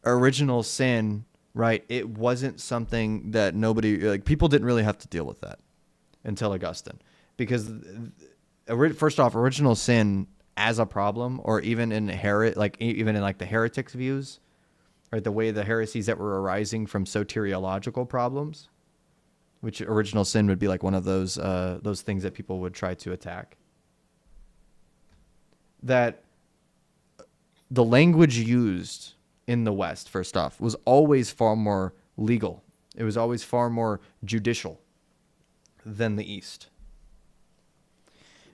original sin, right? It wasn't something that people didn't really have to deal with that until Augustine. Because first off, original sin as a problem, or even in the heretics' views, right? The way the heresies that were arising from soteriological problems, which original sin would be like one of those things that people would try to attack. That the language used in the West, first off, was always far more legal. It was always far more judicial than the East.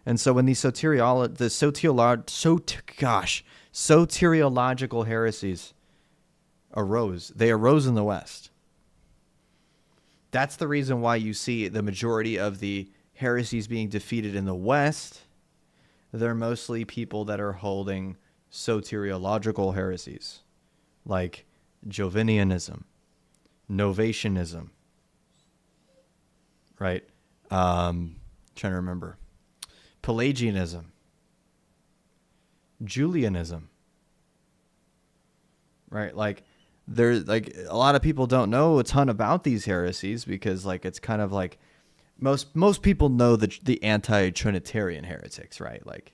And so when these soteriological heresies arose, they arose in the West. That's the reason why you see the majority of the heresies being defeated in the West. They're mostly people that are holding soteriological heresies, like Jovinianism, Novatianism, right? Trying to remember. Pelagianism, Julianism, right? Like, there's like a lot of people don't know a ton about these heresies because like it's kind of like most people know the anti-Trinitarian heretics, right? Like,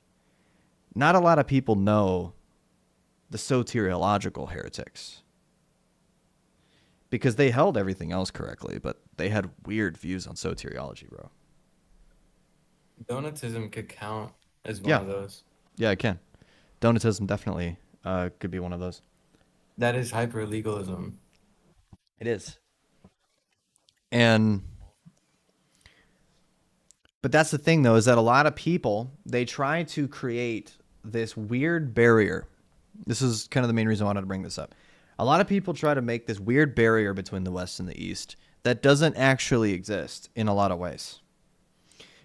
not a lot of people know the soteriological heretics, because they held everything else correctly, but they had weird views on soteriology, bro. Donatism could count as one Yeah. of those. Yeah, it can. Donatism definitely could be one of those. That is hyper legalism. It is. But that's the thing, though, is that a lot of people, they try to create this weird barrier. This is kind of the main reason I wanted to bring this up. A lot of people try to make this weird barrier between the West and the East that doesn't actually exist in a lot of ways.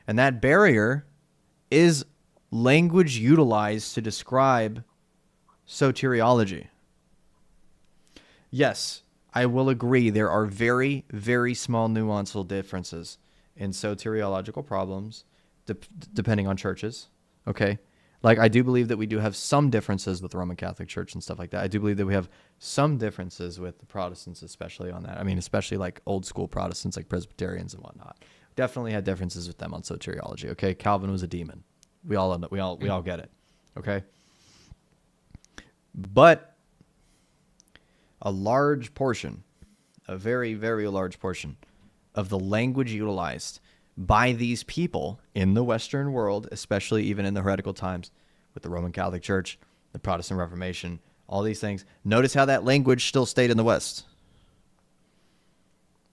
And that barrier is language utilized to describe soteriology. Yes, I will agree there are very, very small nuanceful differences in soteriological problems depending on churches, okay? Like, I do believe that we do have some differences with the Roman Catholic Church and stuff like that. I do believe that we have some differences with the Protestants, especially on that. I mean, especially like old school Protestants like Presbyterians and whatnot. Definitely had differences with them on soteriology, okay? Calvin was a demon. We all get it, okay? But a large portion, a very, very large portion of the language utilized by these people in the Western world, especially even in the heretical times with the Roman Catholic Church, the Protestant Reformation, all these things. Notice how that language still stayed in the West,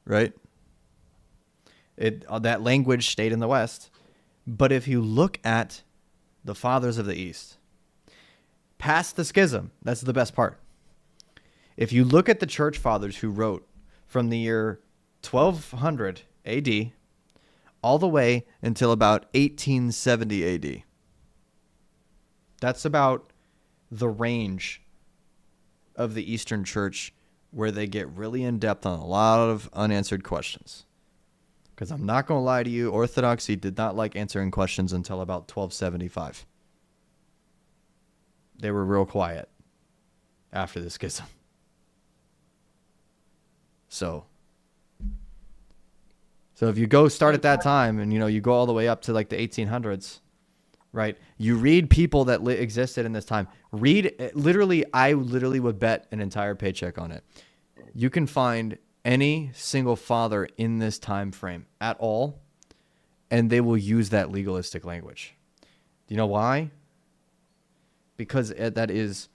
right? That language stayed in the West. But if you look at the fathers of the East, past the schism, that's the best part. If you look at the church fathers who wrote from the year 1200 AD all the way until about 1870 AD, that's about the range of the Eastern Church where they get really in depth on a lot of unanswered questions. Because I'm not going to lie to you, Orthodoxy did not like answering questions until about 1275. They were real quiet after the schism. So if you go start at that time and, you go all the way up to like the 1800s, right? You read people that existed in this time. I literally would bet an entire paycheck on it. You can find any single father in this time frame at all, and they will use that legalistic language. Do you know why? Because that is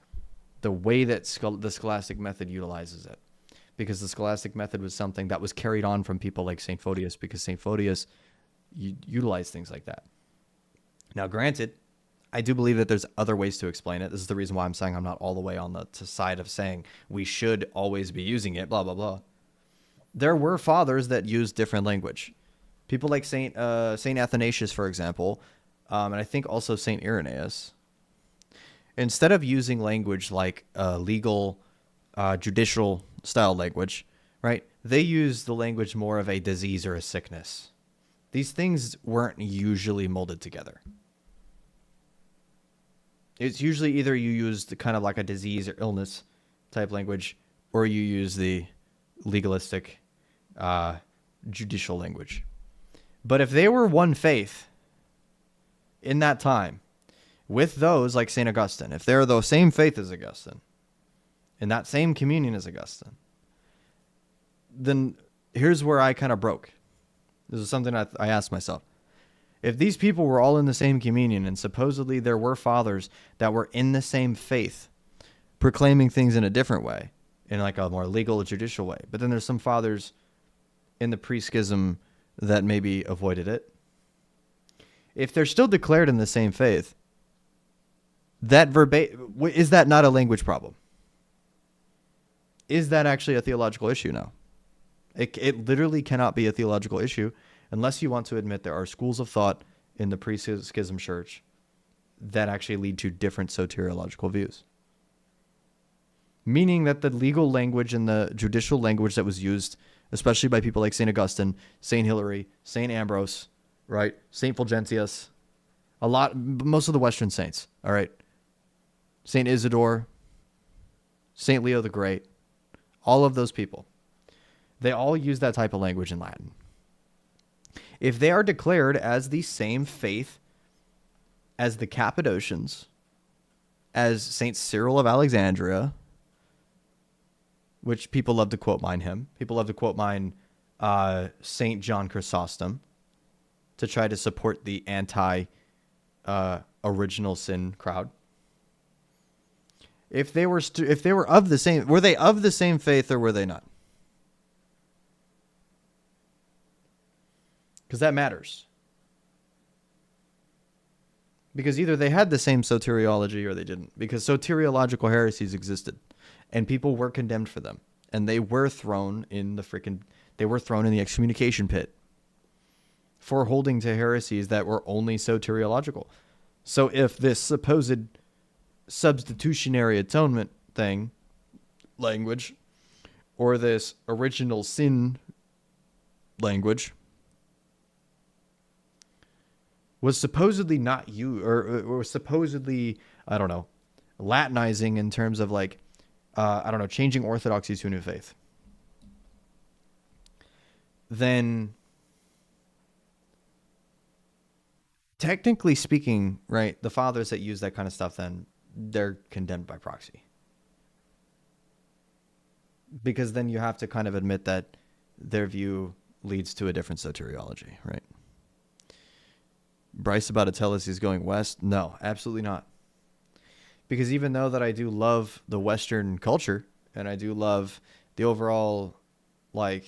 the way that the scholastic method utilizes it. Because the scholastic method was something that was carried on from people like St. Photius, because St. Photius utilized things like that. Now, granted, I do believe that there's other ways to explain it. This is the reason why I'm saying I'm not all the way on the side of saying we should always be using it, blah, blah, blah. There were fathers that used different language. People like Saint Athanasius, for example, and I think also Saint Irenaeus. Instead of using language like legal, judicial style language, right? They used the language more of a disease or a sickness. These things weren't usually molded together. It's usually either you use the kind of like a disease or illness type language, or you use the legalistic, judicial language. But if they were one faith in that time, with those like St. Augustine, if they're the same faith as Augustine, in that same communion as Augustine, then here's where I kind of broke. This is something I asked myself. If these people were all in the same communion and supposedly there were fathers that were in the same faith, proclaiming things in a different way, in like a more legal, judicial way, but then there's some fathers in the pre-schism that maybe avoided it. If they're still declared in the same faith, is that not a language problem? Is that actually a theological issue now? It literally cannot be a theological issue unless you want to admit there are schools of thought in the pre-schism church that actually lead to different soteriological views. Meaning that the legal language and the judicial language that was used, especially by people like St. Augustine, St. Hilary, St. Ambrose, right? St. Fulgentius, most of the Western saints, all right? St. Isidore, St. Leo the Great, all of those people, they all use that type of language in Latin. if they are declared as the same faith as the Cappadocians, as Saint Cyril of Alexandria, which people love to quote mine him. People love to quote mine Saint John Chrysostom to try to support the anti-original sin crowd. If they were of the same, were they of the same faith or were they not? Because that matters. Because either they had the same soteriology or they didn't. Because soteriological heresies existed, and people were condemned for them, and they were thrown in the excommunication pit for holding to heresies that were only soteriological. So if this supposed substitutionary atonement thing, language, or this original sin language was supposedly not you, or supposedly, I don't know, Latinizing in terms of like, I don't know, changing orthodoxy to a new faith, then technically speaking, right, the fathers that use that kind of stuff, then they're condemned by proxy. Because then you have to kind of admit that their view leads to a different soteriology, right? Bryce about to tell us he's going west? No, absolutely not. Because even though that I do love the Western culture, and I do love the overall, like,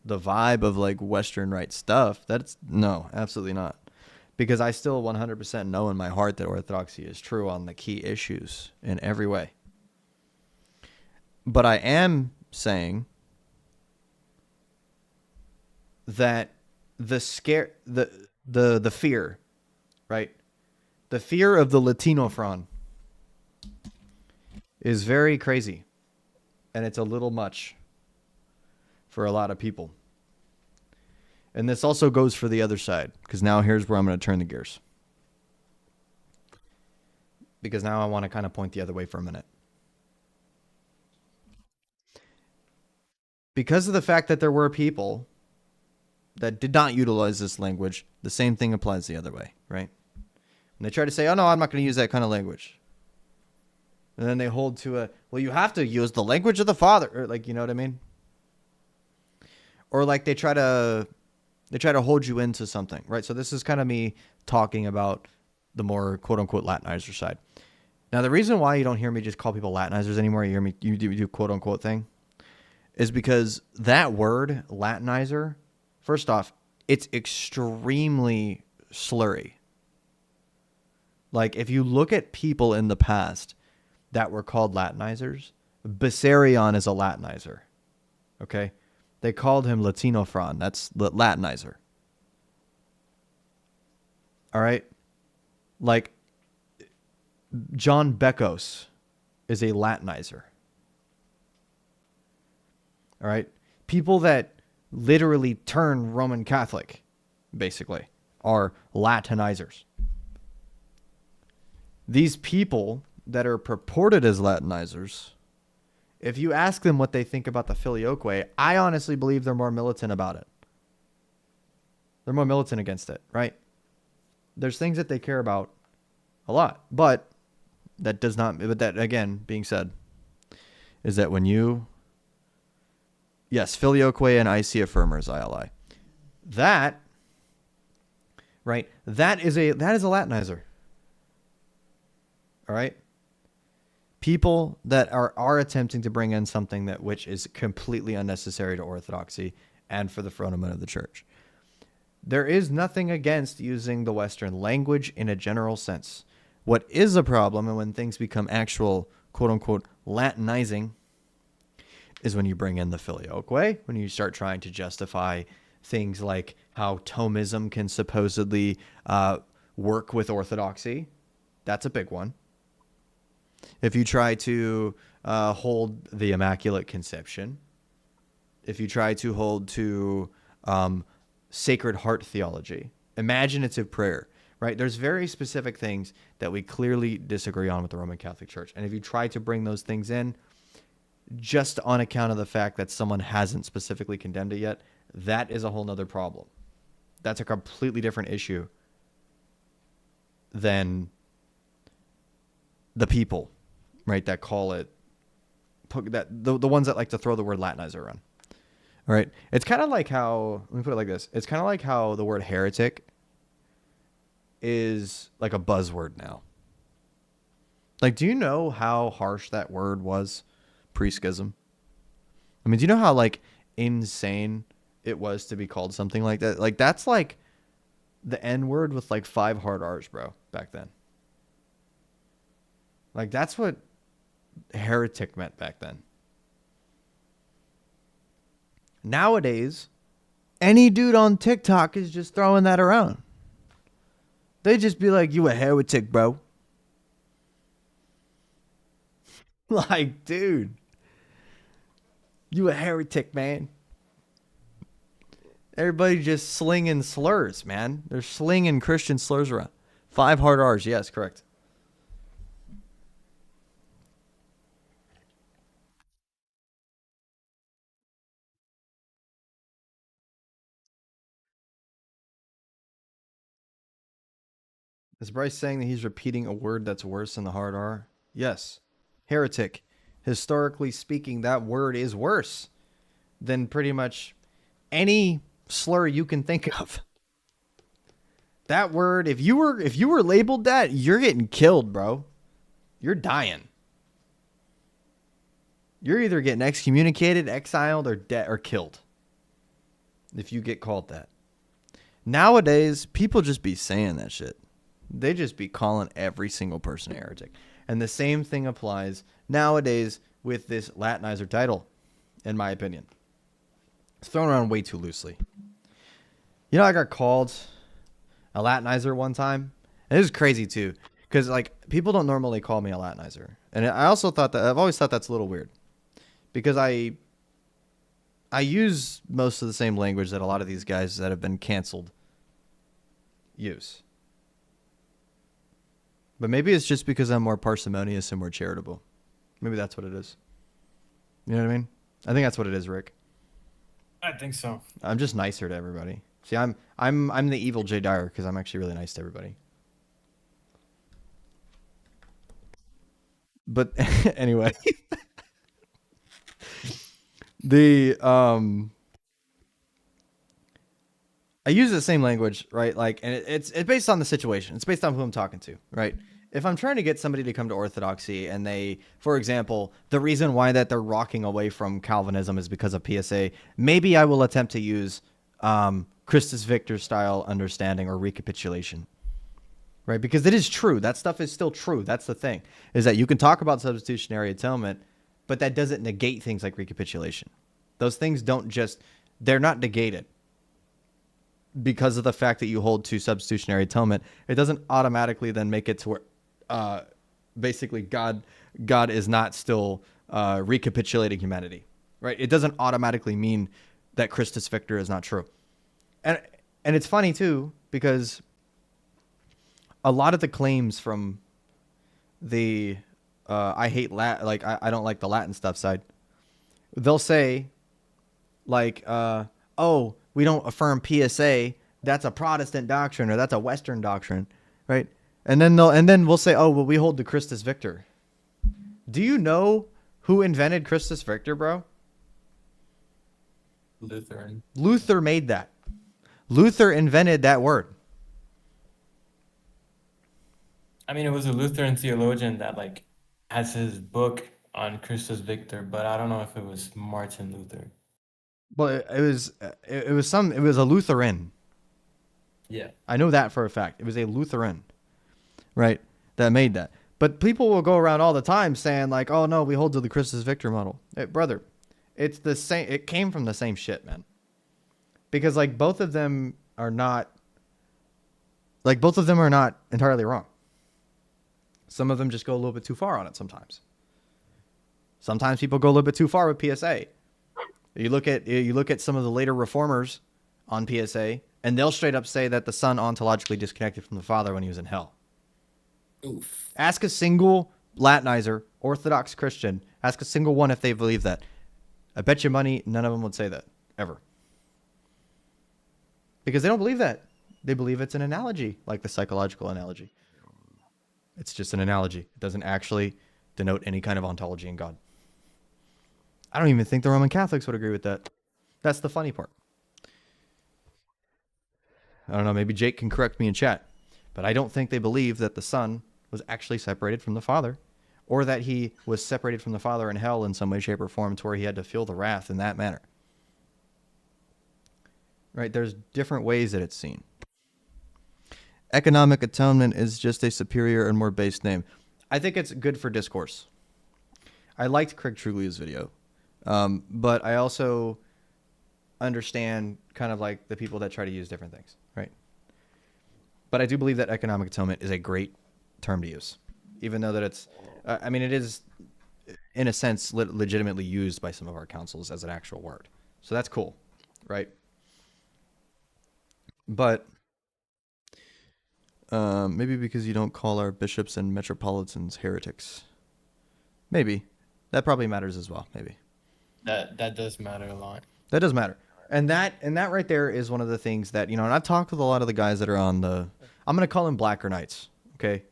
the vibe of, like, Western right stuff, no, absolutely not. Because I still 100% know in my heart that orthodoxy is true on the key issues in every way. But I am saying that the fear, right? The fear of the Latino fron is very crazy, and it's a little much for a lot of people. And this also goes for the other side, because now here's where I'm going to turn the gears. Because now I want to kind of point the other way for a minute. Because of the fact that there were people that did not utilize this language, the same thing applies the other way, right? When they try to say, oh no, I'm not going to use that kind of language. And then they hold to well, you have to use the language of the Father, or like, you know what I mean? Or like they try to hold you into something, right? So this is kind of me talking about the more quote unquote Latinizer side. Now, the reason why you don't hear me just call people Latinizers anymore, you do quote unquote thing, is because that word Latinizer, first off, it's extremely slurry. Like if you look at people in the past that were called Latinizers, Bessarion is a Latinizer. Okay? They called him Latino Fron. That's the Latinizer. All right? Like, John Bekos is a Latinizer. All right? People that literally turn Roman Catholic, basically, are Latinizers. These people that are purported as Latinizers, if you ask them what they think about the Filioque, I honestly believe they're more militant about it. They're more militant against it, right? There's things that they care about a lot, but that does not, but that again, being said, is that when you, yes, Filioque and IC affirmers, ILI, that, right, that is a Latinizer. All right? People that are attempting to bring in something which is completely unnecessary to orthodoxy and for the fundament of the church. There is nothing against using the Western language in a general sense. What is a problem, and when things become actual quote-unquote Latinizing, is when you bring in the Filioque, when you start trying to justify things like how Thomism can supposedly work with orthodoxy. That's a big one. If you try to hold the Immaculate Conception, if you try to hold to Sacred Heart theology, imaginative prayer, right? There's very specific things that we clearly disagree on with the Roman Catholic Church. And if you try to bring those things in just on account of the fact that someone hasn't specifically condemned it yet, that is a whole nother problem. That's a completely different issue than the people, right, that call it, the ones that like to throw the word Latinizer around. All right. It's kind of like how, let me put it like this. It's kind of like how the word heretic is like a buzzword now. Like, do you know how harsh that word was pre-schism? I mean, do you know how like insane it was to be called something like that? Like, that's like the N word with like 5 hard R's, bro, back then. Like, that's what heretic meant back then. Nowadays, any dude on TikTok is just throwing that around. They just be like, you a heretic, bro. Like, dude, you a heretic, man. Everybody just slinging slurs, man. They're slinging Christian slurs around. 5 hard R's. Yes, correct. Is Bryce saying that he's repeating a word that's worse than the hard R? Yes. Heretic. Historically speaking, that word is worse than pretty much any slur you can think of. That word, if you were labeled that, you're getting killed, bro. You're dying. You're either getting excommunicated, exiled, or dead or killed. If you get called that. Nowadays, people just be saying that shit. They just be calling every single person a heretic. And the same thing applies nowadays with this Latinizer title, in my opinion. It's thrown around way too loosely. You know, I got called a Latinizer one time. And it was crazy too. Because like people don't normally call me a Latinizer. And I also thought that, I've always thought that's a little weird. Because I use most of the same language that a lot of these guys that have been canceled use. But maybe it's just because I'm more parsimonious and more charitable. Maybe that's what it is. You know what I mean? I think that's what it is, Rick. I think so. I'm just nicer to everybody. See, I'm the evil Jay Dyer because I'm actually really nice to everybody. But anyway, I use the same language, right? Like, and it's based on the situation. It's based on who I'm talking to, right? If I'm trying to get somebody to come to Orthodoxy and they, for example, the reason why that they're rocking away from Calvinism is because of PSA, maybe I will attempt to use Christus Victor style understanding or recapitulation, right? Because it is true. That stuff is still true. That's the thing, is that you can talk about substitutionary atonement, but that doesn't negate things like recapitulation. Those things don't just, they're not negated. Because of the fact that you hold to substitutionary atonement, it doesn't automatically then make it to where basically God is not still recapitulating humanity, right? It doesn't automatically mean that Christus Victor is not true. And it's funny too, because a lot of the claims from the I hate Latin, like I don't like the Latin stuff side, they'll say like, oh, we don't affirm PSA. That's a Protestant doctrine, or that's a Western doctrine, right? And then we'll say, oh, well, we hold the Christus Victor. Do you know who invented Christus Victor, bro? Lutheran. Luther made that. Luther invented that word. I mean, it was a Lutheran theologian that like has his book on Christus Victor, but I don't know if it was Martin Luther. Well, it was a Lutheran. Yeah. I know that for a fact. It was a Lutheran, right, that made that. But people will go around all the time saying like, oh no, we hold to the Christus Victor model. Hey, brother, it's the same. It came from the same shit, man. Because like both of them are not entirely wrong. Some of them just go a little bit too far on it sometimes. Sometimes people go a little bit too far with PSA. You look at some of the later reformers on PSA, and they'll straight up say that the Son ontologically disconnected from the Father when he was in hell. Oof. Ask a single Latinizer, Orthodox Christian, ask a single one if they believe that. I bet you money none of them would say that, ever. because they don't believe that. They believe it's an analogy, like the psychological analogy. It's just an analogy. It doesn't actually denote any kind of ontology in God. I don't even think the Roman Catholics would agree with that. That's the funny part. I don't know, maybe Jake can correct me in chat, but I don't think they believe that the Son was actually separated from the Father, or that he was separated from the Father in hell in some way, shape, or form to where he had to feel the wrath in that manner. Right? There's different ways that it's seen. Economic atonement is just a superior and more based name. I think it's good for discourse. I liked Craig Truglia's video, but I also understand kind of like the people that try to use different things, right? But I do believe that economic atonement is a great term to use, even though that it's, I mean, it is, in a sense, legitimately used by some of our councils as an actual word. So that's cool, right? But maybe because you don't call our bishops and metropolitans heretics. Maybe. That probably matters as well, maybe. That does matter a lot. That does matter. And that right there is one of the things that, you know, and I've talked with a lot of the guys that are on the, I'm going to call them Blacker Knights, okay?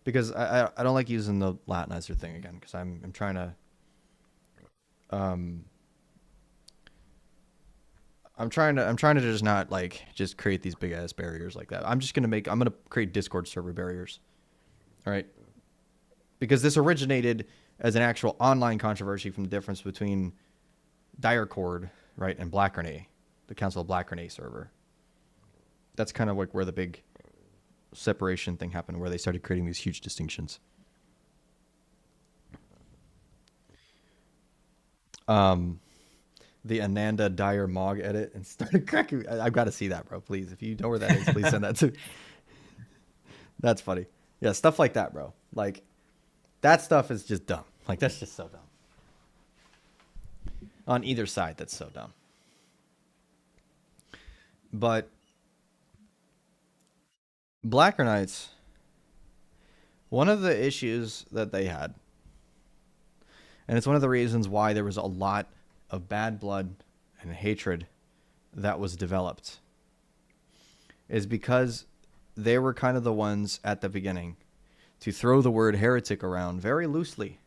Because I don't like using the Latinizer thing again, because I'm trying to, I'm trying to just not like just create these big ass barriers like that. I'm going to create Discord server barriers. All right. Because this originated as an actual online controversy from the difference between Direcord, right, and Blackernay, the Council of Blackernay server. That's kind of like where the big separation thing happened, where they started creating these huge distinctions. The Ananda Dyer Mog edit and started cracking. I've got to see that, bro. Please, if you know where that is, please send that to me. That's funny. Yeah, stuff like that, bro. Like, that stuff is just dumb. Like, that's just so dumb. On either side, that's so dumb. But Blacker Knights, one of the issues that they had, and it's one of the reasons why there was a lot of bad blood and hatred that was developed, is because they were kind of the ones at the beginning to throw the word heretic around very loosely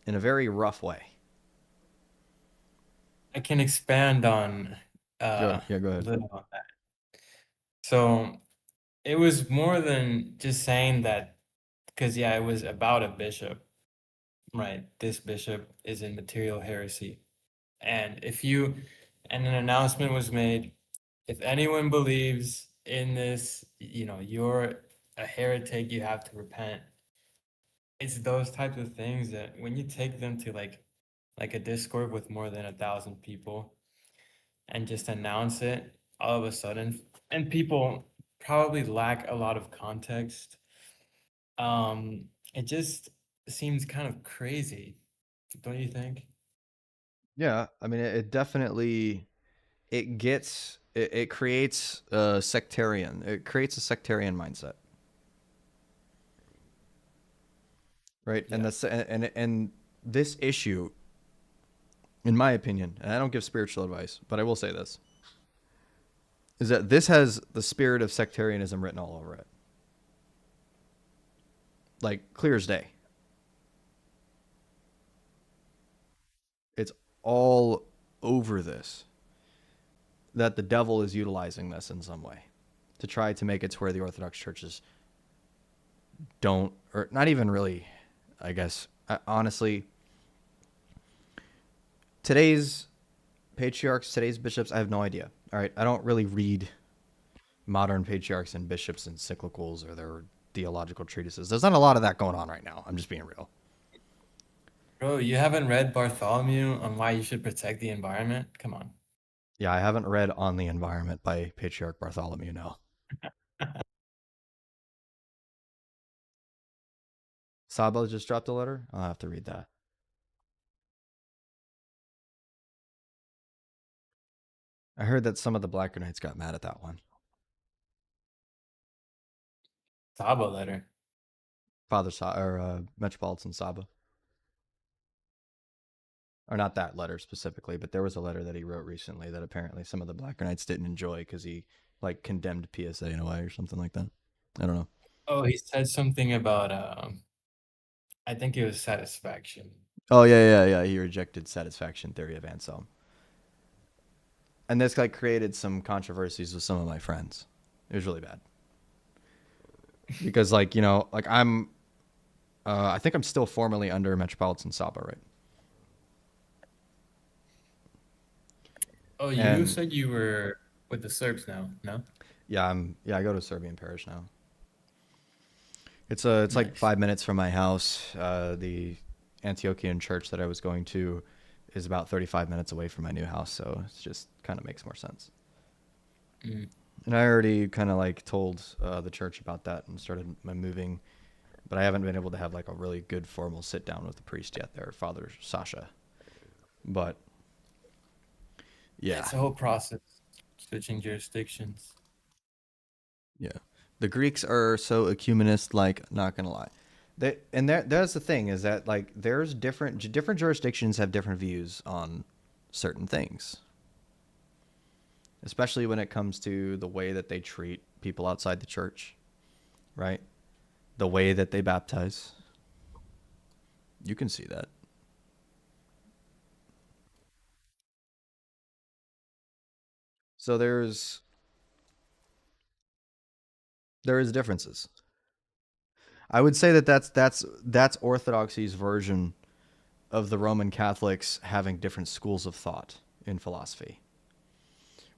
in a very rough way. I can expand on Go ahead. a little on that. So it was more than just saying that, because yeah, it was about a bishop, right? This bishop is in material heresy. And and an announcement was made, if anyone believes in this, you know, you're a heretic, you have to repent. It's those types of things that when you take them to like a Discord with more than 1,000 people and just announce it all of a sudden, and people probably lack a lot of context, it just seems kind of crazy, don't you think? Yeah, I mean, it definitely, it creates a sectarian. It creates a sectarian mindset, right? Yeah. And that's and this issue, in my opinion, and I don't give spiritual advice, but I will say this, is that this has the spirit of sectarianism written all over it, like clear as day. It's all over this, that the devil is utilizing this in some way to try to make it to where the Orthodox churches don't, or not even really, I guess, honestly, today's patriarchs, today's bishops, I have no idea. All right, I don't really read modern patriarchs and bishops' encyclicals or their theological treatises. There's not a lot of that going on right now. I'm just being real. Bro, you haven't read Bartholomew on why you should protect the environment? Come on. Yeah, I haven't read On the Environment by Patriarch Bartholomew, no. Sabo just dropped a letter? I'll have to read that. I heard that some of the Blacker Knights got mad at that one. Saba letter. Metropolitan Saba. or not that letter specifically, but there was a letter that he wrote recently that apparently some of the Black Knights didn't enjoy because he like condemned PSA in a way or something like that. I don't know. Oh, he said something about I think it was satisfaction. Oh yeah. He rejected satisfaction theory of Anselm, and this like created some controversies with some of my friends. It was really bad because like like I think I'm still formally under Metropolitan Saba, right? Oh, you said you were with the Serbs now, no? Yeah, I go to a Serbian parish now. It's like Nice. 5 minutes from my house. The Antiochian church that I was going to is about 35 minutes away from my new house, so it just kind of makes more sense. Mm. And I already kind of like told the church about that and started my moving, but I haven't been able to have like a really good formal sit down with the priest yet there, Father Sasha. But yeah. It's a whole process, switching jurisdictions. Yeah. The Greeks are so ecumenist, like, not gonna lie. That's the thing, is that like there's different jurisdictions have different views on certain things. Especially when it comes to the way that they treat people outside the church, right? The way that they baptize. You can see that. So there is differences. I would say that that's Orthodoxy's version of the Roman Catholics having different schools of thought in philosophy.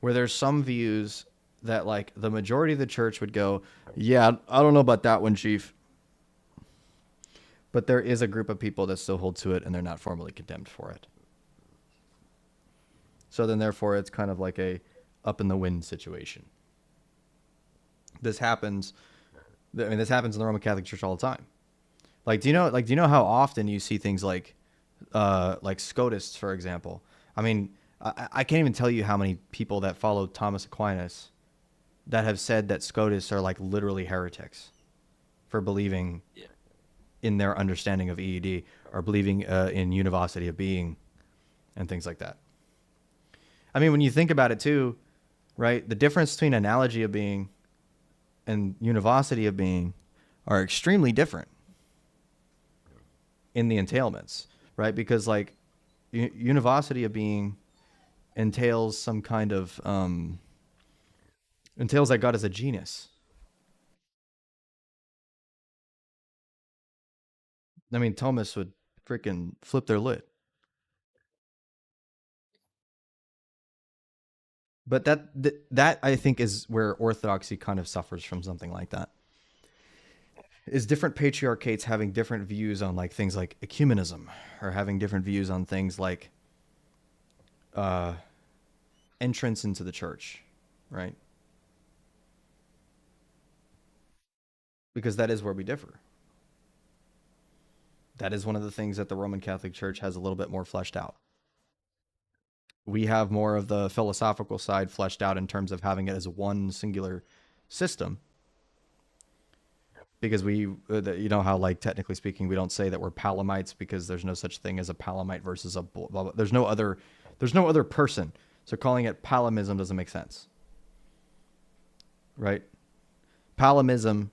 Where there's some views that like the majority of the church would go, yeah, I don't know about that one, Chief. But there is a group of people that still hold to it and they're not formally condemned for it. So then therefore it's kind of like a up in the wind situation. This happens in the Roman Catholic Church all the time. Like, do you know how often you see things like Scotists, for example? I mean, I can't even tell you how many people that follow Thomas Aquinas that have said that Scotists are like literally heretics for believing in their understanding of EED or believing in univocity of being and things like that. I mean, when you think about it too, right? The difference between analogy of being and univocity of being are extremely different in the entailments, right? Because like univocity of being entails some kind of entails that God is a genus. I mean, Thomas would freaking flip their lid. But that I think is where Orthodoxy kind of suffers from something like that. Is different patriarchates having different views on like things like ecumenism, or having different views on things like entrance into the church, right? Because that is where we differ. That is one of the things that the Roman Catholic Church has a little bit more fleshed out. We have more of the philosophical side fleshed out in terms of having it as one singular system. Because you know how, like, technically speaking, we don't say that we're Palamites because there's no such thing as a Palamite versus a blah, blah, blah. There's no other person. So calling it Palamism doesn't make sense, right? Palamism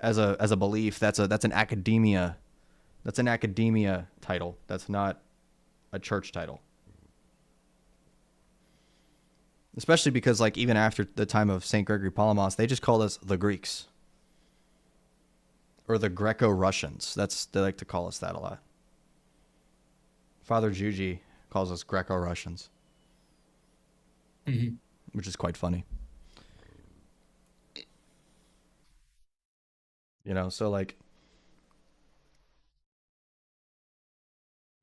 as a belief, that's an academia title. That's not a church title. Especially because, like, even after the time of St. Gregory Palamas, they just called us the Greeks. Or the Greco-Russians. They like to call us that a lot. Father Juji calls us Greco-Russians. Mm-hmm. Which is quite funny. You know, so like...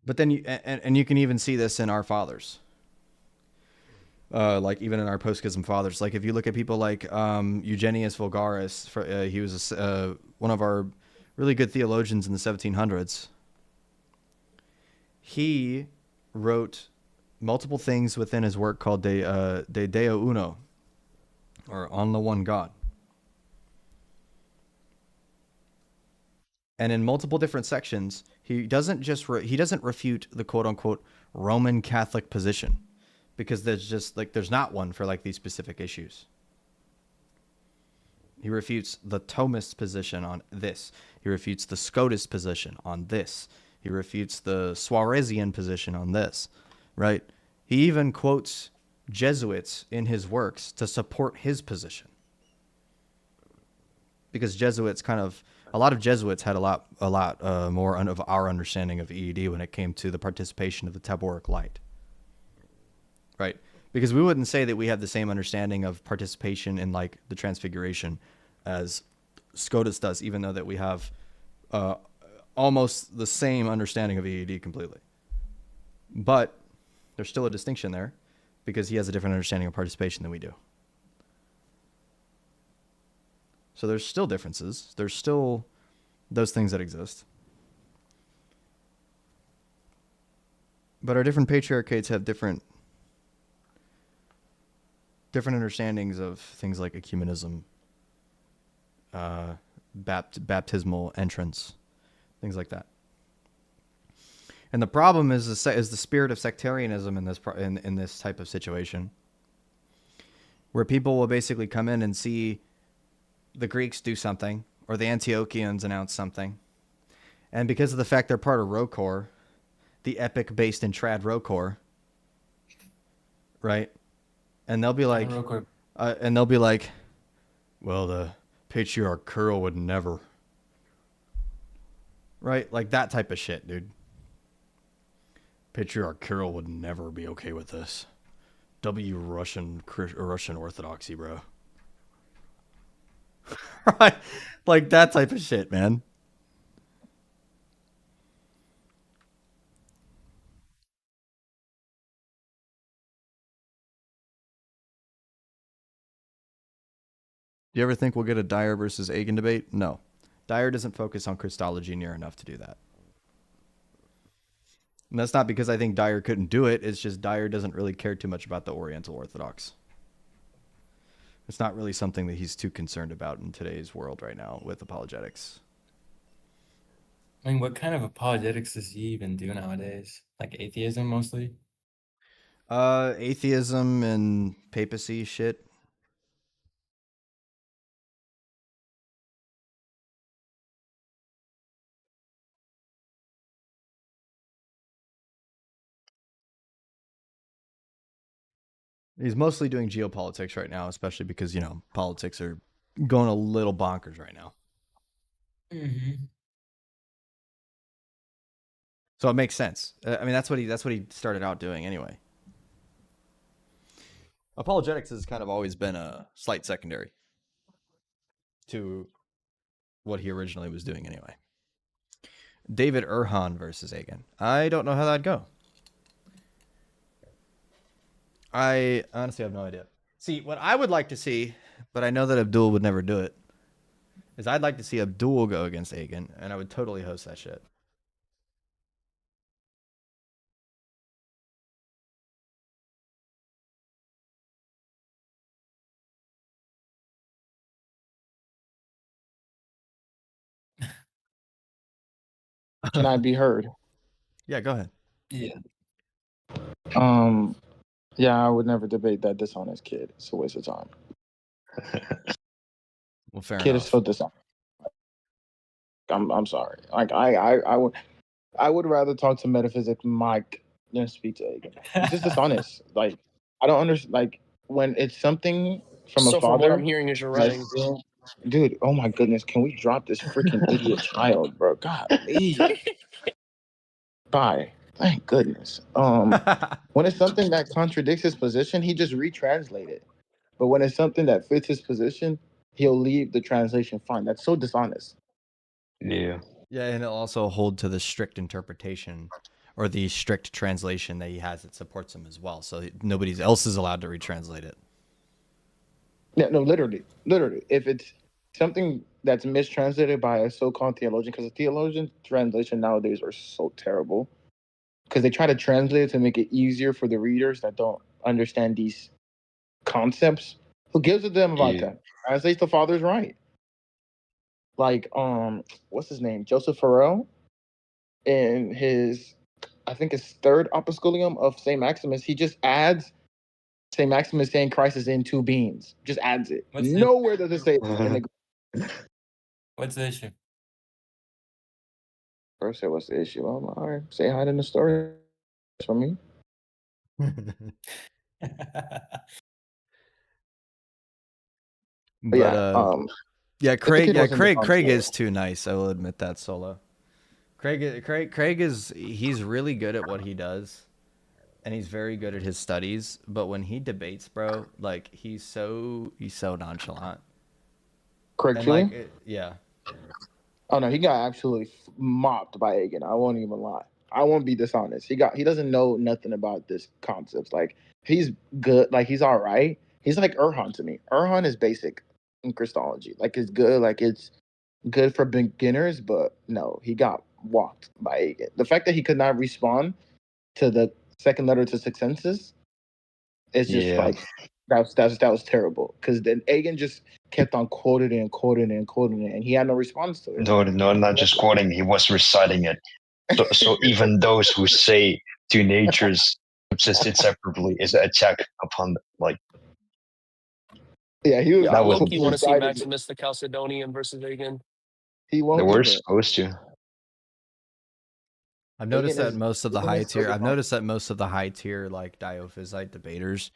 But then you can even see this in our fathers. Like even in our post-schism fathers. Like if you look at people like Eugenius Vulgaris, he was one of our really good theologians in the 1700s. He wrote multiple things within his work called De Deo Uno, or On the One God. And in multiple different sections, he doesn't refute the quote-unquote Roman Catholic position, because there's not one for like these specific issues. He refutes the Thomist position on this. He refutes the Scotist position on this. He refutes the Suarezian position on this, right? He even quotes Jesuits in his works to support his position. Because a lot of Jesuits had a lot more of our understanding of EED when it came to the participation of the taboric light, right? Because we wouldn't say that we have the same understanding of participation in like the Transfiguration as Scotus does, even though that we have almost the same understanding of EED completely. But there's still a distinction there because he has a different understanding of participation than we do. So there's still differences. There's still those things that exist. But our different patriarchates have different understandings of things like ecumenism, baptismal entrance, things like that. And the problem is the spirit of sectarianism in this type of situation, where people will basically come in and see the Greeks do something, or the Antiochians announce something, and because of the fact they're part of ROCOR, the epic based in trad ROCOR, right? And they'll be like, well, the patriarch Curl would never, right? Like that type of shit, dude. Patriarch Kirill would never be okay with this. Russian Orthodoxy, bro. Right? Like that type of shit, man. Do you ever think we'll get a Dyer versus Agan debate? No. Dyer doesn't focus on Christology near enough to do that. And that's not because I think Dyer couldn't do it. It's just Dyer doesn't really care too much about the Oriental Orthodox. It's not really something that he's too concerned about in today's world right now with apologetics. I mean, what kind of apologetics does he even do nowadays? Like atheism mostly? Atheism and papacy shit. He's mostly doing geopolitics right now, especially because, politics are going a little bonkers right now. Mm-hmm. So it makes sense. I mean, that's what he started out doing anyway. Apologetics has kind of always been a slight secondary to what he originally was doing anyway. David Erhan versus Agan. I don't know how that'd go. I honestly have no idea. See, what I would like to see, but I know that Abdul would never do it, is I'd like to see Abdul go against Agan, and I would totally host that shit. Can I be heard? Yeah, go ahead. Yeah. Yeah, I would never debate that dishonest kid. It's a waste of time. Well, fair Kid enough. is so dishonest. I'm sorry. Like I would rather talk to Metaphysics Mike than speak to Agan. He's just dishonest. Like I don't understand. Like when it's something from a father. From what I'm hearing is you're running. Dude, oh my goodness, can we drop this freaking idiot child, bro? God, bye. Thank goodness. When it's something that contradicts his position, he just retranslate it. But when it's something that fits his position, he'll leave the translation fine. That's so dishonest. Yeah. Yeah, and it'll also hold to the strict interpretation or the strict translation that he has that supports him as well. So nobody else is allowed to retranslate it. Yeah, no, literally. If it's something that's mistranslated by a so-called theologian, because the theologian translation nowadays are so terrible, because they try to translate it to make it easier for the readers that don't understand these concepts. Who gives a damn about that? Translates the Father's right. Like, what's his name? Joseph Farrell in his I think it's third opusculium of St. Maximus, he just adds St. Maximus saying Christ is in two beings. Just adds it. Nowhere does it say it in the... What's the issue? First, say what's the issue? Well, all right, say hi in the story for me. But yeah, Craig dishonest, is too nice. I will admit that, Solo. Craig is he's really good at what he does, and he's very good at his studies. But when he debates, bro, like he's so nonchalant. Craig, And like, yeah. Oh no, he got absolutely mopped by Egan. I won't even lie. I won't be dishonest. He doesn't know nothing about this concepts. Like he's good. Like he's all right. He's like Erhan to me. Erhan is basic in Christology. Like it's good. Like it's good for beginners. But no, he got walked by Egan. The fact that he could not respond to the second letter to Sixensis is just like that was terrible. Because then Egan just kept on quoting it, and he had no response to it. No, not just quoting. He was reciting it. So even those who say two natures subsist inseparably is an attack upon like. Yeah, he was. I low-key want to see Maximus the Chalcedonian versus Egan. He won't. They were supposed to. I've noticed that most of the high tier. I've noticed that most of the high tier like Diophysite debaters,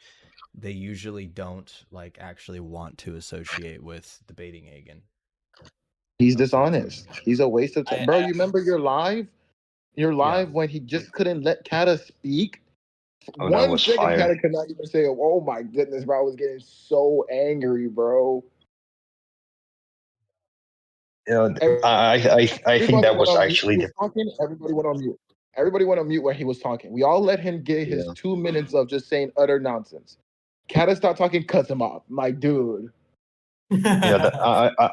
they usually don't like actually want to associate with debating Egan. He's dishonest. He's a waste of time, bro. You remember your live when he just couldn't let Kata speak. Oh, that was fire. Kata could not even say, "Oh my goodness, bro!" I was getting so angry, bro. Yeah, I think that was actually talking. Everybody went on mute. Everybody went on mute when he was talking. We all let him get his 2 minutes of just saying utter nonsense. Kata stopped talking, cuts him off. My dude. Yeah,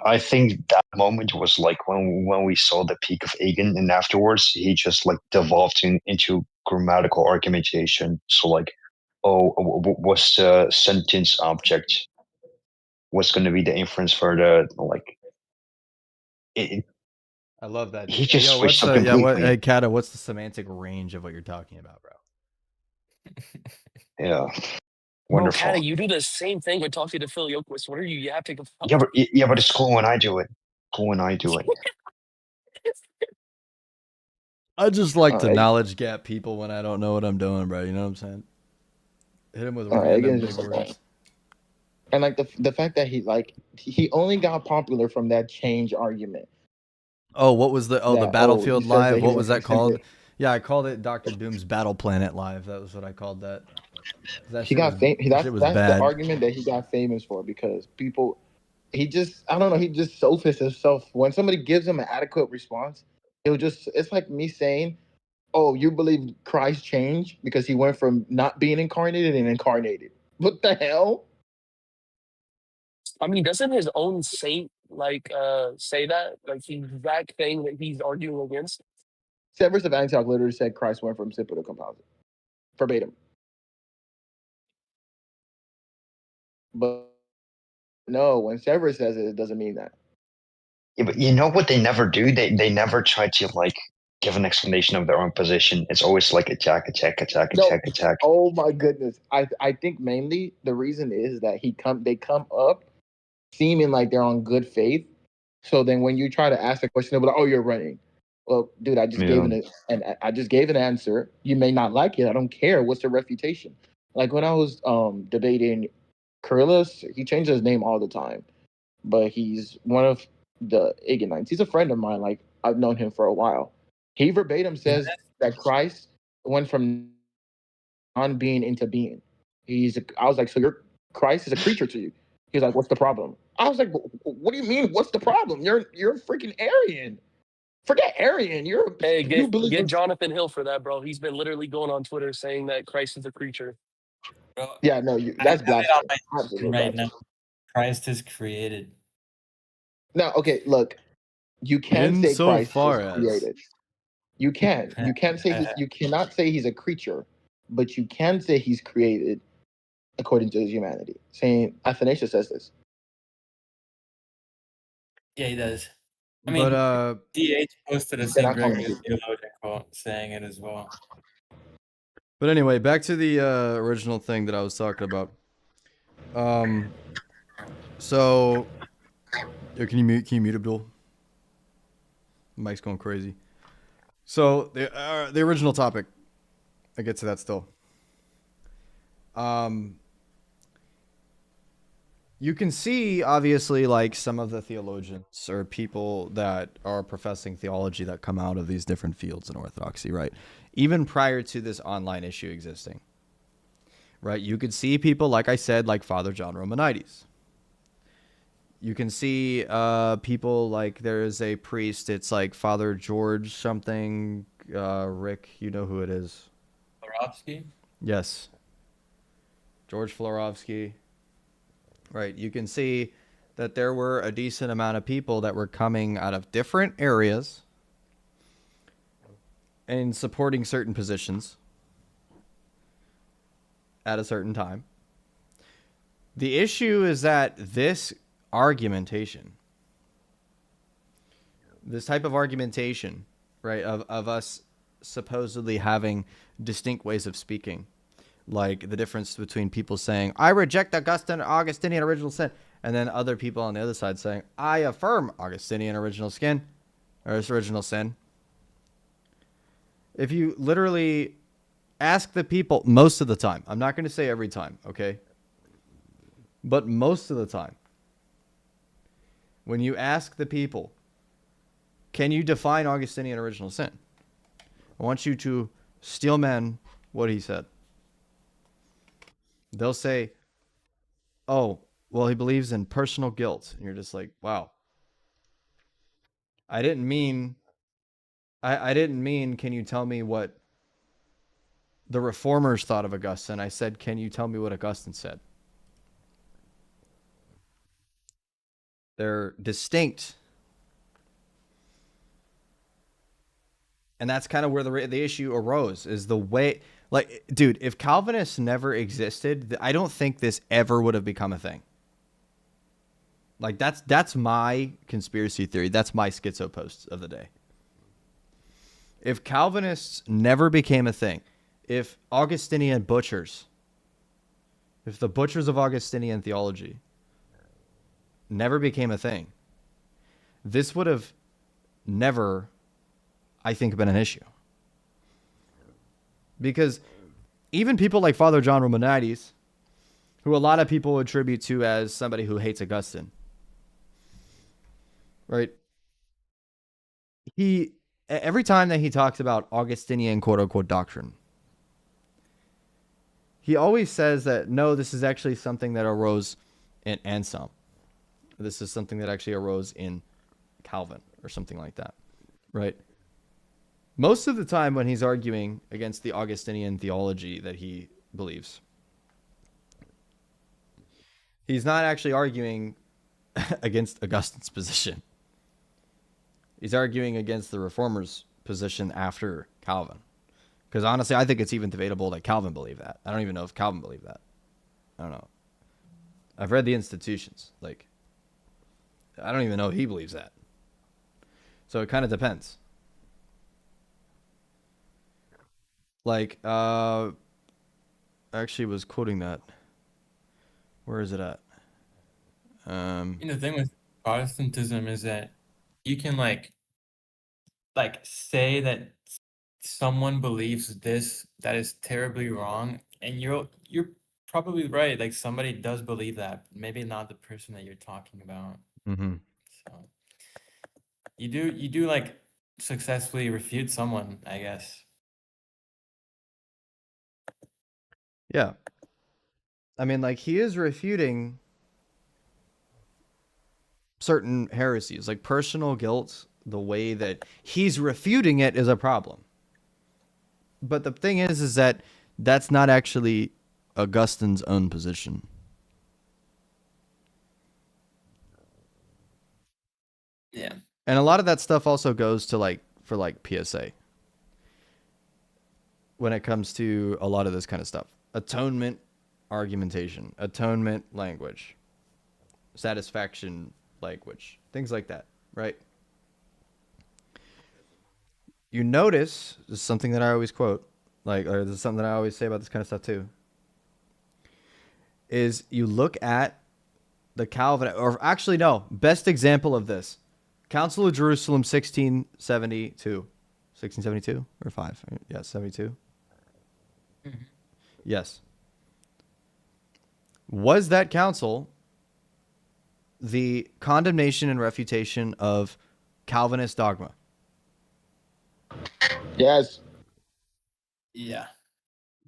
I think that moment was like when we saw the peak of Egan, and afterwards he just like devolved into grammatical argumentation. So like, what's the sentence object? What's going to be the inference for the like? I love that. He just switched up completely. Hey, Kata, what's the semantic range of what you're talking about, bro? Yeah. Wonderful. Bro, Kata, you do the same thing when talking to Filioque. What are you yapping about? Yeah, but it's cool when I do it. I just like to knowledge gap people when I don't know what I'm doing, bro. You know what I'm saying? Hit him with random big words. And like the fact that he only got popular from that change argument. Oh, what was the Battlefield Live? What was that called? Yeah, I called it Dr. Doom's Battle Planet Live. That was what I called that. That's the argument that he got famous for, because people, he just sophists himself. When somebody gives him an adequate response, it's like me saying, oh, you believe Christ changed because he went from not being incarnated and incarnated. What the hell? I mean, doesn't his own saint say that? Like the exact thing that he's arguing against? Severus of Antioch literally said Christ went from simple to composite. Verbatim. But no, when Severus says it, it doesn't mean that. Yeah, but you know what they never do? They never try to like give an explanation of their own position. It's always like attack. Oh my goodness. I think mainly the reason is that they come up seeming like they're on good faith. So then when you try to ask a question, they'll be like, oh, you're running. Well, dude, I just gave an answer. You may not like it. I don't care. What's the refutation? Like when I was debating Kyrillos, he changes his name all the time, but he's one of the Eganites. He's a friend of mine. Like I've known him for a while. He verbatim says that Christ went from non-being into being. I was like, so Christ is a creature to you? He's like, what's the problem? I was like, what do you mean? What's the problem? You're a freaking Arian. Forget Arian. Get Jonathan Hill for that, bro. He's been literally going on Twitter saying that Christ is a creature. Bro, yeah, no, that's blasphemy. Right now, Christ is created. No, okay, look, you can't say Christ is created. You can. You can't say you cannot say he's a creature, but you can say he's created according to his humanity. Saying Athanasius says this. Yeah, he does. I mean, DH posted a St. Gregory theologian about saying it as well. But anyway, back to the original thing that I was talking about. So, yo, can you mute Abdul? Mike's going crazy. So the original topic, I get to that still. You can see obviously like some of the theologians or people that are professing theology that come out of these different fields in Orthodoxy, right? Even prior to this online issue existing, right? You could see people, like I said, like Father John Romanides. You can see people like there's a priest, it's like Father George something, Rick, you know who it is. Florovsky? Yes. George Florovsky. Right. You can see that there were a decent amount of people that were coming out of different areas and supporting certain positions at a certain time. The issue is that this argumentation, this type of argumentation, right, of us supposedly having distinct ways of speaking, like the difference between people saying, I reject Augustinian original sin, and then other people on the other side saying, I affirm Augustinian original sin. If you literally ask the people most of the time, I'm not going to say every time, okay? But most of the time, when you ask the people, can you define Augustinian original sin? I want you to steelman what he said. They'll say, oh, well, he believes in personal guilt. And you're just like, wow. I didn't mean, can you tell me what the reformers thought of Augustine? I said, can you tell me what Augustine said? They're distinct. And that's kind of where the issue arose, is the way, like, dude, if Calvinists never existed, I don't think this ever would have become a thing. Like, that's my conspiracy theory. That's my schizo post of the day. If Calvinists never became a thing, if Augustinian butchers, if the butchers of Augustinian theology never became a thing, this would have never, I think, been an issue. Because even people like Father John Romanides, who a lot of people attribute to as somebody who hates Augustine, right? He, every time that he talks about Augustinian quote unquote doctrine, he always says that, no, this is actually something that arose in Anselm. This is something that actually arose in Calvin or something like that, right? Most of the time when he's arguing against the Augustinian theology that he believes, he's not actually arguing against Augustine's position. He's arguing against the Reformers' position after Calvin. Because honestly, I think it's even debatable that Calvin believed that. I don't even know if Calvin believed that. I don't know. I've read the Institutions. Like, I don't even know if he believes that. So it kind of depends. Like, I actually was quoting that. Where is it at? The thing with Protestantism is that you can like say that someone believes this that is terribly wrong, and you're probably right. Like somebody does believe that, maybe not the person that you're talking about. Mm-hmm. So you do like successfully refute someone, I guess. Yeah. I mean, like, he is refuting certain heresies, like personal guilt. The way that he's refuting it is a problem. But the thing is that that's not actually Augustine's own position. Yeah. And a lot of that stuff also goes to like, for like PSA. When it comes to a lot of this kind of stuff. Atonement argumentation, atonement language, satisfaction language, things like that, right? you notice, this is something that I always quote, or this is something that I always say about this kind of stuff too, is you look at the Calvin, or actually no, best example of this, Council of Jerusalem 1672 or 5, yeah, 72. Mm-hmm. Yes. Was that council the condemnation and refutation of Calvinist dogma? Yes. Yeah.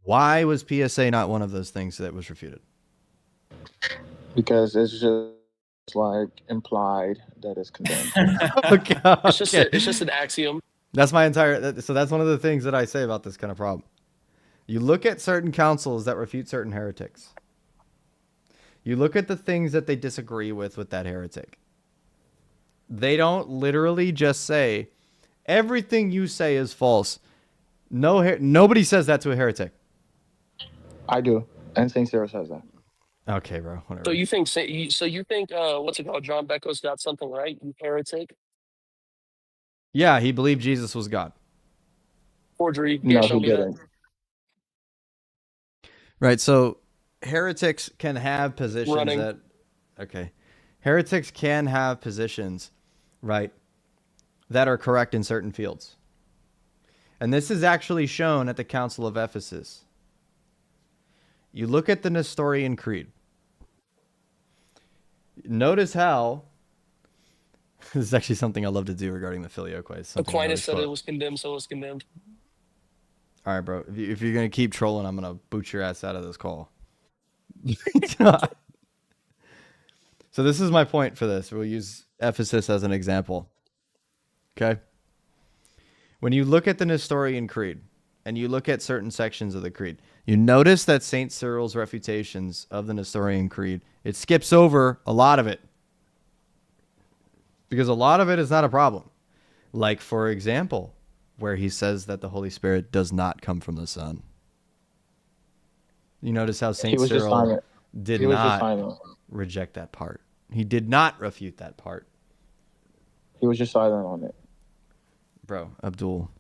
Why was PSA not one of those things that was refuted? Because it's just like implied that it's condemned. Okay. It's just an axiom. That's my entire. So that's one of the things that I say about this kind of problem. You look at certain councils that refute certain heretics. You look at the things that they disagree with that heretic. They don't literally just say everything you say is false. Nobody says that to a heretic. I do, and Saint Cyril says that. Okay, bro. Whatever. So you think what's it called? John Becko's got something right? You heretic. Yeah, he believed Jesus was God. Forgery. No, Show he me didn't. Right. So heretics can have positions Running. that. Okay. Heretics can have positions, right, that are correct in certain fields. And this is actually shown at the Council of Ephesus. You look at the Nestorian Creed. Notice how this is actually something I love to do regarding the Filioque. Aquinas said it was condemned, so it was condemned. All right, bro. If you're going to keep trolling, I'm going to boot your ass out of this call. So this is my point for this. We'll use Ephesus as an example. Okay? When you look at the Nestorian Creed and you look at certain sections of the creed, you notice that St. Cyril's refutations of the Nestorian Creed, it skips over a lot of it. Because a lot of it is not a problem. Like, for example, where he says that the Holy Spirit does not come from the Son. You notice how St. Cyril did not reject that part. He did not refute that part. He was just silent on it. Bro, Abdul,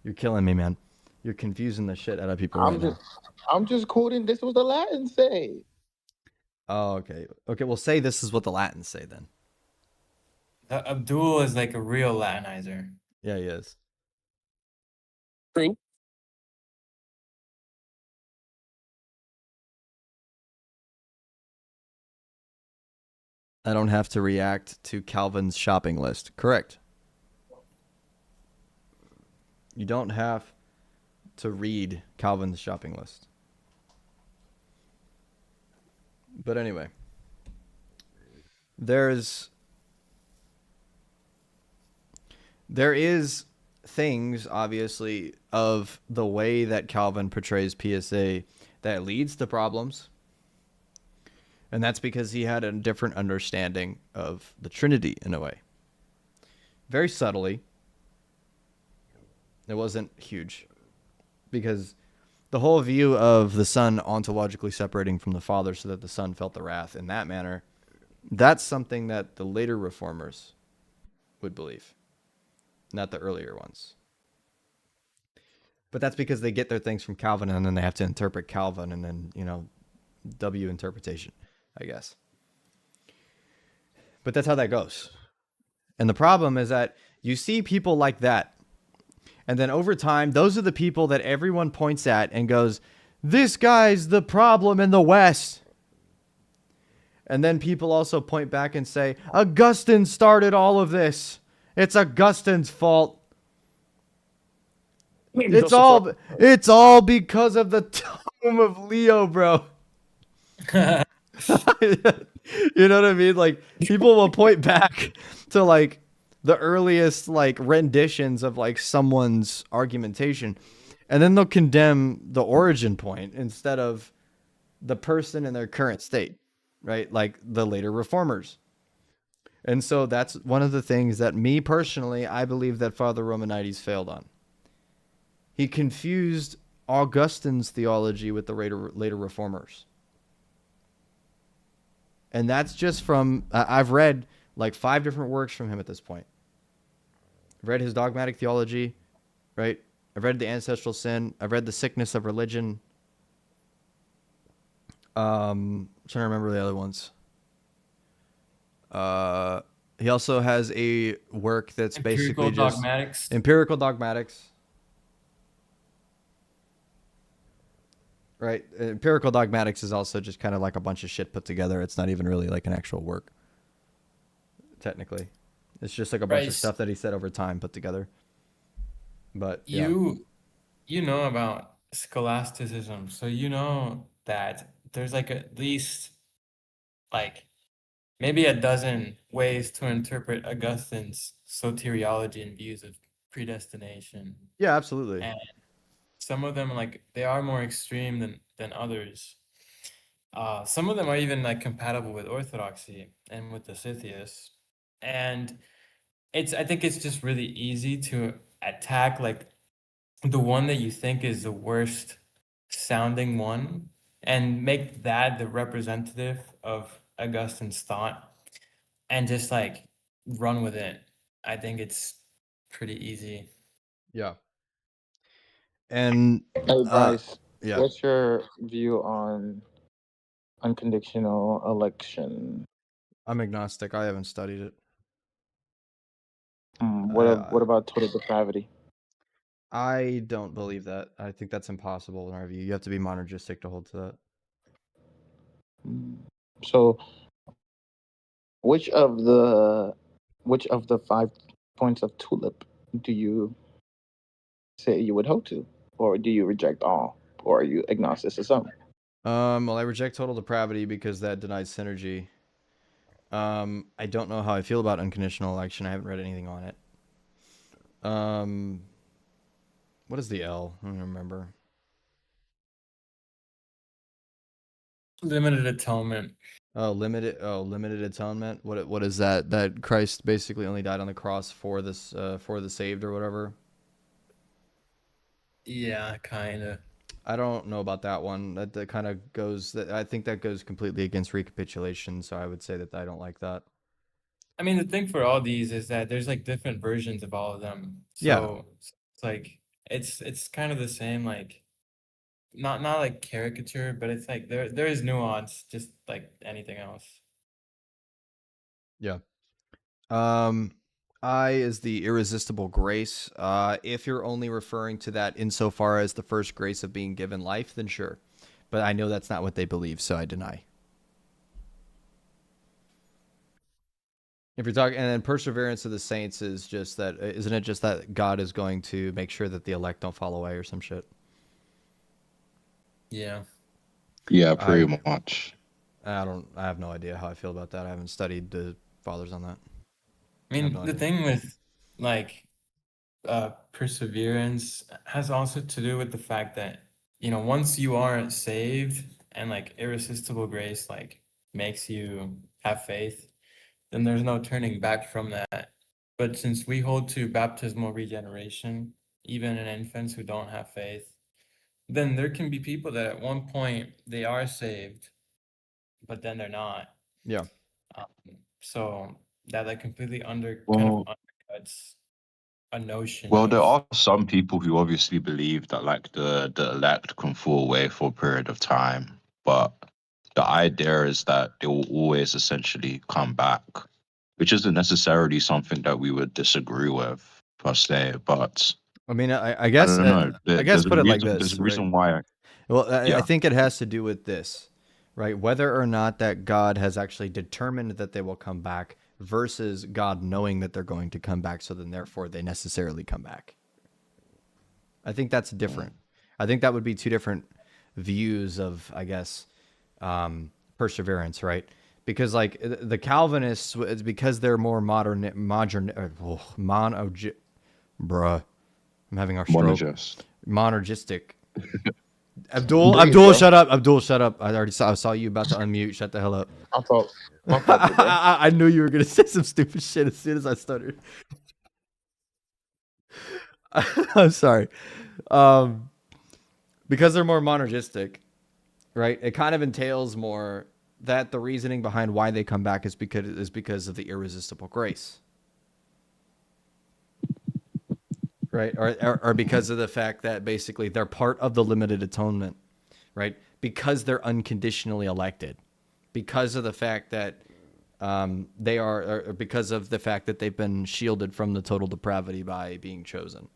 you're killing me, man. You're confusing the shit out of people right now. I'm just quoting this was the Latin say. Oh, okay. Okay, well, say this is what the Latins say then. Abdul is like a real Latinizer. Yeah, he is. True. I don't have to react to Calvin's shopping list. Correct. You don't have to read Calvin's shopping list. But anyway, there is things, obviously, of the way that Calvin portrays PSA that leads to problems. And that's because he had a different understanding of the Trinity in a way. Very subtly. It wasn't huge. Because the whole view of the Son ontologically separating from the Father so that the Son felt the wrath in that manner, that's something that the later reformers would believe, not the earlier ones. But that's because they get their things from Calvin and then they have to interpret Calvin and then, W interpretation, I guess. But that's how that goes. And the problem is that you see people like that. And then over time, those are the people that everyone points at and goes, this guy's the problem in the West. And then people also point back and say, Augustine started all of this. It's Augustine's fault. It's all because of the Tome of Leo, bro. You know what I mean? Like, people will point back to like the earliest like renditions of like someone's argumentation, and then they'll condemn the origin point instead of the person in their current state, right? Like the later reformers. And so that's one of the things that me personally, I believe that Father Romanides failed on. He confused Augustine's theology with the later reformers. And that's just from, I've read like 5 different works from him at this point. I've read his dogmatic theology, right? I've read the ancestral sin. I've read the sickness of religion. I'm trying to remember the other ones. He also has a work that's basically just dogmatics. empirical dogmatics. Right. Empirical dogmatics is also just kind of like a bunch of shit put together. It's not even really like an actual work. Technically. It's just like a bunch of stuff that he said over time put together. But yeah. You know about scholasticism, so you know that there's like at least like maybe a dozen ways to interpret Augustine's soteriology and views of predestination. Yeah, absolutely. And some of them like they are more extreme than others. Some of them are even like compatible with orthodoxy and with the Scythius. And I think it's just really easy to attack like the one that you think is the worst sounding one and make that the representative of Augustine's thought and just like run with it. I think it's pretty easy. Yeah. And Hey Bryce, yeah. what's your view on unconditional election? I'm agnostic. I haven't studied it. What about total depravity? I don't believe that. I think that's impossible in our view. You have to be monergistic to hold to that. So, which of the 5 points of tulip do you say you would hold to, or do you reject all, or are you agnostic to some? Well, I reject total depravity because that denies synergy. I don't know how I feel about unconditional election. I haven't read anything on it. What is the L? I don't remember. Limited atonement. Limited atonement. What is that? That Christ basically only died on the cross for this for the saved or whatever. Yeah, kind of. I don't know about that one. That kind of goes. I think that goes completely against recapitulation. So I would say that I don't like that. I mean, the thing for all these is that there's like different versions of all of them. Yeah. So it's like it's kind of the same, like not like caricature, but it's like there is nuance, just like anything else. Yeah. I is the irresistible grace. If you're only referring to that insofar as the first grace of being given life, then sure. But I know that's not what they believe, so I deny. If you're talking, and then perseverance of the saints is just that, isn't it just that God is going to make sure that the elect don't fall away or some shit? Yeah. Yeah, pretty much. I have no idea how I feel about that. I haven't studied the fathers on that. I mean, the thing with like perseverance has also to do with the fact that, you know, once you are saved and like irresistible grace like makes you have faith, then there's no turning back from that. But since we hold to baptismal regeneration, even in infants who don't have faith, then there can be people that at one point they are saved, but then they're not. Yeah. So that like completely kind of undercuts a notion. Well, there are some people who obviously believe that like the elect can fall away for a period of time, but the idea is that they will always essentially come back, which isn't necessarily something that we would disagree with per se. But I mean, I guess I don't know. I guess put it like this. There's a reason right? why. Well, I think it has to do with this, right? Whether or not that God has actually determined that they will come back versus God knowing that they're going to come back, so then therefore they necessarily come back. I think that's different. I think that would be two different views of, I guess, perseverance, right? Because like the Calvinists, it's because they're more modern, bruh. I'm having a stroke. Monergistic. Abdul, shut up. Abdul, shut up. I saw you about to unmute. Shut the hell up. I knew you were gonna say some stupid shit as soon as I stuttered. I'm sorry. Because they're more monergistic, right? It kind of entails more that the reasoning behind why they come back is because of the irresistible grace. right? Or because of the fact that basically they're part of the limited atonement, right? Because they're unconditionally elected, because of the fact that they are, or because of the fact that they've been shielded from the total depravity by being chosen,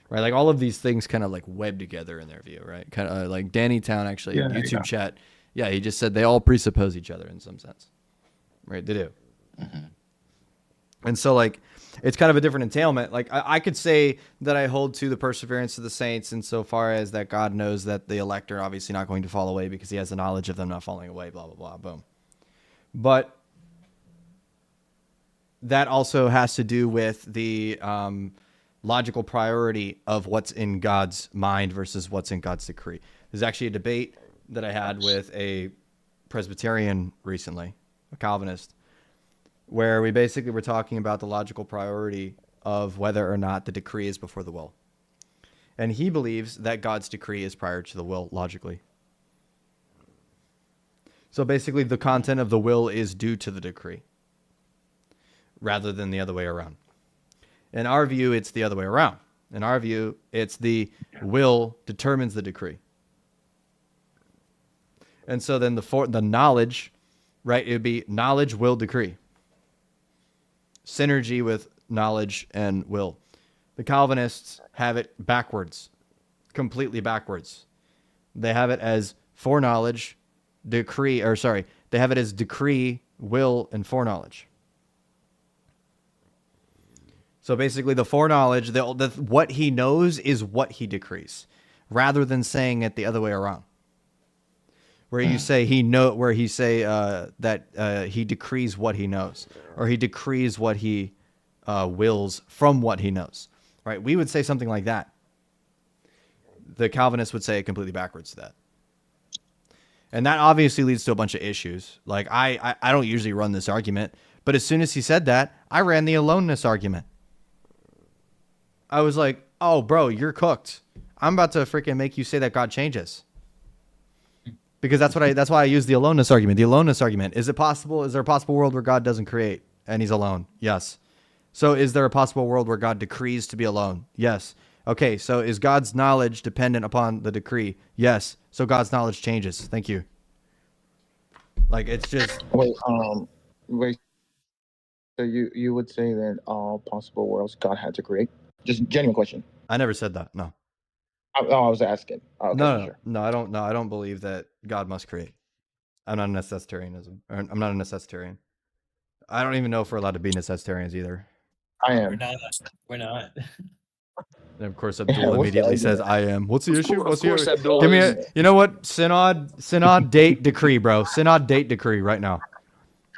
right? Like all of these things kind of like web together in their view, right? Kind of like Danny Town actually in YouTube chat. Yeah, he just said they all presuppose each other in some sense, right? They do. And so like, it's kind of a different entailment. Like I could say that I hold to the perseverance of the saints insofar as that God knows that the elect are obviously not going to fall away because he has the knowledge of them not falling away, blah, blah, blah, boom. But that also has to do with the logical priority of what's in God's mind versus what's in God's decree. There's actually a debate that I had with a Presbyterian recently, a Calvinist, where we basically were talking about the logical priority of whether or not the decree is before the will. And he believes that God's decree is prior to the will, logically. So basically, the content of the will is due to the decree, rather than the other way around. In our view, it's the other way around. In our view, it's the will determines the decree. And so then the knowledge, right, it would be knowledge, will, decree. Synergy with knowledge and will. The Calvinists have it backwards, completely backwards. They have it as foreknowledge, decree, or sorry, they have it as decree, will, and foreknowledge. So basically the foreknowledge, what he knows is what he decrees, rather than saying it the other way around. Where you say that he decrees what he knows, or he decrees what he wills from what he knows, right? We would say something like that. The Calvinists would say it completely backwards to that. And that obviously leads to a bunch of issues. Like I don't usually run this argument, but as soon as he said that, I ran the aloneness argument. I was like, oh, bro, you're cooked. I'm about to freaking make you say that God changes. Because that's why I use the aloneness argument. The aloneness argument. Is there a possible world where God doesn't create and he's alone? Yes. So is there a possible world where God decrees to be alone? Yes. Okay, so is God's knowledge dependent upon the decree? Yes. So God's knowledge changes. Thank you. Like it's just wait. So you would say that all possible worlds God had to create? Just a genuine question. I never said that. No. I was asking. Okay, No, sure. no, I don't. No, I don't believe that God must create. I'm not a necessitarianism. Or I'm not a necessitarian. I don't even know if we're allowed to be necessitarians either. I am. We're not. And of course, Abdul immediately says, "I am." What's the issue? What's the issue? Abdul Give me is. you know what? Synod date decree, bro. Synod date decree right now.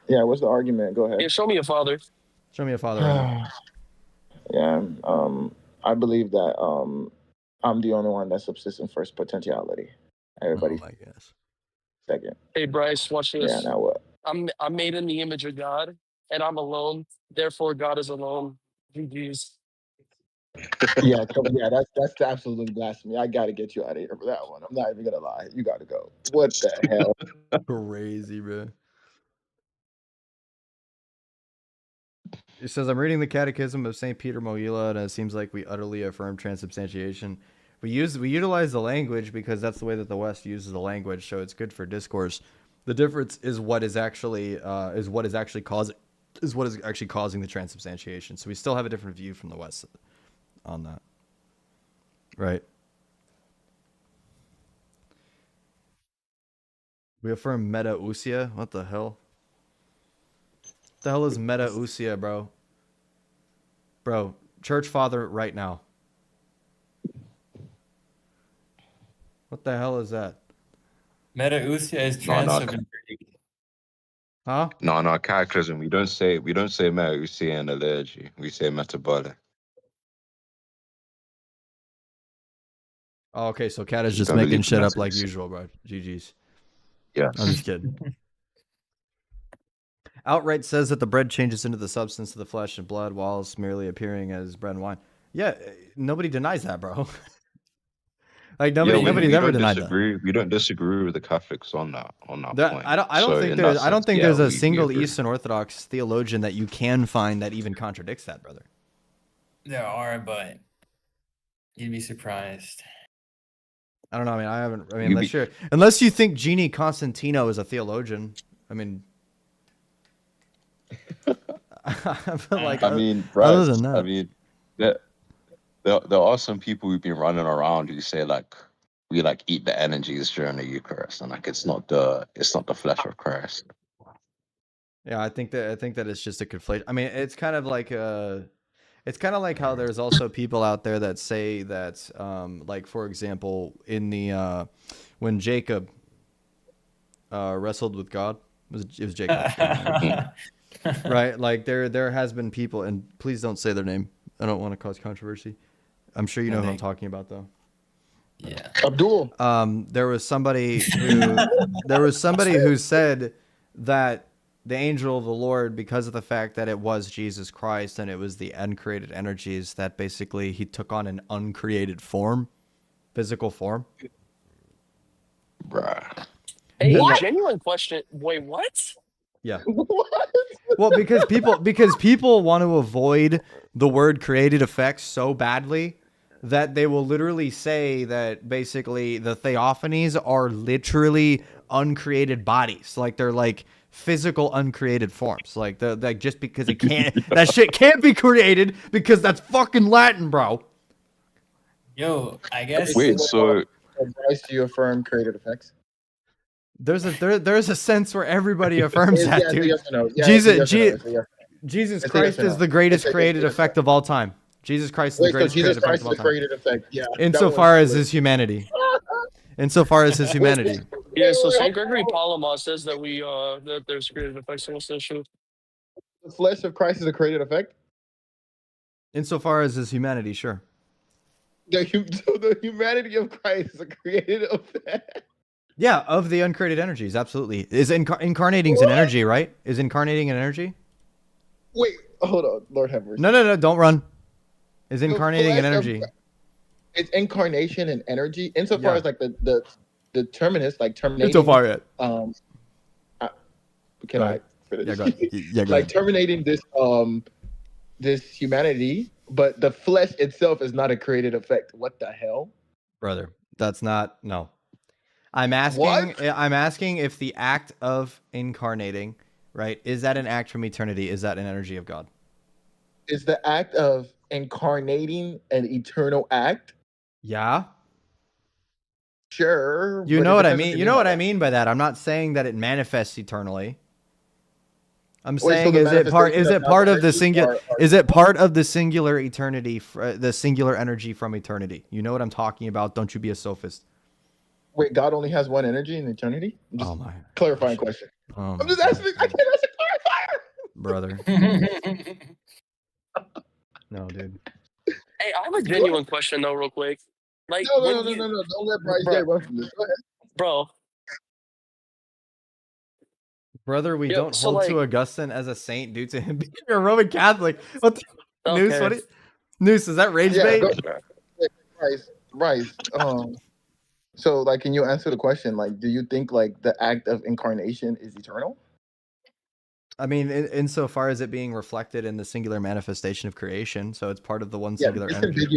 Yeah. What's the argument? Go ahead. Yeah, show me a father. Show me a father. Right Yeah. I believe that I'm the only one that subsists in first potentiality. Everybody's second. Hey, Bryce, watch this. Yeah. Now what? I'm made in the image of God, and I'm alone. Therefore, God is alone. GG's. Yeah. That's absolute blasphemy. I got to get you out of here for that one. I'm not even gonna lie. You got to go. What the hell? Crazy, bro. It says, I'm reading the Catechism of St. Peter Moila, and it seems like we utterly affirm transubstantiation. We utilize the language because that's the way that the West uses the language, so it's good for discourse. The difference is what is actually causing the transubstantiation. So we still have a different view from the West on that, right? We affirm metausia. What the hell? What the hell is metausia, bro? Bro, church father right now. What the hell is that? Metausia is transubstantiation. Huh? No, catechism. We don't say metausia in the liturgy. We say metabolic. Oh, okay, so Cat is just making shit up like usual, bro. GG's. Yeah. I'm just kidding. Outright says that the bread changes into the substance of the flesh and blood while it's merely appearing as bread and wine. Yeah, nobody denies that, bro. Like nobody's ever denied that. We don't disagree with the Catholics on that point. I don't think there's a single Eastern Orthodox theologian that you can find that even contradicts that, brother. There are, but You'd be surprised. I don't know. I mean, I haven't. I mean, unless you think Genie Constantino is a theologian. I mean, like, I mean, other Bryce, than that, I mean, there are some people who've been running around who say like we like eat the energies during the Eucharist, and like it's not the flesh of Christ. yeah, I think that it's just a conflation. I mean, it's kind of like how there's also people out there that say that, like, for example, in the when Jacob wrestled with God, it was Jacob, right? Like there has been people, and please don't say their name. I don't want to cause controversy. I'm sure you know who I'm talking about, though. Yeah, Abdul. There was somebody who said that the angel of the Lord, because of the fact that it was Jesus Christ and it was the uncreated energies, that basically he took on an uncreated form, physical form. Bruh. Hey, What? genuine question. Wait, what? Yeah. What? Well, because people want to avoid the word created effects so badly that they will literally say that basically the theophanies are literally uncreated bodies. Like they're like physical uncreated forms. Like just because it can't, that shit can't be created because that's fucking Latin, bro. Yo, I guess. Wait, so Bryce, do you affirm created effects? There's a sense where everybody affirms that, Yes, dude. yes or no. Yeah, it's a yes or no. It's a yes. Jesus It's a Christ yes or is no. the greatest It's a created yes. effect of all time. Jesus Christ is the Wait, so greatest Jesus created effect Christ of all is a time. created effect. Yeah. Insofar as his humanity. Insofar as his humanity. Yeah, so St. Gregory Palamas says that that there's creative effects in this issue. The flesh of Christ is a created effect? Insofar as his humanity, sure. So the humanity of Christ is a created effect? Yeah, of the uncreated energies, absolutely. Is incarnating an energy, right? Is incarnating an energy? Wait, hold on. Lord have mercy. No, don't run. Is incarnating an energy? It's incarnation and energy. Insofar as like the terminus, like terminating. Insofar as can I finish? Yeah, go ahead. Yeah, go like ahead. terminating this humanity, but the flesh itself is not a created effect. What the hell? Brother, that's not, no. I'm asking if the act of incarnating, right, is that an act from eternity? Is that an energy of God? Is the act of incarnating an eternal act? Yeah. Sure. You know what I mean? You know what I mean by that. I'm not saying that it manifests eternally. I'm saying, is it part of the singular eternity, the singular energy from eternity? You know what I'm talking about? Don't you be a sophist. Wait, God only has one energy in eternity? Oh my. Clarifying question. Oh I'm just asking. I can't ask a clarifier. Brother. No, dude. Hey, I have a genuine question though, real quick. Like, no. Don't let Bryce J run from this. Go ahead. Bro. Brother, we don't hold to Augustine as a saint due to him being a Roman Catholic. What the Noose? What? Noose, is that rage bait? Bryce. So, like, can you answer the question? Like, do you think like the act of incarnation is eternal? I mean, insofar as it being reflected in the singular manifestation of creation, so it's part of the one singular energy.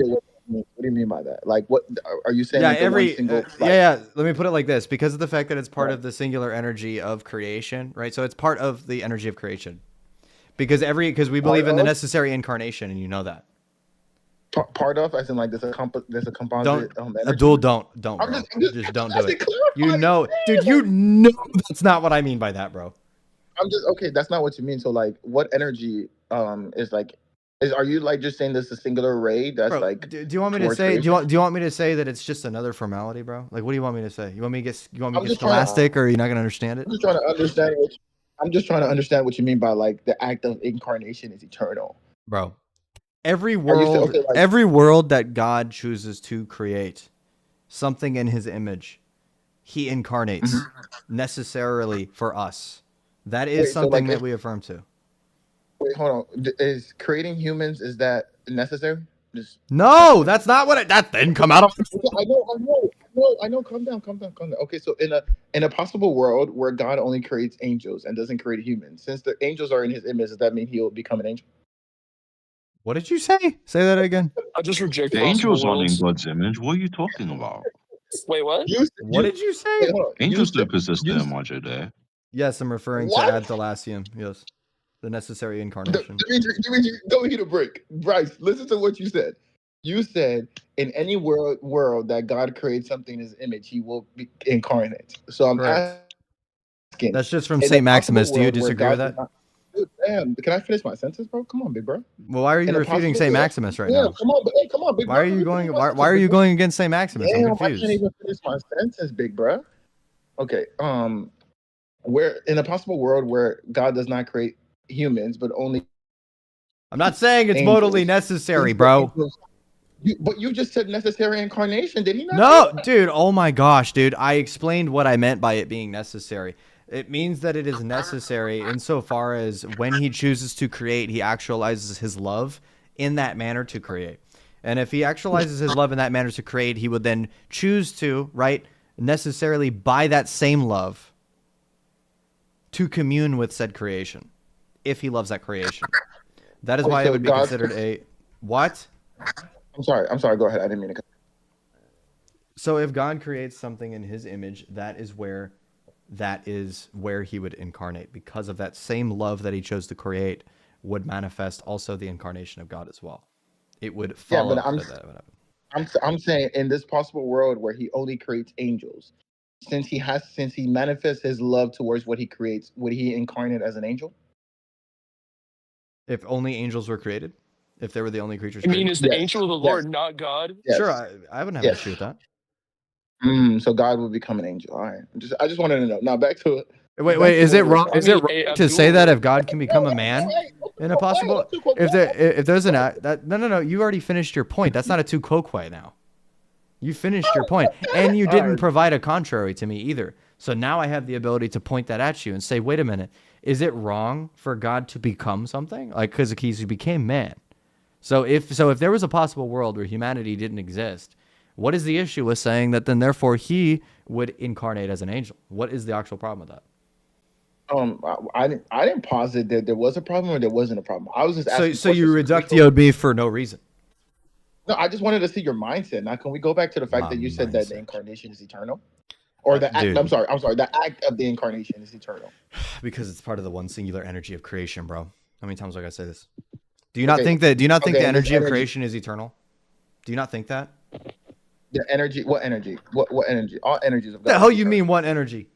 What do you mean by that? Like, what are you saying? Yeah, like yeah. Let me put it like this: because of the fact that it's part of the singular energy of creation, right? So it's part of the energy of creation, because we believe in the necessary incarnation, and you know that. Part of, as in like there's a composite. Abdul, don't, bro. Just don't do it. You know, dude. You know that's not what I mean by that, bro. I'm just okay. That's not what you mean. So, like, what energy is like? Are you like just saying this is a singular ray? That's bro, like. Do you want me to say? Do you want me to say that it's just another formality, bro? Like, what do you want me to say? You want me to get scholastic, or you're not gonna understand it? I'm just trying to understand what you mean by like the act of incarnation is eternal, bro. Every world that God chooses to create something in His image, He incarnates necessarily for us. That is something that we affirm to. Wait, hold on. Is creating humans, is that necessary? No, that's not what that didn't come out of. I know. Calm down. Okay, so in a possible world where God only creates angels and doesn't create humans, since the angels are in His image, does that mean He will become an angel? What did you say? Say that again. I just reject The possible angels aren't in worlds. God's image. What are you talking about? Wait, what? What did you say? Wait, hold on. Angels don't possess the image of there. Yes, I'm referring to What? ad thalasium. Yes, the necessary incarnation. Dimitri, don't hit a break. Bryce, listen to what you said. You said in any world that God creates something in his image, he will be incarnate. So I'm asking. That's just from in St. a Maximus. possible Do you world where disagree with God that? does not- Dude, damn, can I finish my sentence, bro? Come on, big bro. Well, why are you In a refuting possible St. world- Maximus right Yeah, now? come on, hey, come on, big Why bro. are Let you me going? finish my Why sentence, are you big bro. going against St. Maximus? I'm Damn, I confused. can't even finish my sentence, big bro. Okay, where in a possible world where God does not create humans, but only I'm not saying it's angels, modally necessary, since the bro. angels- but you just said necessary incarnation, did he not? No, dude. Oh my gosh, dude. I explained what I meant by it being necessary. It means that it is necessary insofar as when he chooses to create, he actualizes his love in that manner to create. And if he actualizes his love in that manner to create, he would then choose to, right, necessarily by that same love to commune with said creation, if he loves that creation. That is why it would be considered a what? I'm sorry. Go ahead. I didn't mean to. So if God creates something in his image, that is where he would incarnate, because of that same love that he chose to create would manifest also the incarnation of God as well. It would follow that would happen. I'm saying in this possible world where he only creates angels, since he manifests his love towards what he creates, would he incarnate as an angel? If only angels were created? If they were the only creatures I mean, created? is the angel of the Lord not God? Yes. Sure, I wouldn't have an issue with that. So God would become an angel. All right. I just wanted to know. Now back to it. Wait, is it wrong? Is it wrong to say that if God can become a man in a possible? If there's an that no, you already finished your point. That's not a tu quoque now. You finished your point, and you didn't provide a contrary to me either. So now I have the ability to point that at you and say, wait a minute, is it wrong for God to become something? Like, because he became man. So if there was a possible world where humanity didn't exist, what is the issue with saying that then therefore he would incarnate as an angel? What is the actual problem with that? I didn't posit that there was a problem or there wasn't a problem. I was just asking. So you reductioed me for no reason. No, I just wanted to see your mindset. Now, can we go back to the fact that you said that the incarnation is eternal, or the act? I'm sorry. The act of the incarnation is eternal. Because it's part of the one singular energy of creation, bro. How many times do I gotta say this? Do you not think that? Do you not think the energy of creation is eternal? Do you not think that? The energy. What energy? What energy? All energies of God. The hell you mean what energy?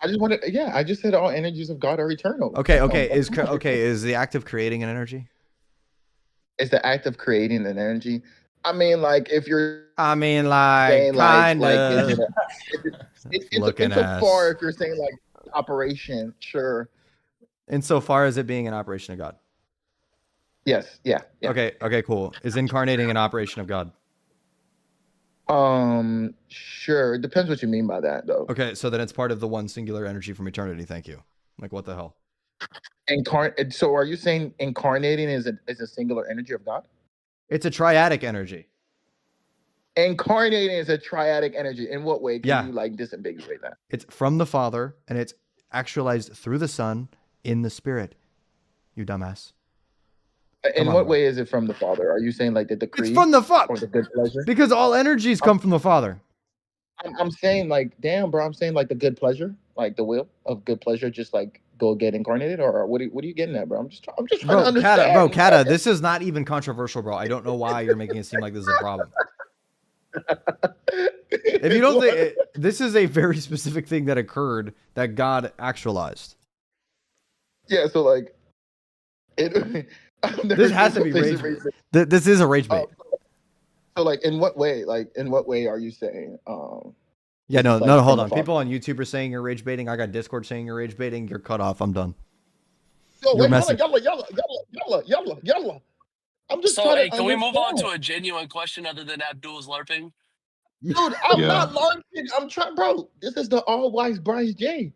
I just wanted. Yeah, I just said all energies of God are eternal. Okay. Is the act of creating an energy? Is the act of creating an energy? I mean, like if you're. I mean, like kind of. It's so far if you're saying like operation, sure. Insofar as it being an operation of God. Yes. Yeah. Okay. Cool. Is incarnating an operation of God? Sure. It depends what you mean by that, though. Okay, so then it's part of the one singular energy from eternity. Thank you. Like, what the hell? So are you saying incarnating is a singular energy of God? It's a triadic energy. Incarnating is a triadic energy. In what way can you like disambiguate that? It's from the Father, and it's actualized through the Son in the Spirit. You dumbass. In what way is it from the Father? Are you saying like the decree? It's from the Father. Or the good pleasure? Because all energies come from the Father. I'm saying like, damn, bro. I'm saying like the good pleasure, like the will of good pleasure, just like go get incarnated, or what are you getting at, bro? I'm just trying to understand. Kata, this is not even controversial, bro. I don't know why you're making it seem like this is a problem. If you don't think this is a very specific thing that occurred that God actualized. Yeah. So like, this has to be rage bait. This is a rage bait. So like, in what way? Like, in what way are you saying? Yeah, no, hold on. People on YouTube are saying you're rage baiting. I got Discord saying you're rage baiting. You're cut off. I'm done. Yo, wait, yalla. I'm just so, hey, can we move on to a genuine question other than Abdul's LARPing? Dude, I'm not LARPing. I'm trying, bro. This is the all-wise Bryce J.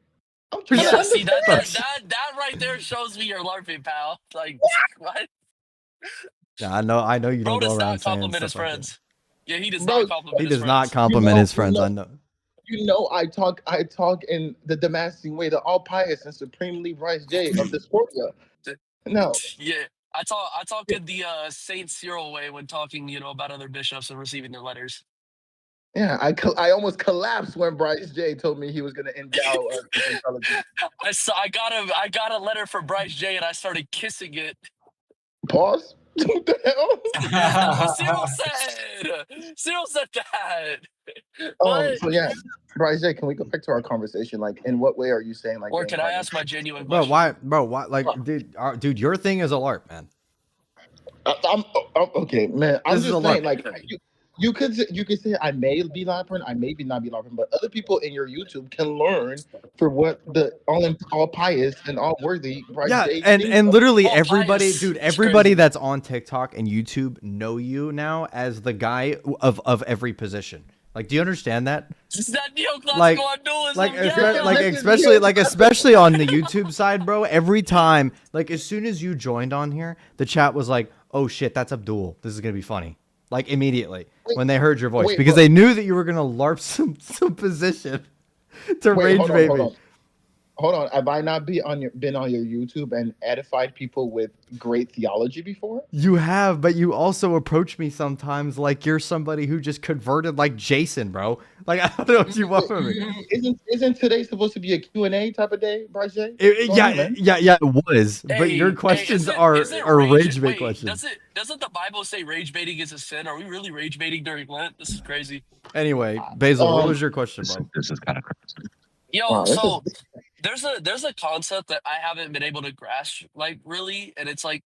I'm trying to understand. See, that right there shows me you're LARPing, pal. Like, what? Yeah, I know you don't go around saying compliment his stuff like friends. Yeah, he does not compliment his friends. He does not compliment his friends. I know. You know, I talk in the Damascene way, the all pious and supremely Bryce J of Dysphoria. No. Yeah. I talk in the Saint Cyril way when talking, about other bishops and receiving their letters. Yeah, I almost collapsed when Bryce J told me he was going to endow us with intelligence. I got a letter from Bryce J and I started kissing it. Pause. What the hell? No, Cyril said that. What? So yeah, Bryce J, can we go back to our conversation? Like, in what way are you saying like? Or can I ask my genuine Bro, question? why? Like, dude, your thing is a LARP, man. I'm okay, man. I'm This is just a saying, LARP. like, you could say I may be LARPing, I may be not be LARPing, but other people in your YouTube can learn for what the all pious and all worthy Bryce Yeah, J and thinks of. literally All everybody, pious. dude, It's everybody crazy. that's on TikTok and YouTube know you now as the guy of every position. Like, do you understand that? It's that neoclassical Like, dualism. like, Yeah. especially on the YouTube side, bro. Every time, like, as soon as you joined on here, the chat was like, "Oh shit, that's Abdul. This is gonna be funny." Like immediately when they heard your voice, because they knew that you were gonna LARP some position to rage bait me. Hold on. Have I not been on your YouTube and edified people with great theology before? You have, but you also approach me sometimes like you're somebody who just converted like Jason, bro. Like, I don't know what you want from me. Isn't today supposed to be a Q&A type of day, Bryce J? Yeah, it was. But your questions are rage bait questions. Doesn't the Bible say rage baiting is a sin? Are we really rage baiting during Lent? This is crazy. Anyway, Basil, what was your question, bro? This is kind of crazy. Yo, so there's a concept that I haven't been able to grasp, like, really, and it's like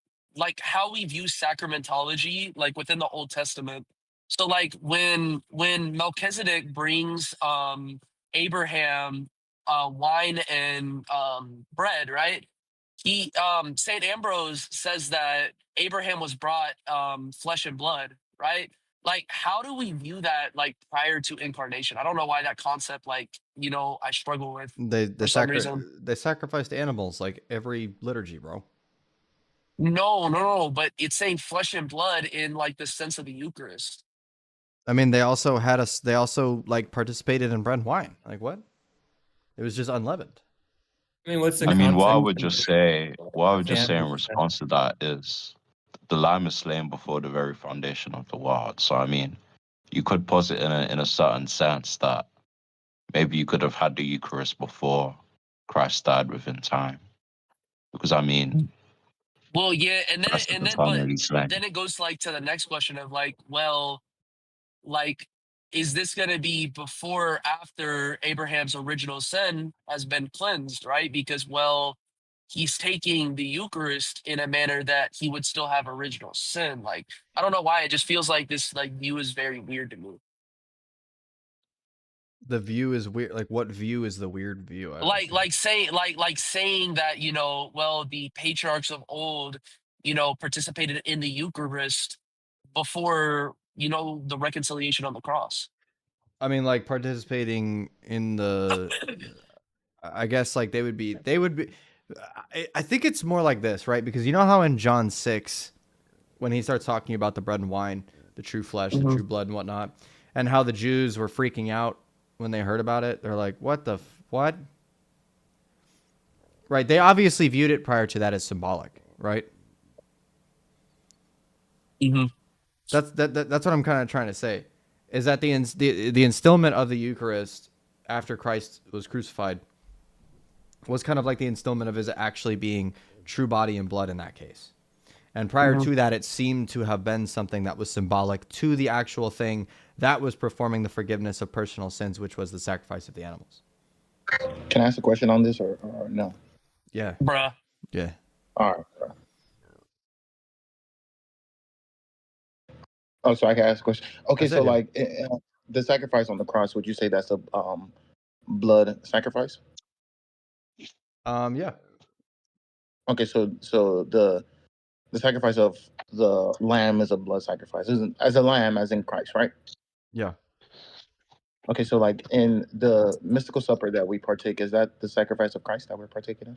how we view sacramentology, like, within the Old Testament. So, like, when Melchizedek brings Abraham wine and bread, right? He Saint Ambrose says that Abraham was brought flesh and blood, right? Like, how do we view that, like, prior to incarnation? I don't know why that concept, like, I struggle with for some reason. They sacrificed animals like every liturgy, bro. No, but it's saying flesh and blood in, like, the sense of the Eucharist. I mean, they also like participated in bread and wine. Like, what? It was just unleavened. I mean, what's the what I would just say in response to that is the Lamb is slain before the very foundation of the world. So I mean, you could posit in a certain sense that maybe you could have had the Eucharist before Christ died within time, because I mean, well, yeah, and then it goes, like, to the next question of, like, well, like, is this going to be before or after Abraham's original sin has been cleansed, right? Because, well, he's taking the Eucharist in a manner that he would still have original sin. Like, I don't know why, it just feels like this, like, view is very weird to me. The view is weird. Like, what view is the weird view? Like saying that, well, the patriarchs of old, participated in the Eucharist before, the reconciliation on the cross. I mean, like, participating in the, I guess, like, they would be. I think it's more like this, right? Because you know how in John 6, when he starts talking about the bread and wine, the true flesh, the true blood and whatnot, and how the Jews were freaking out when they heard about it. They're like, what? Right? They obviously viewed it prior to that as symbolic, right? Mm-hmm. That's what I'm kind of trying to say, is that the instillment of the Eucharist after Christ was crucified was kind of like the instillment of his actually being true body and blood in that case. And prior to that, it seemed to have been something that was symbolic to the actual thing that was performing the forgiveness of personal sins, which was the sacrifice of the animals. Can I ask a question on this or no? Yeah. Bruh. Yeah. All right, bro. Oh, so I can ask a question. Okay, so like the sacrifice on the cross, would you say that's a blood sacrifice? Yeah. Okay, so the sacrifice of the lamb is a blood sacrifice, isn't as a lamb as in Christ, right? Yeah. Okay, so like in the mystical supper that we partake, is that the sacrifice of Christ that we're partaking in?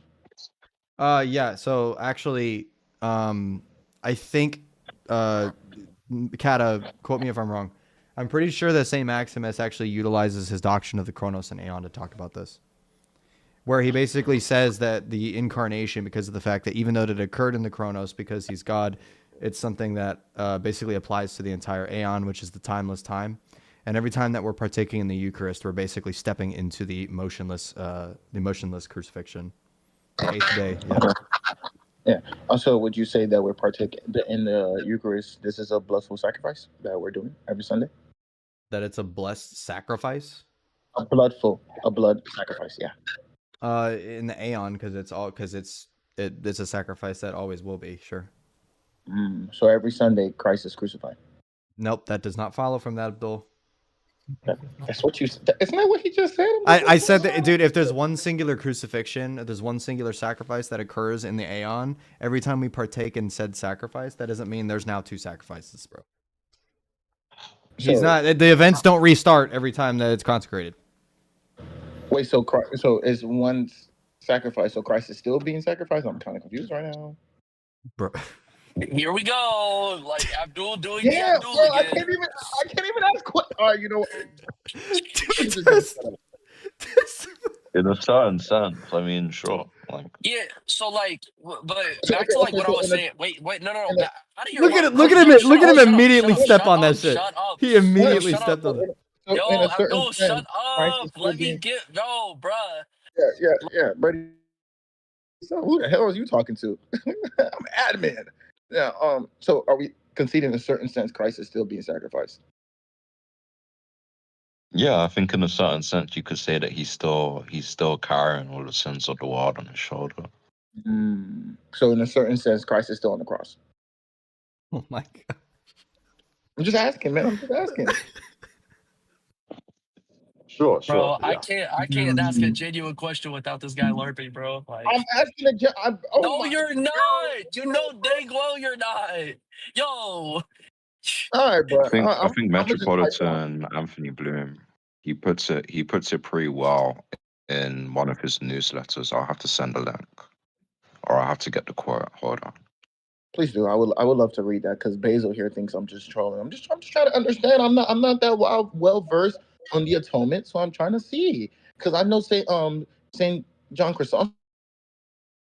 Yeah. So actually, I think, Kata, quote me if I'm wrong. I'm pretty sure that St. Maximus actually utilizes his doctrine of the Chronos and Aeon to talk about this. where he basically says that the incarnation, because of the fact that even though it occurred in the Chronos, because he's God, it's something that basically applies to the entire aeon, which is the timeless time. And every time that we're partaking in the Eucharist, we're basically stepping into the motionless crucifixion. The 8th day. Yeah. Yeah. Also, would you say that we're partaking in the Eucharist? This is a blissful sacrifice that we're doing every Sunday. That it's a blessed sacrifice. A blood sacrifice. Yeah. In the aeon, because it's a sacrifice that always will be. Sure. So every Sunday, Christ is crucified. Nope, that does not follow from that, Abdul. That's what you said. Isn't that what he just said? I said that, dude. If there's one singular crucifixion, if there's one singular sacrifice that occurs in the aeon, every time we partake in said sacrifice, that doesn't mean there's now two sacrifices, bro. He's not. The events don't restart every time that it's consecrated. Wait, so is one sacrifice? So Christ is still being sacrificed? I'm kind of confused right now, bro. Here we go, like Abdul doing the Abdul again. I can't even ask questions. All right, you know. In a certain sense, I mean, sure. Like, yeah, so like, but back to like what I was saying. Wait, no. How do you look at him immediately step on that shit. He immediately stepped on it. Yo, Abdul, shut up. Let me get bruh. Yeah, buddy. So who the hell are you talking to? I'm admin. Yeah. So are we conceding in a certain sense Christ is still being sacrificed? yeah, I think in a certain sense you could say that he's still carrying all the sins of the world on his shoulder. So in a certain sense, Christ is still on the cross. Oh my god! I'm just asking, man. I'm just asking. Sure. Bro, Yeah. I can't ask a genuine question without this guy LARPing, bro. Like, I'm asking no, you're not. You know dang well you're not. Yo. All right, bro. I think Metropolitan Anthony Bloom, he puts it pretty well in one of his newsletters. I'll have to send a link, or I'll have to get the quote. Hold on. Please do. I would love to read that because Basil here thinks I'm just trolling. I'm just trying to understand. I'm not that well versed on the atonement, so I'm trying to see because I know Saint John Chrysostom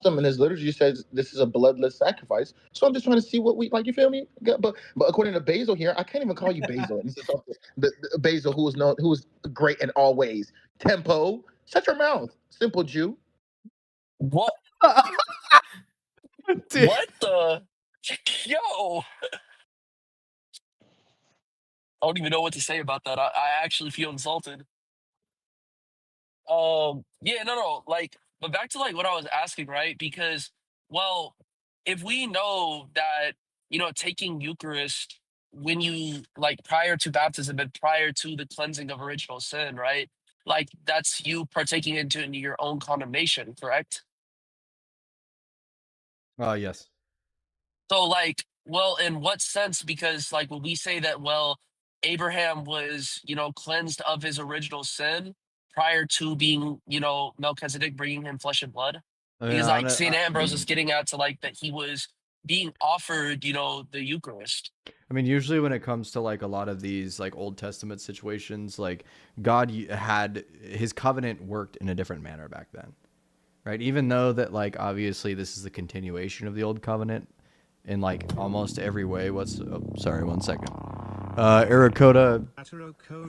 in his liturgy says this is a bloodless sacrifice. So I'm just trying to see what we like. You feel me? But according to Basil here, I can't even call you Basil. This is the Basil who is great in all ways. Tempo, shut your mouth, simple Jew. What? Dude. What the? Yo. I don't even know what to say about that. I actually feel insulted. Yeah, no, like, but back to like what I was asking, right? Because, well, if we know that, taking Eucharist when you like prior to baptism and prior to the cleansing of original sin, right? Like that's you partaking into your own condemnation, correct? Yes. So, like, well, in what sense? Because, like, when we say that, well, Abraham was, cleansed of his original sin prior to being, Melchizedek bringing him flesh and blood. Because, like, St. Ambrose is getting out to, like, that he was being offered, the Eucharist. I mean, usually when it comes to like a lot of these like Old Testament situations, like God had his covenant worked in a different manner back then, right? Even though that like obviously this is the continuation of the Old Covenant in like almost every way. Sorry, 1 second. Arakota.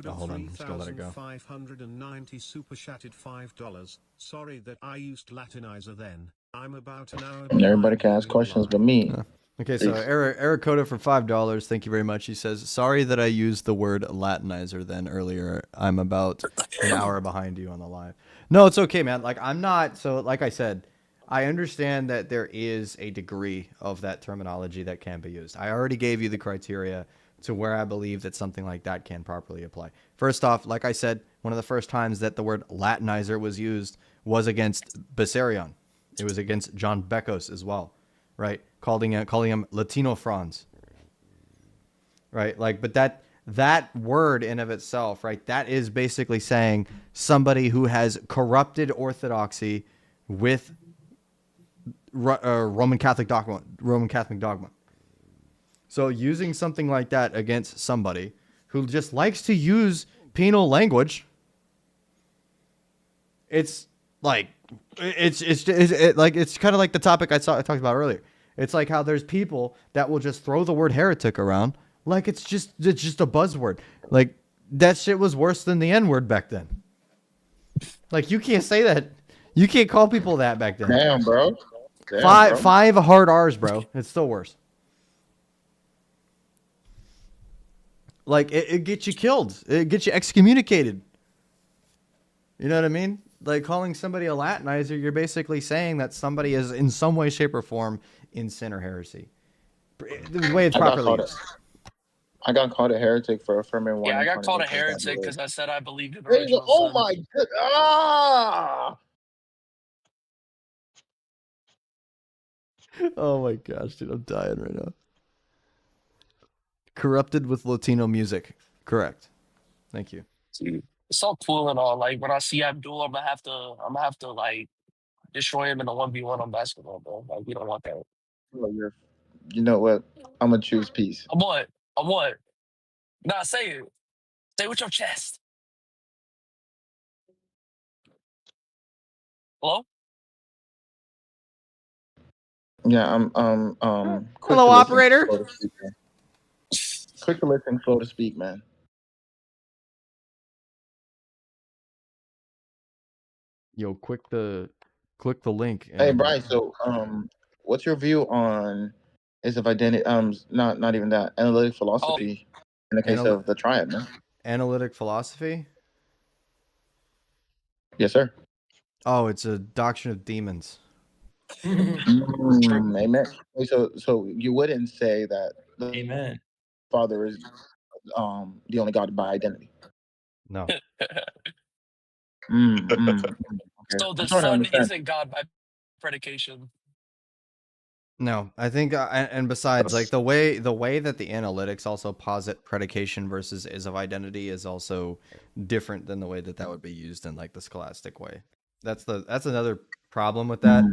Hold on, just gonna let it go. 590 super chatted $5. Sorry that I used Latinizer then. I'm about an hour. Everybody can ask questions but me. Okay, so Arakota for $5. Thank you very much. He says, "Sorry that I used the word Latinizer then earlier. I'm about an hour behind you on the live." No, it's okay, man. Like I'm not. So, like I said, I understand that there is a degree of that terminology that can be used. I already gave you the criteria to where I believe that something like that can properly apply. First off, like I said, one of the first times that the word Latinizer was used was against Bessarion. It was against John Beckos as well, right? Calling him Latino Franz, right? Like, but that word in of itself, right? That is basically saying somebody who has corrupted orthodoxy with Roman Catholic dogma. So using something like that against somebody who just likes to use penal language, it's like It's kind of like the topic I talked about earlier. It's like how there's people that will just throw the word heretic around like it's just a buzzword. Like that shit was worse than the N-word back then. Like you can't say that. You can't call people that back then. Damn, bro. Five hard R's, bro. It's still worse. Like it gets you killed. It gets you excommunicated. You know what I mean? Like calling somebody a Latinizer, you're basically saying that somebody is in some way, shape, or form in sin or heresy. The way it's properly used. I got called a heretic for affirming one. Yeah, I got called a heretic because I said I believed in There you go. original Oh sin. my god! Ah! Oh my gosh, dude, I'm dying right now. Corrupted with Latino music. Correct. Thank you. It's so cool and all. Like when I see Abdul, I'm gonna have to like destroy him in a 1v1 on basketball, bro. Like we don't want that. Oh, you know what? I'm gonna choose peace. I'm what? I'm what? Nah, say it. Say it with your chest. Hello? Yeah, I'm quick Hello, to listen, operator. slow to speak, man. Quick to listen, slow to speak, man. Yo, click the link. Hey, Bryce. So, what's your view on is of identity? Not even that analytic philosophy in the case of the triad, man. Analytic philosophy. Yes, sir. Oh, it's a doctrine of demons. Amen. So you wouldn't say that the Amen. Father is the only God by identity. No. Okay. So the I'm trying to Son understand. isn't God by predication. No, I think, and besides, like the way that the analytics also posit predication versus is of identity is also different than the way that would be used in like the scholastic way. That's another problem with that,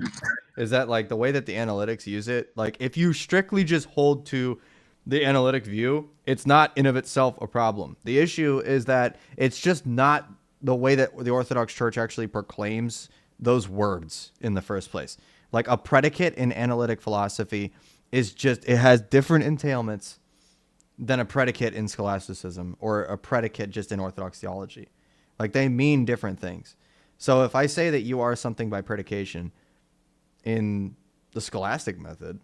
is that like the way that the analytics use it, like if you strictly just hold to the analytic view, it's not in of itself a problem. The issue is that it's just not the way that the Orthodox Church actually proclaims those words in the first place. Like a predicate in analytic philosophy is just, it has different entailments than a predicate in scholasticism or a predicate just in Orthodox theology. Like they mean different things. So if I say that you are something by predication in the scholastic method,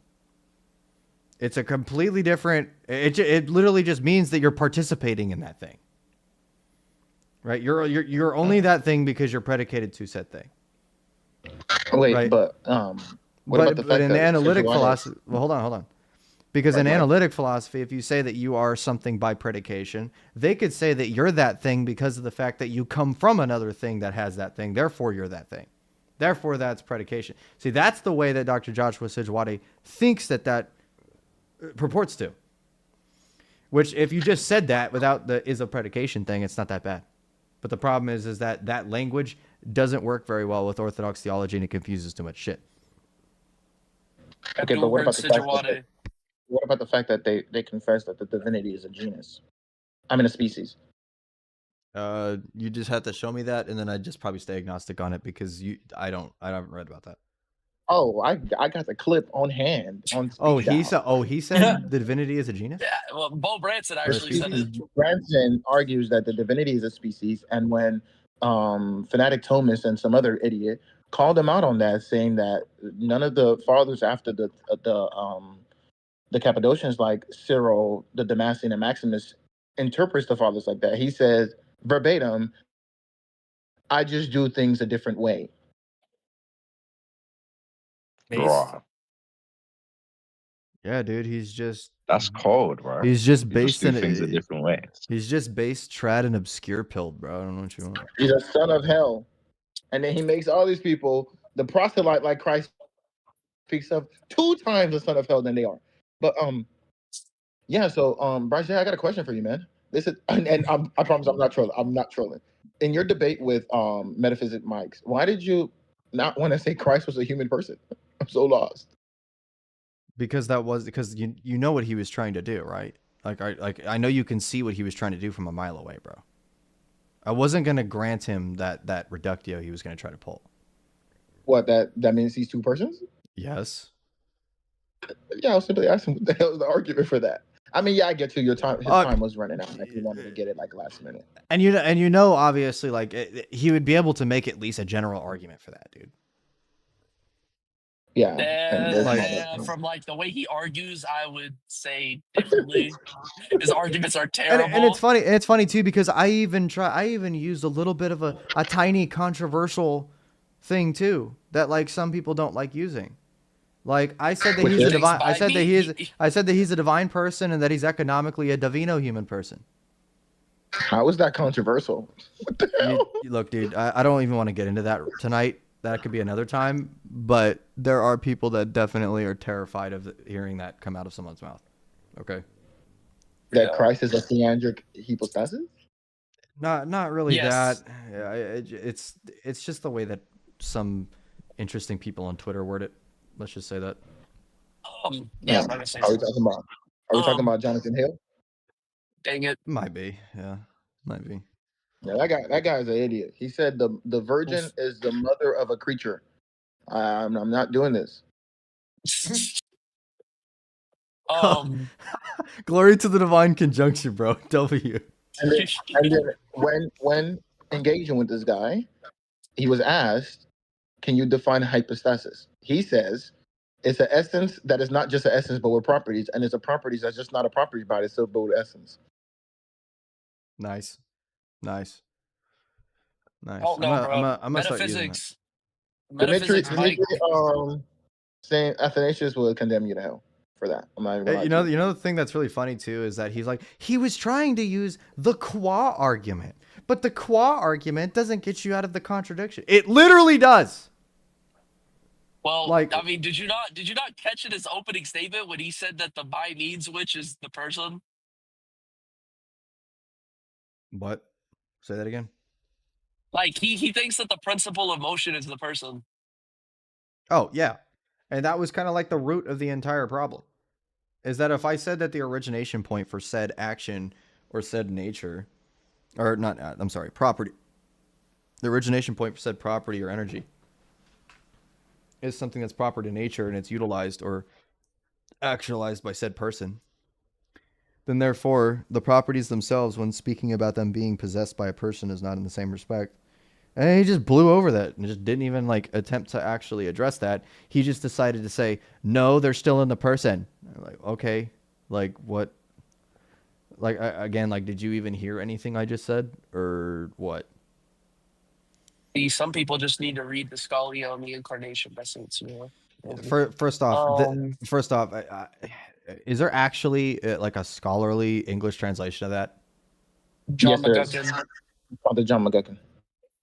it's a completely different, it literally just means that you're participating in that thing. Right? You're only that thing because you're predicated to said thing. Wait, right? but what about the fact in that the analytic Scriptural philosophy, well, hold on. Because in analytic philosophy, if you say that you are something by predication, they could say that you're that thing because of the fact that you come from another thing that has that thing. Therefore, you're that thing. Therefore, that's predication. See, that's the way that Dr. Joshua Sijwadi thinks that purports to. Which, if you just said that without the is a predication thing, it's not that bad. But the problem is that language doesn't work very well with Orthodox theology, and it confuses too much shit. Okay, but what about the fact that they confess that the divinity is a genus? I mean, a species. You just have to show me that, and then I'd just probably stay agnostic on it because I haven't read about that. Oh, I got the clip on hand. He said the divinity is a genus? Yeah, well, Bo Branson actually said it. Branson argues that the divinity is a species, and when Fanatic Thomas and some other idiot called him out on that, saying that none of the fathers after the Cappadocians, like Cyril, the Damascene, and Maximus, interprets the fathers like that. He says verbatim, "I just do things a different way." Right. Yeah, dude, he's just That's cold, bro. He's just You based do in things a different way. He's just based trad and obscure pilled, bro. I don't know what you want. He's a son of hell, and then he makes all these people the proselyte like Christ speaks of 2 times the son of hell than they are. But yeah. So Bryce, I got a question for you, man. This is and I promise I'm not trolling. I'm not trolling. In your debate with Metaphysic Mike's, why did you not want to say Christ was a human person? I'm so lost. Because you know what he was trying to do, right? I know you can see what he was trying to do from a mile away, bro. I wasn't gonna grant him that reductio he was gonna try to pull. What, that means he's two persons? Yes. Yeah, I'll simply ask him what the hell is the argument for that. I mean, yeah, I get to your time. His time was running out. Like he wanted to get it like last minute. And you know, obviously, like he would be able to make at least a general argument for that, dude. Yeah, from like the way he argues, I would say differently. His arguments are terrible. And it's funny. It's funny too because I even used a little bit of a tiny controversial thing too that like some people don't like using. Like I said that he's a divine. I said that he's a divine person and that he's economically a divino human person. How is that controversial? What the hell? Look, dude, I don't even want to get into that tonight. That could be another time. But there are people that definitely are terrified of hearing that come out of someone's mouth. Okay. That Christ is a theandric hypostasis? Not really Yes. that. Yeah, it's just the way that some interesting people on Twitter word it. Let's just say that. Yeah, I'm not gonna say Are we something. talking about Jonathan Hill? Dang it. Might be. Yeah. Might be. Yeah, that guy's an idiot. He said the virgin is the mother of a creature. I'm not doing this. Glory to the divine conjunction, bro. W. And then when engaging with this guy, he was asked, "Can you define hypostasis?" He says, "It's an essence that is not just an essence, but with properties, and it's a properties that's just not a property, but it's still with essence." Nice. Oh no, bro. I'm gonna start using Metaphysics. Saint Athanasius will condemn you to hell for that. I'm not even gonna You know the thing that's really funny too is that he was trying to use the qua argument, but the qua argument doesn't get you out of the contradiction. It literally does. Well, I mean, did you not catch in his opening statement when he said that the by means which is the person? What? Say that again. Like he thinks that the principle of motion is the person. Oh yeah, and that was kind of like the root of the entire problem. Is that if I said that the origination point for said action or said nature, or not, I'm sorry, property, the origination point for said property or energy is something that's proper to nature and it's utilized or actualized by said person, then therefore the properties themselves, when speaking about them being possessed by a person, is not in the same respect. And he just blew over that and just didn't even like attempt to actually address that. He just decided to say, no, they're still in the person. I'm like, okay, like what? Like, again, like, did you even hear anything I just said or what? Some people just need to read the Scholia on the Incarnation by St. Cyril. First off, is there actually like a scholarly English translation of that? John McGuckin. Father John McGuckin.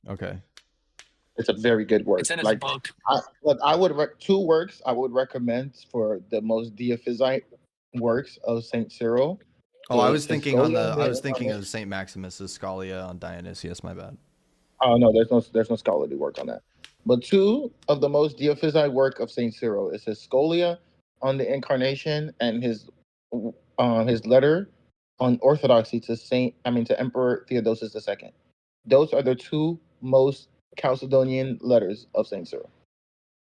Okay. It's a very good work. It's in his book. I would two works I would recommend for the most Diophysite works of St. Cyril. Oh, I was thinking of St. Maximus's Scholia on Dionysius, my bad. Oh no, there's no scholarly work on that. But two of the most Diophysite work of St. Cyril is his Scholia on the Incarnation and his letter on Orthodoxy to Emperor Theodosius II. Those are the two most Chalcedonian letters of St. Cyril.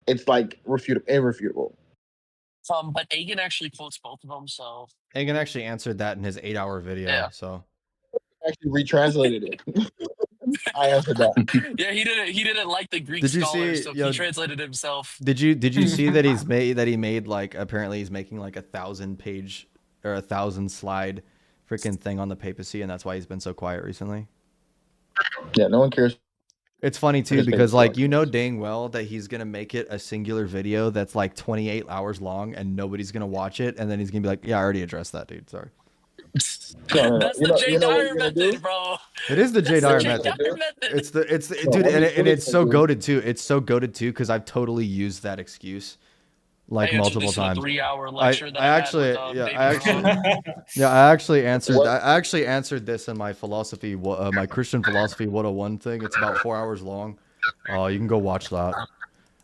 It's like irrefutable. But Agan actually quotes both of them, so Agan actually answered that in his 8-hour video. Yeah. So actually retranslated it. I answered that. Yeah, he didn't like the Greek scholars, so he translated himself. Did you see that he made like apparently he's making like 1,000-page or 1,000-slide freaking thing on the papacy, and that's why he's been so quiet recently? Yeah, no one cares. It's funny too because like you know dang well that he's gonna make it a singular video that's like 28 hours long and nobody's gonna watch it, and then he's gonna be like, yeah, I already addressed that, dude. Sorry. That's the J. Dyer method, bro. It is the J. Dyer method. It's dude, and it's so goated too. It's so goated too because I've totally used that excuse like multiple times. A 3-hour lecture I actually answered this in my philosophy, my Christian philosophy 101 thing. It's about 4 hours long. Oh, you can go watch that.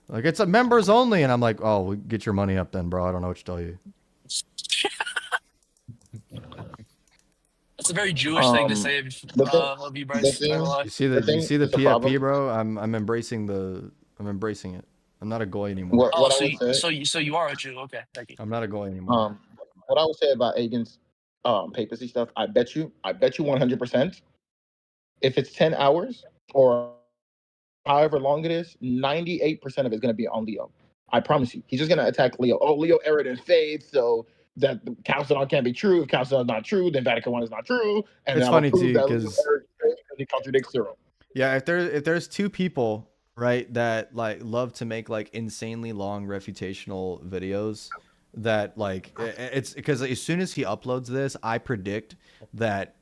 Like it's a members only, and I'm like, oh, get your money up then, bro. I don't know what to tell you. That's a very Jewish thing to say of you, Bryce. You see the PFP, bro? I'm embracing it. I'm not a goy anymore. What I would say. So you are a Jew. Okay, thank you. I'm not a goy anymore. What I would say about Agin's papacy stuff, I bet you 100%. If it's 10 hours or however long it is, 98% of it's going to be on Leo. I promise you. He's just going to attack Leo. Oh, Leo erred in faith, so that the Chalcedon can't be true. If Chalcedon is not true, then Vatican I is not true. And It's then funny I'll prove too that Leo because erred in faith because he contradicts Cyril. yeah, if there's two people, right, that like love to make like insanely long refutational videos, that like it's because as soon as he uploads this, I predict that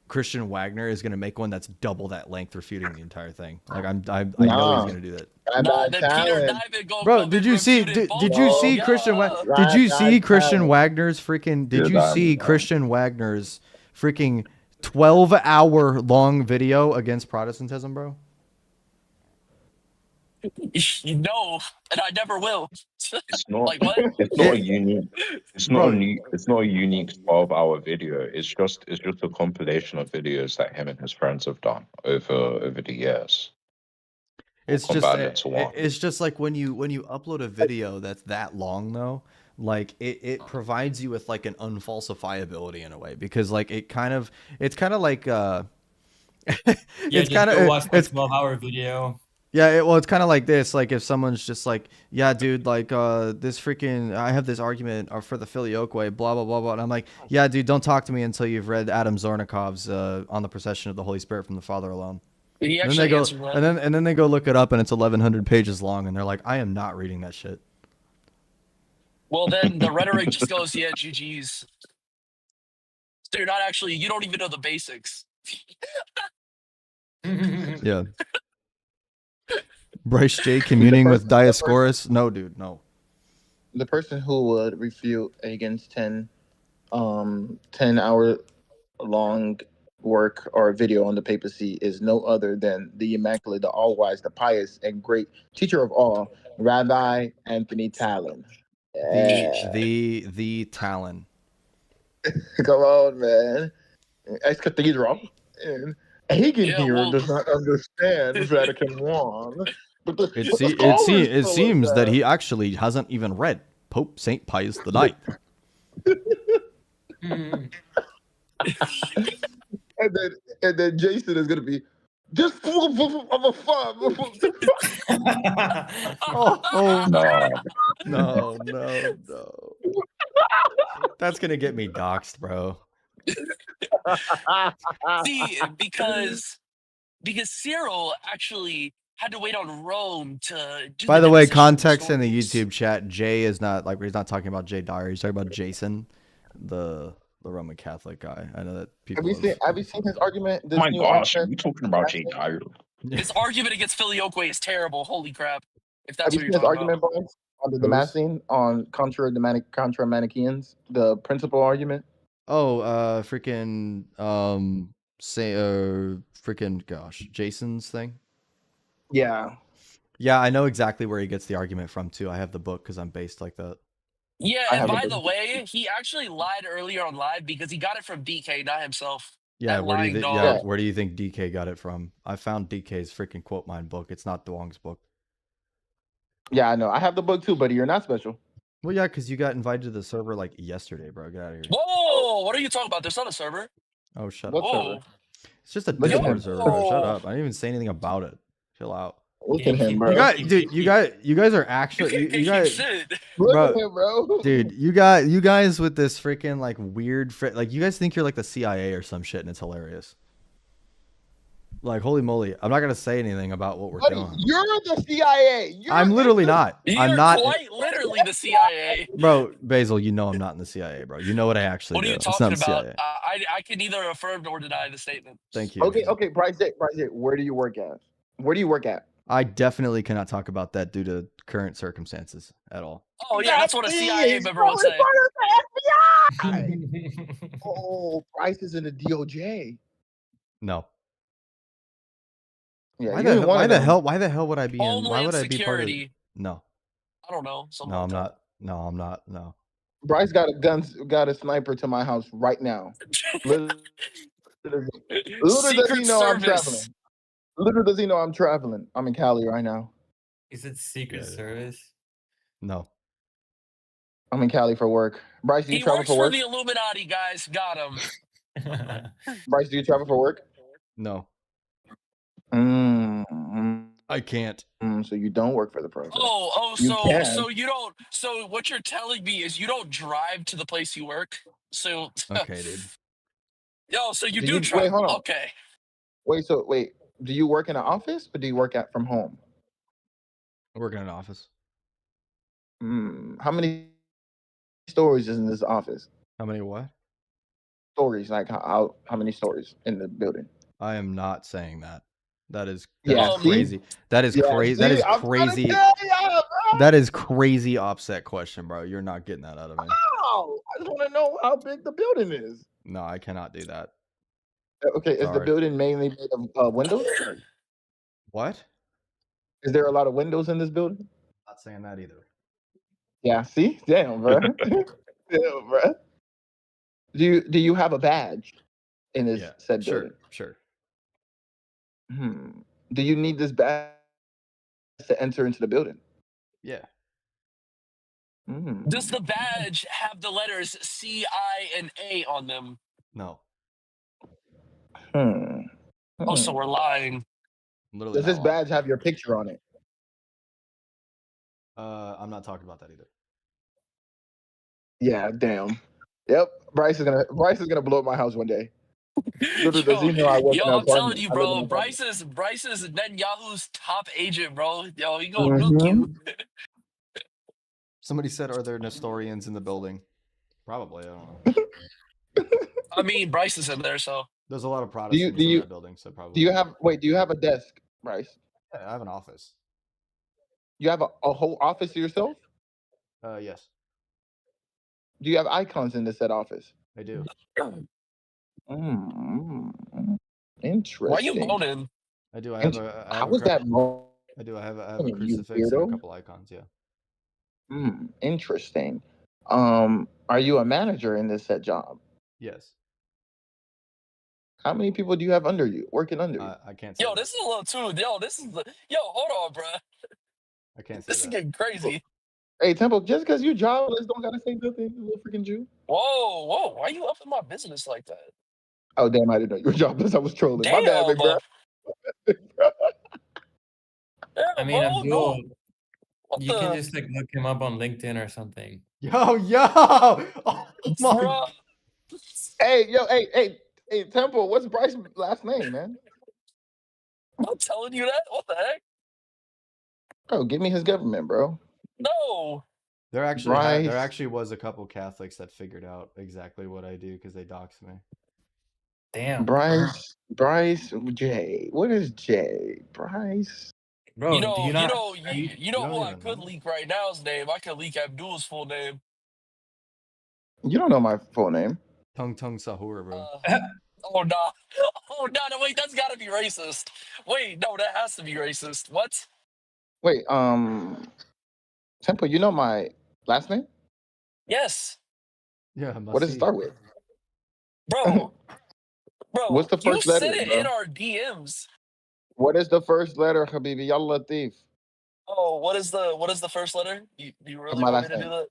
Christian Wagner is going to make one that's double that length, refuting the entire thing. Like I know he's going to do that. Nah, then Peter Diamond go. Bro, did you see? Did you see Christian? Did you see Christian Wagner's freaking? Did you see Christian Wagner's freaking 12-hour long video against Protestantism, bro? No, and I never will. It's not. Like what? It's not a unique. It's not a. It's not a unique 12-hour video. It's just a compilation of videos that him and his friends have done over the years. It's just like when you upload a video that's that long though, like it provides you with like an unfalsifiability in a way, because like it's kind of like it's kind of watch the 12-hour video. Yeah, it's kind of like this. Like if someone's just like, yeah, dude, like this freaking, I have this argument for the Filioque way, blah blah blah blah, and I'm like, yeah, dude, don't talk to me until you've read Adam Zornikov's On the Procession of the Holy Spirit from the Father Alone. He and then they go, and then they go look it up, and it's 1,100 pages long, and they're like, I am not reading that shit. Well, then the rhetoric just goes, yeah, GG's. So you're not actually, you don't even know the basics. Yeah. Bryce J communing with Dioscorus? No, dude, no. The person who would refute against 10-hour long work or video on the papacy is no other than the Immaculate, the All-Wise, the Pious, and great teacher of all, Rabbi Anthony Talon. Yeah. The Talon. Come on, man. Ex Cathedral. And Hagen does not understand Vatican I. But it seems that he actually hasn't even read Pope St. Pius IX. and then Jason is gonna be just full of fun. No. That's gonna get me doxxed, bro. See, because Cyril actually had to wait on Rome to do. By the way, context in the YouTube chat, Jay is not like, he's not talking about Jay Dyer. He's talking about Jason, the Roman Catholic guy. I know that people have you seen his argument? Oh my gosh, are you talking about Jay Dyer? His argument against Filioque is terrible. Holy crap! If that's have what you you're seen his talking argument, boys, on the Damascene on contra Manichaeans, the principal argument? Oh, freaking Jason's thing. Yeah, I know exactly where he gets the argument from too. I have the book because I'm based like that. Yeah, and by the way, he actually lied earlier on live because he got it from DK, not himself. Yeah, where do you think DK got it from? I found DK's freaking quote mine book. It's not Duong's book. Yeah, I know. I have the book too, buddy. You're not special. Well, yeah, because you got invited to the server like yesterday, bro. Get out of here. Whoa! What are you talking about? There's not a server. Oh, shut up. Server? It's just a Discord server, bro. Shut up. I didn't even say anything about it. Chill out. Look at him, bro. You guys are actually you guys. Look at him, bro. Dude, you guys with this freaking like weird like you guys think you're like the CIA or some shit, and it's hilarious. Like, holy moly, I'm not gonna say anything about what we're doing. You're the CIA. I'm literally not. I'm not quite literally the CIA. Bro, Basil, you know I'm not in the CIA, bro. You know what I actually do. What are you talking about? I can neither affirm nor deny the statement. Thank you. Okay, Bryce, where do you work at? Where do you work at? I definitely cannot talk about that due to current circumstances at all. Oh yeah, that's what a CIA member would say. Oh, Bryce is in the DOJ. No. Yeah, why the hell would I be in? Why would I be part of? No. I don't know. No, I'm not. No, I'm not. No. Bryce got a sniper to my house right now. Little does he know I'm traveling. Little does he know I'm traveling. I'm in Cali right now. Is it Secret Service? No. I'm in Cali for work. Bryce, do you He travel works for for work? the Illuminati, guys. Got him. Bryce, do you travel for work? No. Mm, I can't. so you don't work for the process. You So can. you don't. So what you're telling me is you don't drive to the place you work. So Okay, dude. so you Do do you wait? Hold on. Okay. Wait. Do you work in an office or do you work from home? I work in an office. How many stories is in this office? How many what? Stories, like how many stories in the building? I am not saying that. That is Yeah, see? crazy. That is Yeah, crazy. That see? is I'm trying to crazy. tell y'all, bro. That is crazy offset question, bro. You're not getting that out of me. Oh, I just want to know how big the building is. No, I cannot do that. Okay, is the Sorry. building mainly made of windows? What? Is there a lot of windows in this building? Not saying that either. Yeah, see? Damn, bro. Damn, bro. Do you have a badge in this said building? Sure. Do you need this badge to enter into the building? Yeah. Does the badge have the letters C, I, and A on them? No. Oh, so we're lying. Literally Does not this lying. badge have your picture on it? I'm not talking about that either. Yeah, damn. Yep. Bryce is gonna blow up my house one day. Little does he know I work in an I'm telling apartment. you, I live in bro. an apartment. Bryce is Netanyahu's top agent, bro. Yo, he gonna Mm-hmm. nuke you. Somebody said, "Are there Nestorians in the building?" Probably. I don't know. I mean, Bryce is in there, so There's a lot of Protestants in that building, so probably. Do you have a desk, Bryce? Yeah, I have an office. You have a whole office to yourself? Yes. Do you have icons in this said office? I do. Interesting. why you moaning? I do. I have How was that moaning? I do. I have a You crucifix and a weirdo? couple icons. Yeah. Interesting. Are you a manager in this said job? Yes. How many people do you have under you, working under you? I can't say Yo, that. this is a little too. Yo, hold on, bro. I can't say This is that. getting crazy. Hey, Temple, just because you jobless don't gotta say nothing, you little freaking Jew. Whoa, why you up in my business like that? Oh, damn, I didn't know you were jobless. I was trolling. My bad, big bro. I mean, bro, Abdul, What you the? can just like look him up on LinkedIn or something. Yo! Oh my! Bro. Hey, Temple, what's Bryce's last name, man? I'm not telling you that. What the heck? Oh, give me his government, bro. No. There Bryce. actually was a couple Catholics that figured out exactly what I do because they doxed me. Damn. Bryce J. What is J? Bryce. Bro, You know do you not? who I could leak right now's name? I could leak Abdul's full name. You don't know my full name. Tung Sahur, bro. Oh no! Oh no! Wait, that's gotta be racist. Wait, no, that has to be racist. What? Wait, Temple, you know my last name? Yes, Yeah. What does it start with? bro. What's the You first letter, said it bro? in our DMs. What is the first letter, Habibi? Yalla Latif. Oh, what is the first letter? You really my want me last to name. do that?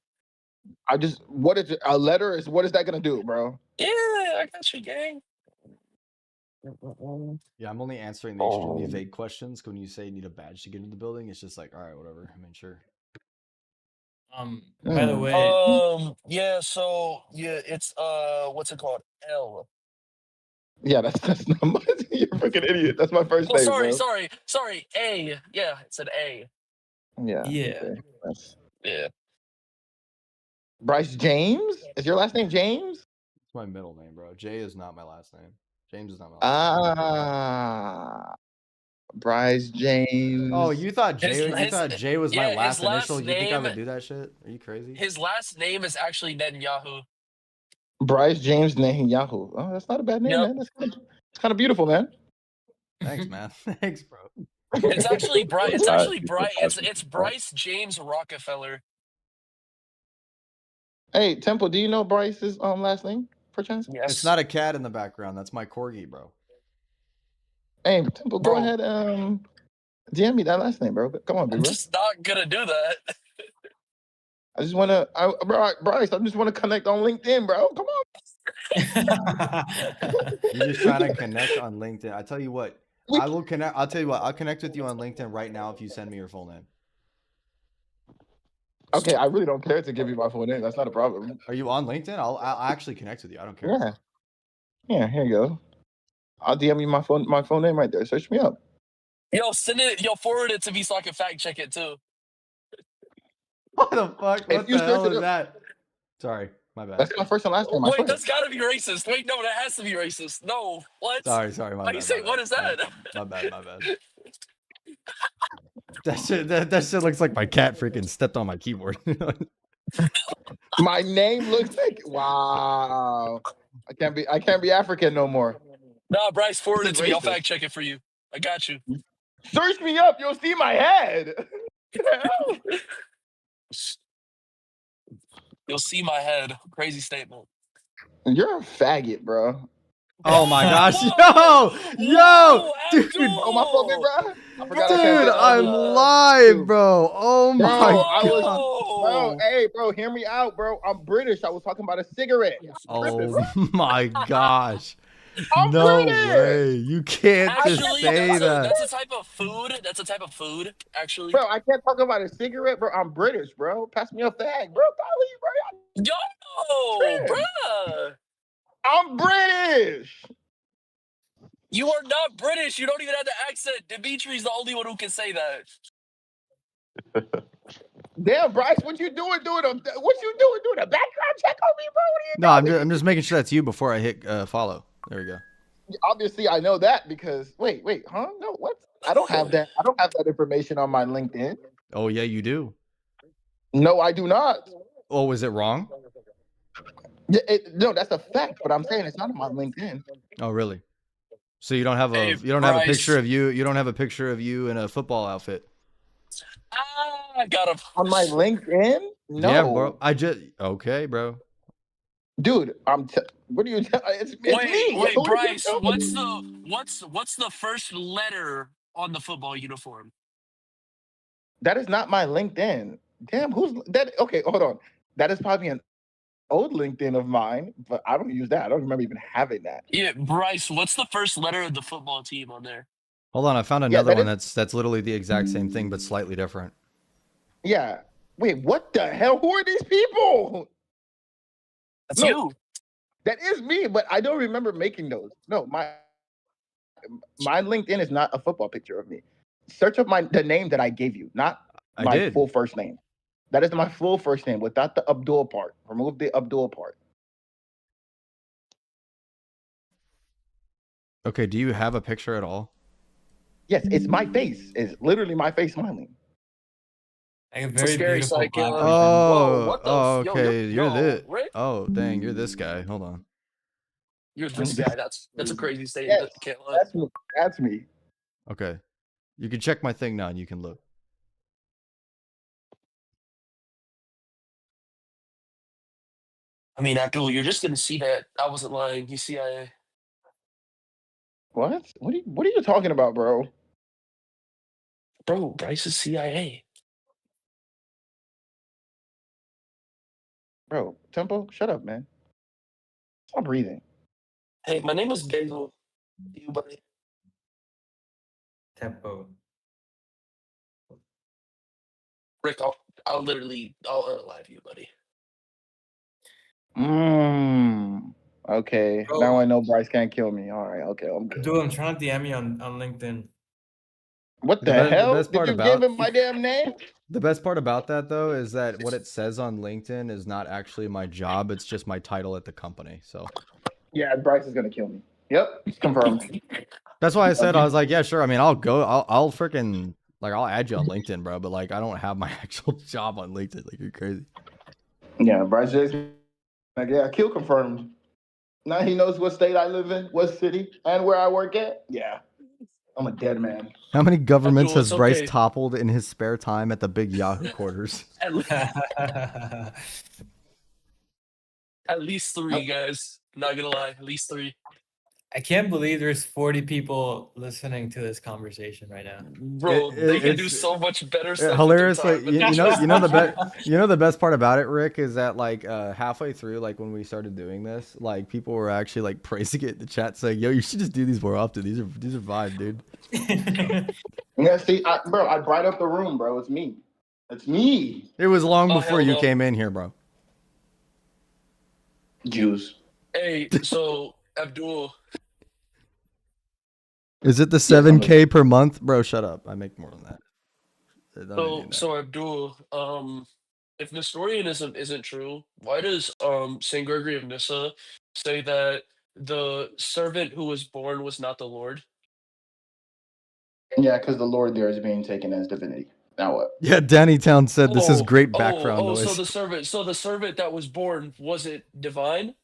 What is it? A letter is what is that gonna do, bro? Yeah, I got you, gang. Yeah, I'm only answering the extremely vague questions. When you say you need a badge to get into the building, it's just like, all right, whatever. I mean, sure. By the way, yeah. So yeah, it's what's it called? L. Yeah, that's not my. You're a freaking idiot. That's my first Oh, name, sorry. A. Yeah, it's an A. Yeah. Yeah. Okay. Yeah. Bryce James? Is your last name James? It's my middle name, bro. Jay is not my last name. James is not my last name. Bryce James. Oh, you thought Jay was my last initial? You think I name, would do that shit? Are you crazy? His last name is actually Netanyahu. Bryce James Netanyahu. Oh, that's not a bad name, man. That's kind of beautiful, man. Thanks, man. Thanks, bro. It's actually Bryce. It's actually Bryce. It's Bryce James Rockefeller. Hey, Temple, do you know Bryce's last name, perchance? Yes. It's not a cat in the background. That's my corgi, bro. Hey, Temple, go ahead. DM me that last name, bro. Come on, big I'm bro. just not gonna do that. I just wanna, Bryce. I just wanna connect on LinkedIn, bro. Come on. You're just trying to connect on LinkedIn. I tell you what, I will connect. I'll tell you what, I'll connect with you on LinkedIn right now if you send me your full name. Okay, I really don't care to give you my full name. That's not a problem. Are you on LinkedIn? I'll actually connect with you. I don't care. Yeah. Yeah, here you go. I'll DM you my phone name right there. Search me up. Yo, send it. Yo, forward it to me so I can fact check it too. What the fuck? What you the hell search it is up- that? Sorry, my bad. That's my first and last name. I Wait, swear. that's gotta be racist. Wait, no, that has to be racist. No, what? Sorry, my Why bad. you say what is that? My bad. That shit looks like my cat freaking stepped on my keyboard. My name looks like wow. I can't be African no more. Nah, Bryce, forward it This to is me. I'll racist. fact check it for you. I got you. Search me up, you'll see my head. You'll see my head. Crazy statement. You're a faggot, bro. Oh my gosh, Whoa! yo, dude. Oh, my fault, big bro. I forgot I can't Dude, say I'm live, bro. Oh my god. Hey, bro, hear me out, bro. I'm British. I was talking about a cigarette. Oh my gosh. I'm No British. way. You can't just Actually, say that. that's a type of food. That's a type of food, actually. Bro, I can't talk about a cigarette, bro. I'm British, bro. Pass me a fag, bro. Golly, bro. Yo, bruh. I'm British. You are not British. You don't even have the accent. Dimitri's the only one who can say that. Damn, Bryce, what you doing? Doing a background check on me, bro? No, I'm just making sure that's you before I hit follow. There we go. Obviously, I know that because wait, huh? No, what? I don't have that. I don't have that information on my LinkedIn. Oh yeah, you do. No, I do not. Oh, was it wrong? No, that's a fact. But I'm saying it's not on my LinkedIn. Oh really? So you don't have a have a picture of you. You don't have a picture of you in a football outfit. I got him on my LinkedIn. No, yeah, bro. Okay, bro. Dude, what are you? It's me. Wait, Bryce. What's the first letter on the football uniform? That is not my LinkedIn. Damn, who's that? Okay, hold on. That is probably an old LinkedIn of mine, but I don't use that. I don't remember even having that. Yeah, Bryce. What's the first letter of the football team on there? Hold on, I found another one that's literally the exact same thing but slightly different. Yeah. Wait, what the hell? Who are these people? That's you. That is me, but I don't remember making those. No, my LinkedIn is not a football picture of me. Search up the name that I gave you, not my full first name. That is my full first name without the Abdul part. Remove the Abdul part. Okay, do you have a picture at all? Yes, it's my face. It's literally my face smiling. Like a very beautiful black person. Okay. You're this. Oh, dang, you're this guy. Hold on. You're this guy. That's a crazy statement. Yes, Can't lie. That's me. Okay. You can check my thing now and you can look. I mean, Abdul, you're just gonna see that I wasn't lying. You CIA. What? What are you talking about, bro? Bro, Bryce is CIA. Bro, Tempo, shut up, man. Stop breathing. Hey, my name is Basil. You, buddy. Tempo. Rick, I'll unalive you, buddy. Okay. Bro. Now I know Bryce can't kill me. All right. Okay. I'm good. Dude, I'm trying to DM you on LinkedIn. What the hell? Best part Did you about give him my damn name? the best part about that though is that what it says on LinkedIn is not actually my job. It's just my title at the company. So yeah, Bryce is gonna kill me. Yep, confirmed. That's why I said I was like, yeah, sure. I mean, I'll go. I'll freaking I'll add you on LinkedIn, bro. But like, I don't have my actual job on LinkedIn. Like, you're crazy. Yeah, Bryce is like, yeah, kill confirmed. Now he knows what state I live in, what city, and where I work at. Yeah, I'm a dead man. How many governments has Bryce toppled in his spare time at the big Yahoo quarters? At least 3, guys. Not gonna lie, at least 3. I can't believe there's 40 people listening to this conversation right now. Bro, they can do so much better stuff hilarious. with their Like, time. you know the best part about it, Rick, is that like halfway through, like when we started doing this, like people were actually like praising it in the chat, saying, "Yo, you should just do these more often. These are vibe, dude." Yeah, see, bro, I bright up the room, bro. It's me. It's me. It was long Oh, before hell you no. came in here, bro. Jews. Hey, so Abdul. Is it the 7K per month, bro? Shut up. I make more than that. So Abdul, if Nestorianism isn't true, why does Saint Gregory of Nyssa say that the servant who was born was not the Lord? Yeah, because the Lord there is being taken as divinity. Now what? Yeah, Danny Town said this is great background noise. So the servant that was born wasn't divine?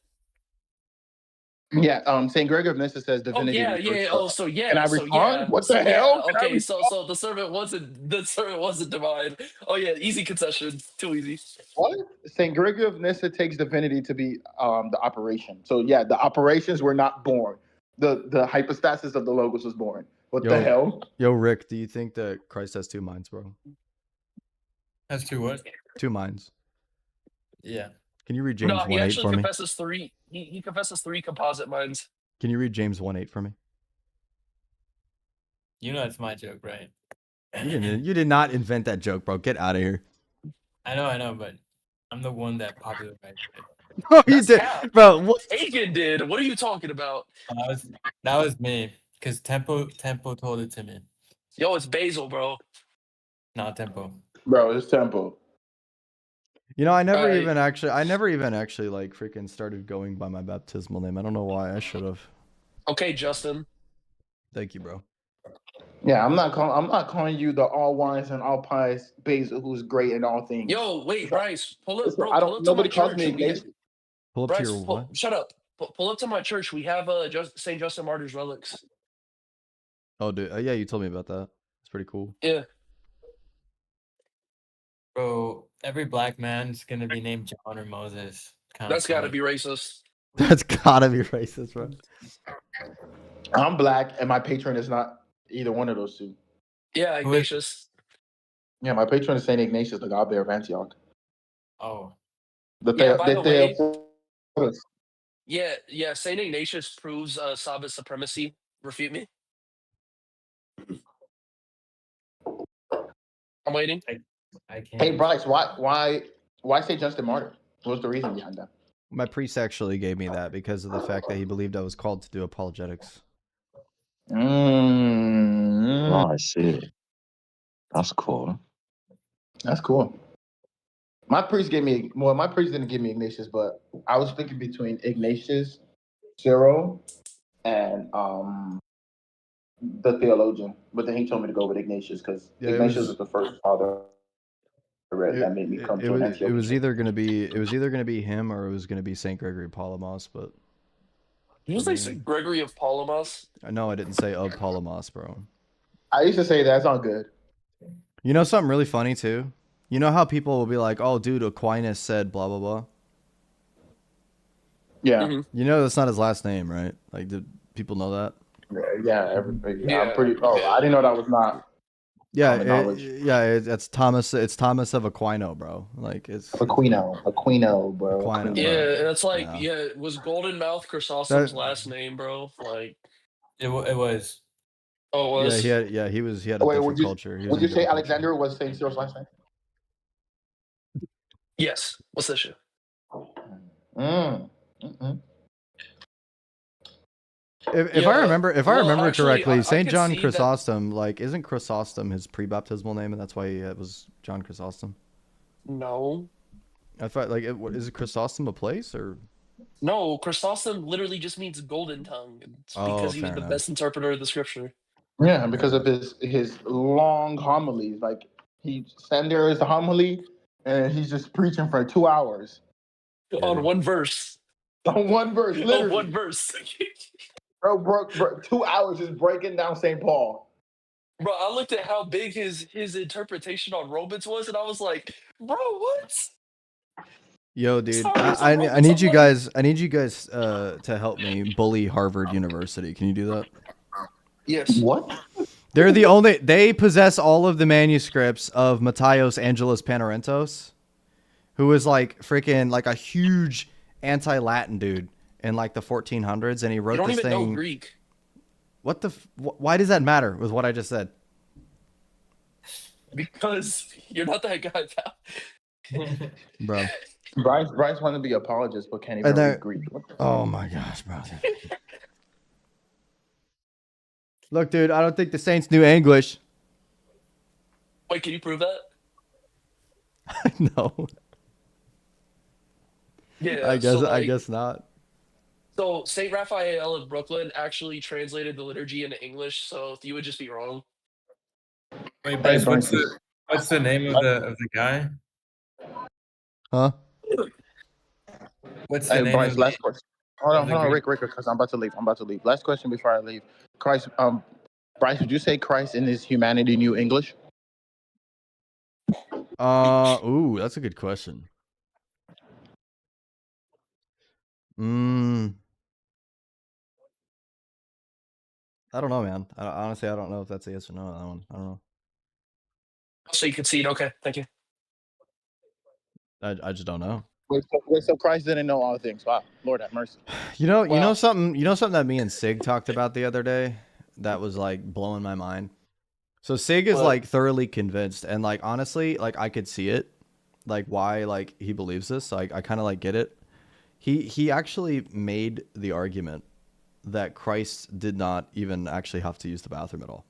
Yeah, Saint Gregory of Nyssa says divinity. And I respond, what the hell? Okay, so the servant wasn't divine. Oh yeah, easy concession, too easy. What? Saint Gregory of Nyssa takes divinity to be the operation. So yeah, the operations were not born. The hypostasis of the Logos was born. What the hell? Yo, Rick, do you think that Christ has two minds, bro? Has two what? Two minds. Yeah. Can you read James 1:8 for me? He actually confesses three. He confesses three composite minds. Can you read James 1:8 for me? You know it's my joke, right? You did not invent that joke, bro. Get out of here. I know, but I'm the one that popularized it. Oh, you did, bro. What? Aiken did. What are you talking about? That was me, because Tempo told it to me. Yo, it's Basil, bro. Not Tempo. Bro, it's Tempo. You know, I never even actually like freaking started going by my baptismal name. I don't know why. I should have. Okay, Justin. Thank you, bro. Yeah, I'm not calling you the all wise and all pious Basil, who's great in all things. Yo, wait, Bryce, pull up, bro. Nobody calls me Ignatius. Pull up Bryce, to your what? Shut up. Pull up to my church. We have Saint Justin Martyr's relics. Oh, dude. Yeah, you told me about that. It's pretty cool. Yeah. Bro, every black man's gonna be named John or Moses. That's got to be racist. That's gotta be racist, bro. I'm black, and my patron is not either one of those two. Yeah, Ignatius. Yeah, my patron is Saint Ignatius, the God-bearer of Antioch. Oh. By the way, yeah. Saint Ignatius proves Sabbath supremacy. Refute me. I'm waiting. I can't. Hey, Bryce, why Saint Justin Martyr? What was the reason behind that? My priest actually gave me that because of the fact that he believed I was called to do apologetics. Oh, I see. That's cool. That's cool. My priest didn't give me Ignatius, but I was thinking between Ignatius, Cyril, and the theologian. But then he told me to go with Ignatius because Ignatius was the first father that made me come to Antioch. It was either gonna be him or it was gonna be Saint Gregory of Palamas, but Did you say Saint Gregory of Palamas? No, I didn't say of Palamas, bro. I used to say that's not good. You know something really funny too? You know how people will be like, "Oh, dude, Aquinas said blah blah blah." Yeah. Mm-hmm. You know that's not his last name, right? Like, did people know that? Yeah, everybody. I'm pretty. Oh, I didn't know that was not. Yeah, it's Thomas. It's Thomas of Aquino, bro. Like it's Aquino, bro. Aquino, yeah, it's like was Golden Mouth Chrysostom's last name, bro? Like it was. Oh, it was. Yeah, he had a different culture. Would you say Alexander was Saint Cyril's last name? Yes. What's that shit? If I remember correctly, Saint John Chrysostom, like, isn't Chrysostom his pre-baptismal name, and that's why it was John Chrysostom? No. I thought, like, is it Chrysostom a place or? No, Chrysostom literally just means golden tongue. It's because he was the best interpreter of the scripture. Yeah, because of his long homilies. Like, he sent there his homily, and he's just preaching for 2 hours. On one verse. On one verse, literally. On one verse. Bro, 2 hours just breaking down St. Paul. Bro, I looked at how big his interpretation on Romans was, and I was like, bro, what? Yo, dude, Sorry, I need you guys. I need you guys to help me bully Harvard University. Can you do that? Yes. What? They're the only. They possess all of the manuscripts of Matthios Angelus Panarentos, who was like freaking like a huge anti-Latin dude in like the 1400s, and he wrote You don't this even thing. know Greek. What the? Why does that matter with what I just said? Because you're not that guy, pal. Bro. Bryce wanted to be apologist, but can't even read Greek. Oh my gosh, bro. Look, dude, I don't think the Saints knew English. Wait, can you prove that? No. Yeah, I guess so, like, I guess not. So Saint Raphael of Brooklyn actually translated the liturgy into English, so you would just be wrong. Wait, Bryce, what's the name of the guy? Huh? What's the name Bryce, of last question. Hold on, Greek? Rick, because I'm about to leave. Last question before I leave. Christ, Bryce, would you say Christ in his humanity knew English? Ooh, that's a good question. I don't know, man. Honestly, I don't know if that's a yes or no on that one. I don't know. So you concede, okay, thank you. I just don't know. Wait, so Christ didn't know all things. Wow, Lord have mercy. You know something that me and Sig talked about the other day that was like blowing my mind. So Sig is like thoroughly convinced, and like honestly, like I could see it, like why like he believes this. So I kind of like get it. He actually made the argument that Christ did not even actually have to use the bathroom at all.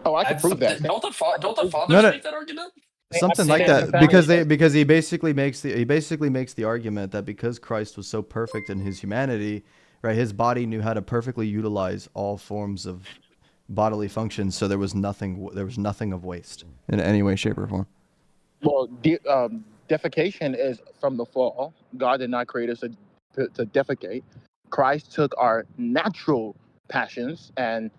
Oh, I can prove that. Don't the fathers make that argument? Something like that, because he basically makes the argument that because Christ was so perfect in his humanity, right, his body knew how to perfectly utilize all forms of bodily functions, so there was nothing of waste in any way, shape, or form. Well, defecation is from the fall. God did not create us to defecate. Christ took our natural passions, and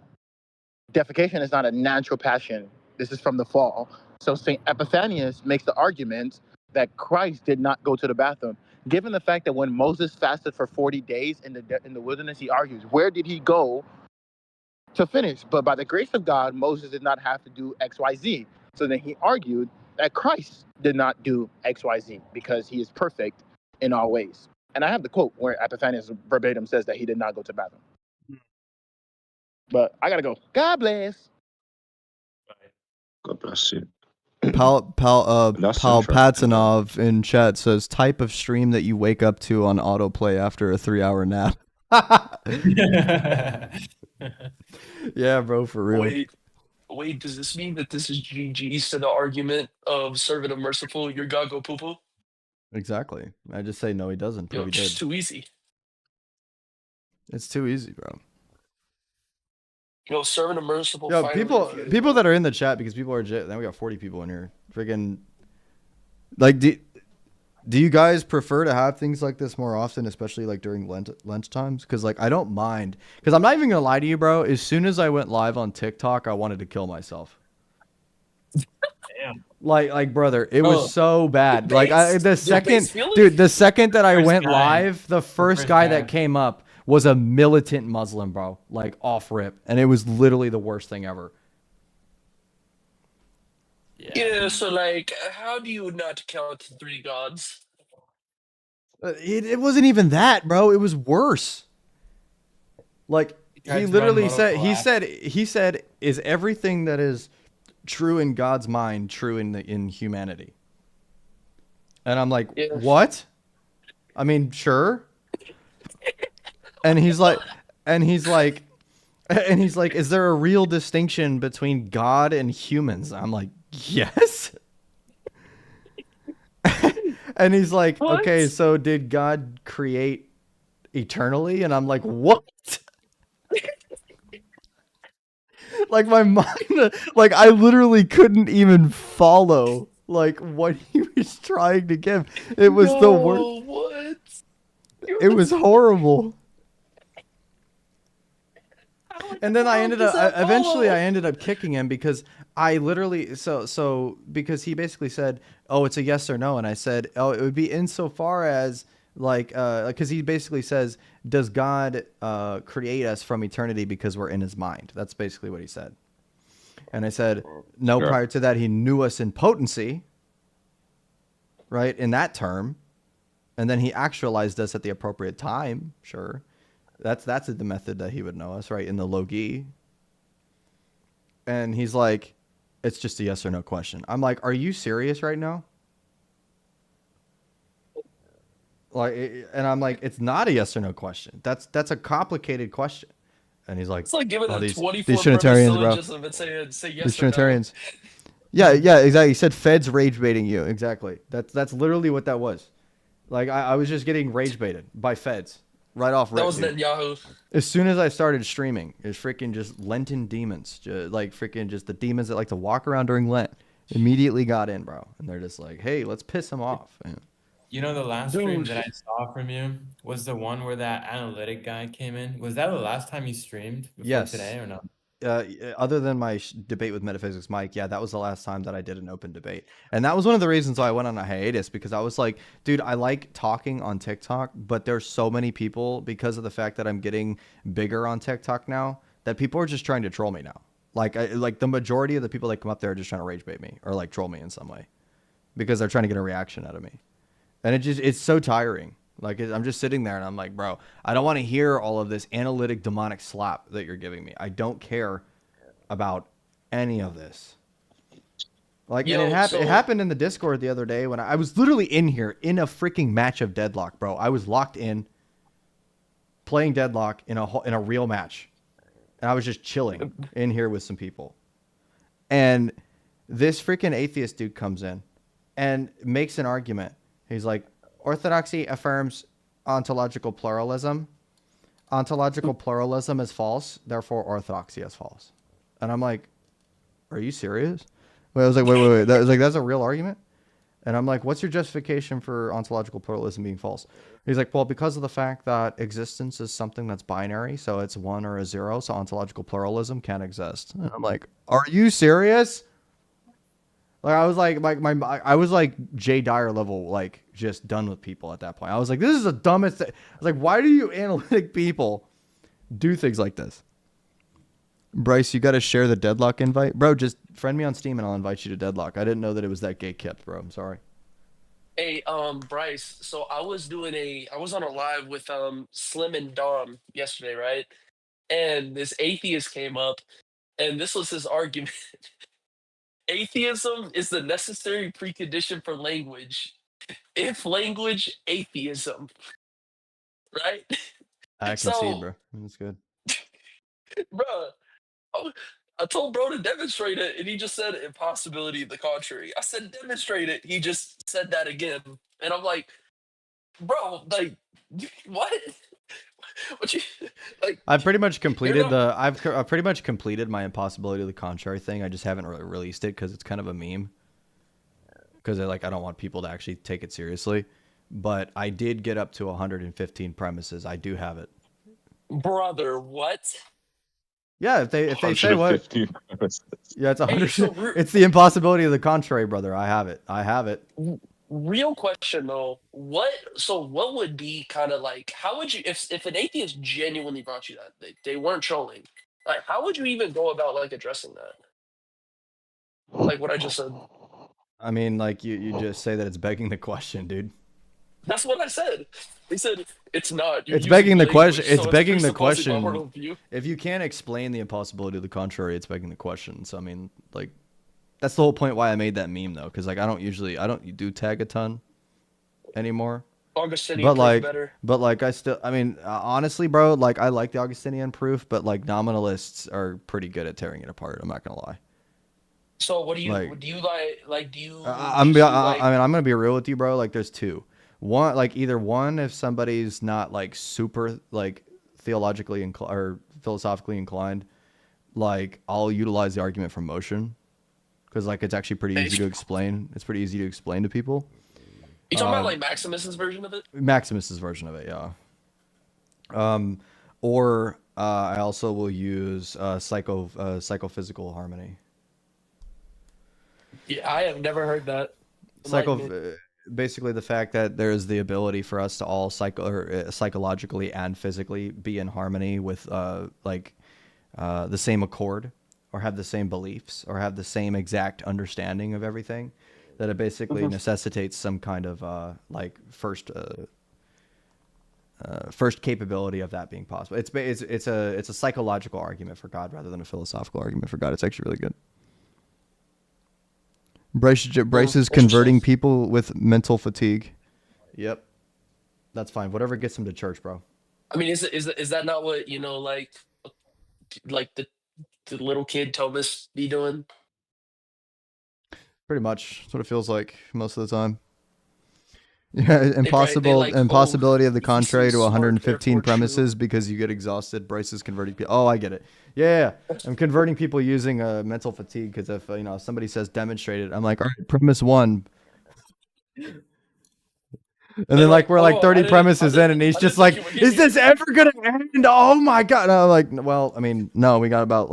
defecation is not a natural passion. This is from the fall. So St. Epiphanius makes the argument that Christ did not go to the bathroom. Given the fact that when Moses fasted for 40 days in the wilderness, he argues, where did he go to finish? But by the grace of God, Moses did not have to do X, Y, Z. So then he argued that Christ did not do X, Y, Z because he is perfect in all ways. And I have the quote where Epiphanius verbatim says that he did not go to the bathroom. But I gotta go. God bless. God bless you. Pal Patsanov in chat says type of stream that you wake up to on autoplay after a 3-hour nap. Yeah, bro, for real. Wait, does this mean that this is GG's to the argument of servant of merciful, your God go poo poo? Exactly. I just say no, he doesn't. Yo, He it's just did. too easy. It's too easy, bro. Yo, servant of merciful. Yo, people that are in the chat, because people are then we got 40 people in here. Freaking, like, do you guys prefer to have things like this more often, especially like during Lent times? Because like I don't mind. Because I'm not even gonna lie to you, bro. As soon as I went live on TikTok, I wanted to kill myself. Damn. Like brother, it was so bad. Like the second that I went guy. live, the first guy that came up was a militant Muslim, bro. Like off rip, and it was literally the worst thing ever. Yeah, so like, how do you not count 3 gods? It wasn't even that, bro. It was worse. Like he literally said, he said, is everything that is true in God's mind true in humanity? And I'm like, what? I mean, sure. And he's like, is there a real distinction between God and humans? I'm like, yes. And he's like, what? Okay, so did God create eternally? And I'm like, what? Like my mind, like I literally couldn't even follow like what he was trying to give. It was the worst. What? It was horrible. And then I Bro, ended does up that eventually follow? I ended up kicking him because I literally because he basically said, "Oh, it's a yes or no," and I said, "Oh, it would be insofar as like because he basically says, does God create us from eternity because we're in His mind?" That's basically what he said. And I said, "No, Sure. prior to that, He knew us in potency, right? In that term, and then He actualized us at the appropriate time. Sure, that's the method that He would know us, right? In the logi." And he's like, "It's just a yes or no question." I'm like, "Are you serious right now?" Like, and I'm like, "It's not a yes or no question. That's a complicated question." And he's like, It's like giving "Oh, a these 24 premise Trinitarians, bro. syllogism and say These yes or no. Trinitarians." Yeah, exactly. He said Fed's rage baiting you. Exactly. That's literally what that was. Like I was just getting rage baited by Feds right off That rip, was dude. Netanyahu. As soon as I started streaming, it's freaking just Lenten demons, like freaking just the demons that like to walk around during Lent, immediately got in, bro. And they're just like, "Hey, let's piss him off." Man. You know, the last stream Dude, that I saw from you was the one where that analytic guy came in. Was that the last time you streamed before Yes. today or no? Other than my debate with Metaphysics Mike, yeah, that was the last time that I did an open debate. And that was one of the reasons why I went on a hiatus, because I was like, dude, I like talking on TikTok, but there's so many people, because of the fact that I'm getting bigger on TikTok now, that people are just trying to troll me now. Like, like the majority of the people that come up there are just trying to rage bait me or like troll me in some way because they're trying to get a reaction out of me. And it's so tiring. Like, I'm just sitting there and I'm like, bro, I don't want to hear all of this analytic demonic slap that you're giving me. I don't care about any of this. Like, and it happened in the Discord the other day when I was literally in here in a freaking match of Deadlock, bro. I was locked in playing Deadlock in a real match. And I was just chilling in here with some people. And this freaking atheist dude comes in and makes an argument. He's like, Orthodoxy affirms ontological pluralism. Ontological pluralism is false, therefore orthodoxy is false. And I'm like, are you serious? I was like, wait. That's a real argument? And I'm like, what's your justification for ontological pluralism being false? He's like, well, because of the fact that existence is something that's binary, so it's 1 or a 0, so ontological pluralism can't exist. And I'm like, are you serious? Like, I was I was like Jay Dyer level, like just done with people at that point. I was like, this is the dumbest thing. I was like, why do you analytic people do things like this? Bryce, you got to share the Deadlock invite, bro. Just friend me on Steam and I'll invite you to Deadlock. I didn't know that it was that gate kept, bro. I'm sorry. Hey, Bryce. So I was on a live with Slim and Dom yesterday, right? And this atheist came up, and this was his argument. Atheism is the necessary precondition for language. If language, atheism, right? I concede, So, bro. That's good. bro, I told bro to demonstrate it, and he just said impossibility, the contrary. I said demonstrate it. He just said that again, and I'm like, bro, like, what? What you like? I've pretty much completed not- I've pretty much completed my impossibility of the contrary thing. I just haven't really released it because it's kind of a meme. Because I don't want people to actually take it seriously. But I did get up to 115 premises. I do have it. Brother, what? Yeah, if they say what? Yeah, it's 100. Hey, so it's the impossibility of the contrary, brother. I have it. real question though, what would be kind of like, how would you, if an atheist genuinely brought you that, they weren't trolling, like how would you even go about like addressing that, like what I just said? I mean, like you just say that it's begging the question, dude. That's what I said. He said it's not. It's begging the question. It's so begging the presupposing my question. worldview. If you can't explain the impossibility of the contrary, it's begging the question. So I mean, like, that's the whole point why I made that meme though, because like I don't do tag a ton anymore. Augustinian proof better. But like I mean, honestly, bro, like I like the Augustinian proof, but like nominalists are pretty good at tearing it apart. I'm not gonna lie. So what do you Like, do? You like do you? I mean, I'm gonna be real with you, bro. Like, there's two. One, like either one, if somebody's not like super like theologically or philosophically inclined, like I'll utilize the argument from motion because like it's actually pretty easy to explain. It's pretty easy to explain to people. You talking about like Maximus's version of it? Maximus's version of it, yeah. Or I also will use psychophysical harmony. Yeah, I have never heard that. Enlighten me. Basically the fact that there is the ability for us to all psychologically and physically be in harmony with the same accord, or have the same beliefs, or have the same exact understanding of everything, that it basically necessitates some kind of first capability of that being possible. It's a psychological argument for God rather than a philosophical argument for God. It's actually really good. Bryce is converting people with mental fatigue. Yep, that's fine. Whatever gets them to church, bro. I mean, is that not what, you know, like the little kid Thomas be doing? Pretty much. That's what it feels like most of the time. Yeah, like, impossibility of the he's so contrary to smart, 115 therefore true. premises because you get exhausted. Bryce is converting people. Oh, I get it. Yeah. I'm converting people using mental fatigue because if somebody says demonstrated, I'm like, all right, premise 1. And then we're like 30 premises in, and he's just like, is this ever gonna end? Oh my god! And I'm like, well, I mean, no, we got about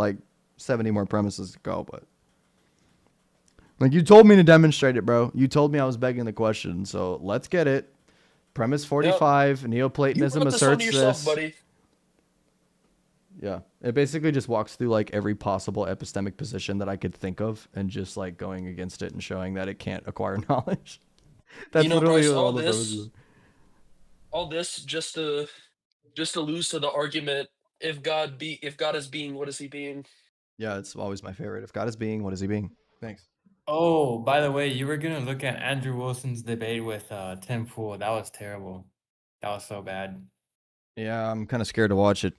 70 more premises to go, but you told me to demonstrate it, bro. You told me I was begging the question, so let's get it. Premise 45, Neoplatonism asserts this. Buddy. Yeah, it basically just walks through every possible epistemic position that I could think of, and just going against it and showing that it can't acquire knowledge. That's literally Bryce, all this just to lose to the argument, if God is being, what is he being? Yeah, it's always my favorite. If God is being, what is he being? Thanks. Oh, by the way, you were gonna look at Andrew Wilson's debate with Tim Pool. That was terrible. That was so bad. Yeah, I'm kind of scared to watch it.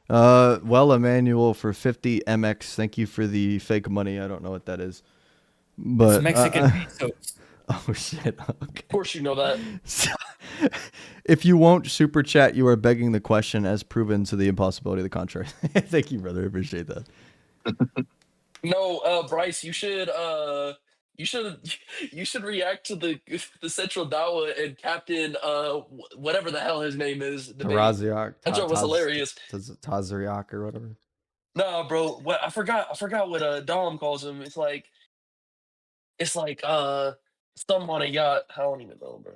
Well, Emmanuel for 50 MX. Thank you for the fake money. I don't know what that is, but it's Mexican pesos. Oh shit! Okay. Of course, you know that. If you won't super chat, you are begging the question, as proven to the impossibility of the contrary. Thank you, brother. I appreciate that. No, Bryce, you should react to the Central Dawa and Captain whatever the hell his name is. Taraziak. That joke was hilarious. Tazariak or whatever. Nah, bro. What I forgot what Dom calls him. It's like some on a yacht. I don't even know, bro.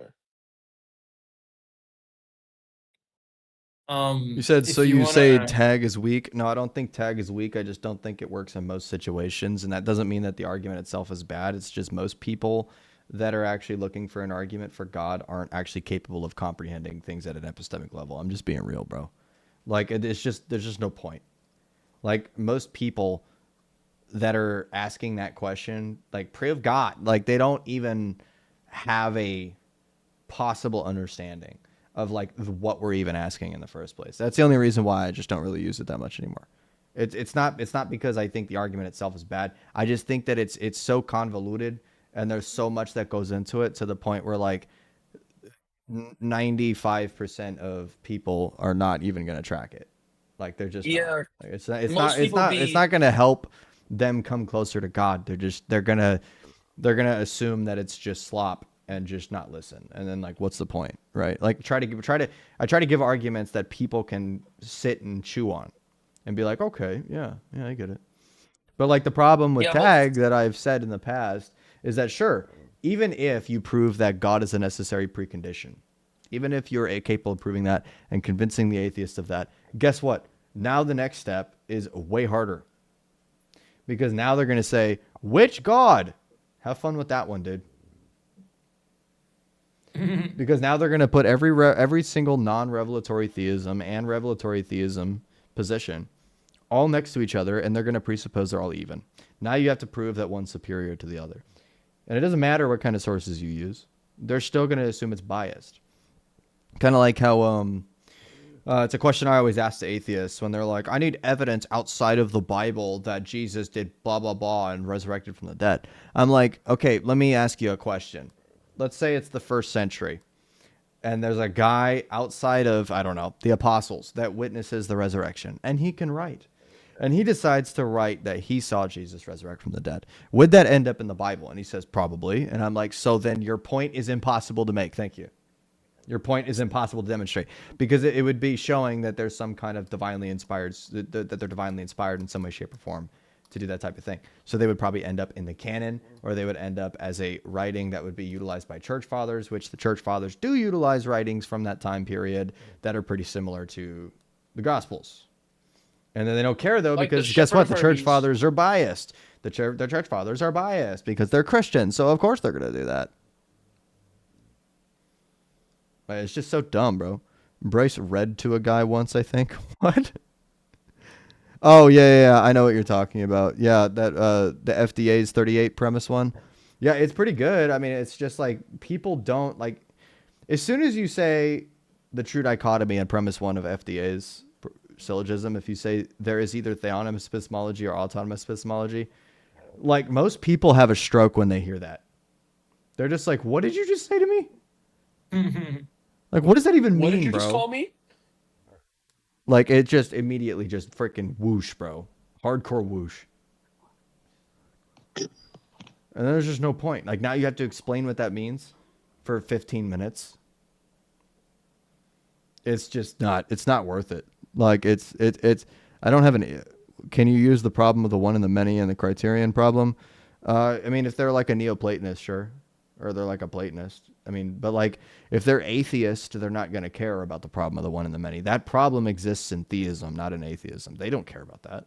You said so. You say tag is weak. No, I don't think tag is weak. I just don't think it works in most situations, and that doesn't mean that the argument itself is bad. It's just most people that are actually looking for an argument for God aren't actually capable of comprehending things at an epistemic level. I'm just being real, bro. There's just no point. Most people that are asking that question, pray of God, they don't even have a possible understanding of what we're even asking in the first place. That's the only reason why I just don't really use it that much anymore. It's not because I think the argument itself is bad. I just think that it's so convoluted, and there's so much that goes into it to the point where 95% of people are not even going to track it. They're just not. It's not going to help them come closer to God. They're gonna assume that it's just slop and just not listen. And then what's the point, right? I try to give arguments that people can sit and chew on and be like, okay, yeah, I get it. But the problem with tag that I've said in the past is that sure, even if you prove that God is a necessary precondition, even if you're capable of proving that and convincing the atheist of that, guess what? Now the next step is way harder. Because now they're going to say, which God? Have fun with that one, dude. Because now they're going to put every single non-revelatory theism and revelatory theism position all next to each other, and they're going to presuppose they're all even. Now you have to prove that one's superior to the other. And it doesn't matter what kind of sources you use. They're still going to assume it's biased. Kind of like how it's a question I always ask to atheists when they're like, I need evidence outside of the Bible that Jesus did blah, blah, blah and resurrected from the dead. I'm like, okay, let me ask you a question. Let's say it's the 1st century and there's a guy outside of, I don't know, the apostles that witnesses the resurrection, and he can write. And he decides to write that he saw Jesus resurrect from the dead. Would that end up in the Bible? And he says, probably. And I'm like, so then your point is impossible to make. Thank you. Your point is impossible to demonstrate because it would be showing that there's some kind of divinely inspired, that they're divinely inspired in some way, shape, or form to do that type of thing. So they would probably end up in the canon, or they would end up as a writing that would be utilized by church fathers, which the church fathers do utilize writings from that time period that are pretty similar to the Gospels. And then they don't care though, Like because the guess what? Shepherd The of church Hermes. fathers are biased. The church fathers are biased because they're Christians. So of course they're going to do that. It's just so dumb, bro. Bryce read to a guy once, I think. What? Oh, yeah. I know what you're talking about. Yeah, that the FDA's 38 premise one. Yeah, it's pretty good. I mean, it's just like people don't like. As soon as you say the true dichotomy on premise one of FDA's syllogism, if you say there is either theonomous epistemology or autonomous epistemology, like most people have a stroke when they hear that. They're just like, "What did you just say to me?" Like, what does that even mean, What did you bro? just call me? Like, it just immediately just freaking whoosh, bro. Hardcore whoosh. And then there's just no point. Like, now you have to explain what that means for 15 minutes. It's just not, it's not worth it. Like, it's, I don't have any, can you use the problem of the one and the many and the criterion problem? I mean, if they're like a Neoplatonist, sure. Or they're like a Platonist. I mean, but like, if they're atheist, they're not going to care about the problem of the one and the many. That problem exists in theism, not in atheism. They don't care about that.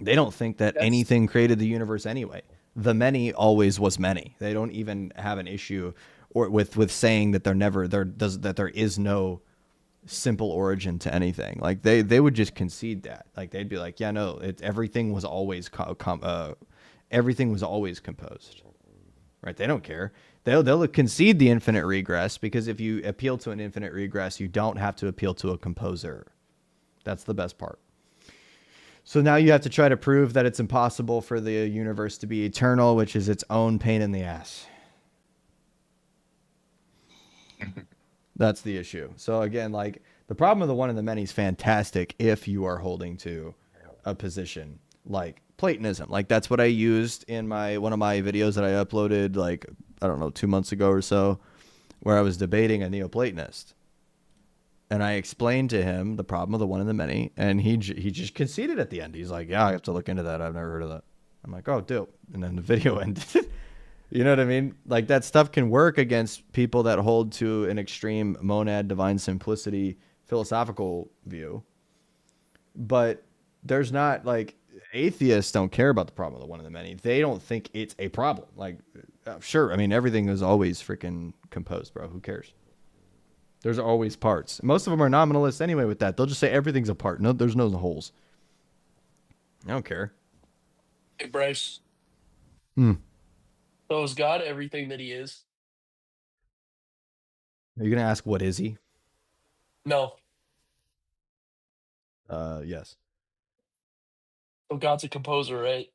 They don't think that anything created the universe anyway. The many always was many. They don't even have an issue or with saying that that there is no simple origin to anything. Like they would just concede that. Like they'd be like, yeah, no, everything was always everything was always composed. Right? They don't care. They'll concede the infinite regress because if you appeal to an infinite regress, you don't have to appeal to a composer. That's the best part. So now you have to try to prove that it's impossible for the universe to be eternal, which is its own pain in the ass. That's the issue. So again, like the problem of the one and the many is fantastic if you are holding to a position like Platonism. Like that's what I used in one of my videos that I uploaded like, I don't know, 2 months ago or so, where I was debating a Neoplatonist. And I explained to him the problem of the one and the many, and he just conceded at the end. He's like, yeah, I have to look into that. I've never heard of that. I'm like, oh, dope. And then the video ended. You know what I mean? Like that stuff can work against people that hold to an extreme monad divine simplicity philosophical view. But there's not like atheists don't care about the problem of the one and the many. They don't think it's a problem. Like, sure. I mean, everything is always freaking composed, bro. Who cares? There's always parts. Most of them are nominalists anyway with that. They'll just say everything's a part. No, there's no holes. I don't care. Hey, Bryce. So is God everything that he is? Are you going to ask what is he? No. Yes. So God's a composer, right?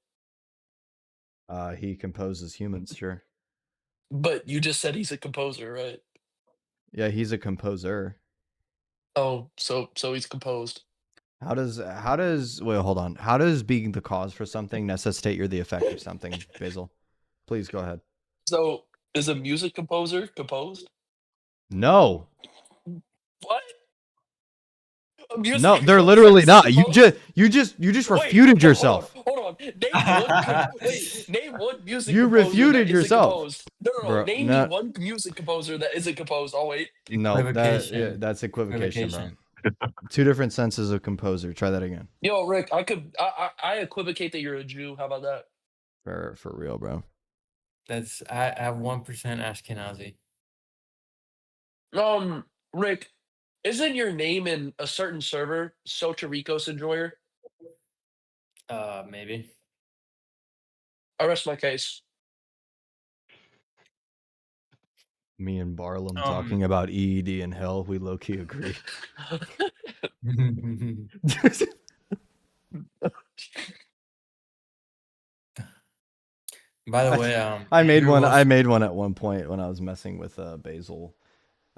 He composes humans, sure. But you just said he's a composer, right? Yeah, he's a composer. Oh, so he's composed. How does wait, hold on. How does being the cause for something necessitate you're the effect of something, Basil? Please go ahead. So is a music composer composed? No. What? No, they're literally not. You just refuted yourself. Hold on. Name one music You composer refuted that isn't yourself. composed. No. Bro, Name me one music composer that isn't composed. Oh wait. No, that's equivocation, bro. Two different senses of composer. Try that again. Yo, Rick, I equivocate that you're a Jew. How about that? For real, bro. That's I have 1% Ashkenazi. Rick, isn't your name in a certain server Sochericos Enjoyer? Maybe. I rest my case. Me and Barlam talking about EED and hell, we low-key agree. By the way, I made one at one point when I was messing with Basil.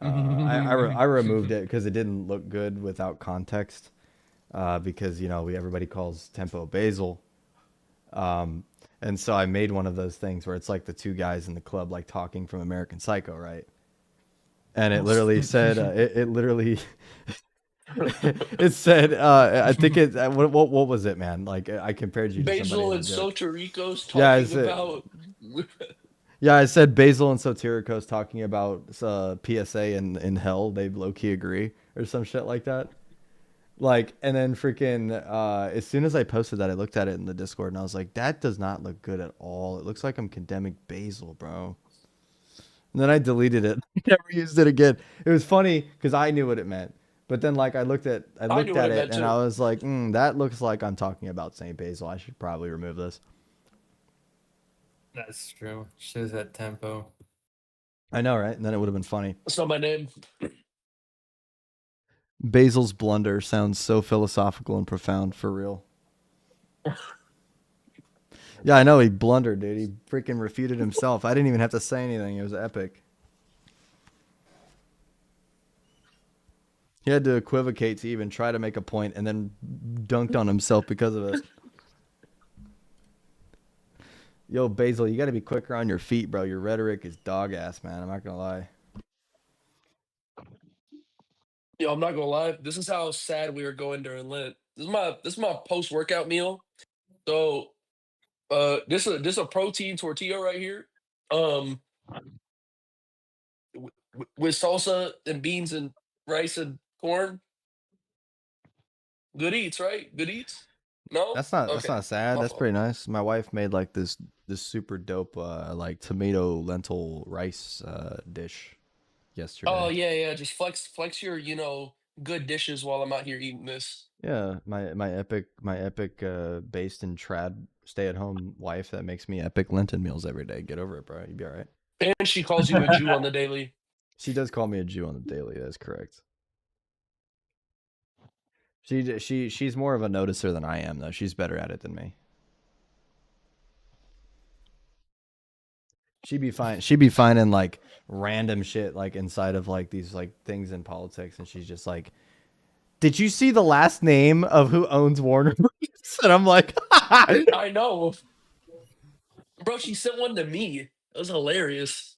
I removed it because it didn't look good without context. Because everybody calls Tempo Basil. And so I made one of those things where it's like the two guys in the club like talking from American Psycho, right? and it literally said it literally it said I think it what was it, man? Like I compared you to somebody Basil in a and joke. Soterico's Yeah, talking about. Yeah, I said Basil and Sotericos talking about PSA in hell. They low key agree or some shit like that. Like, and then freaking as soon as I posted that, I looked at it in the Discord and I was like, that does not look good at all. It looks like I'm condemning Basil, bro. And then I deleted it. Never used it again. It was funny because I knew what it meant. But then like I looked at knew what it it meant, and too. I was like, that looks like I'm talking about Saint Basil. I should probably remove this. That's true. Shows that tempo. I know, right? And then it would have been funny. That's not my name. Basil's blunder sounds so philosophical and profound, for real. Yeah, I know he blundered, dude. He freaking refuted himself. I didn't even have to say anything. It was epic. He had to equivocate to even try to make a point and then dunked on himself because of it. Yo, Basil, you got to be quicker on your feet, bro. Your rhetoric is dog ass, man. I'm not going to lie. Yo, I'm not gonna lie. This is how sad we were going during Lent. This is my post workout meal. So, this is a protein tortilla right here. With salsa and beans and rice and corn. Good eats, right? Good eats. No, That's not okay. sad. My That's fault. pretty nice. My wife made like this super dope like tomato lentil rice dish yesterday. Oh yeah. Just flex your good dishes while I'm out here eating this. Yeah, my epic based in trad stay at home wife that makes me epic Lenten meals every day. Get over it, bro. You'll be all right. And she calls you a Jew on the daily. She does call me a Jew on the daily. That's correct. She's more of a noticer than I am, though. She's better at it than me. She'd be finding like random shit like inside of like these like things in politics, and she's just like, "Did you see the last name of who owns Warner Bros?" And I'm like, I know, bro. She sent one to me. It was hilarious.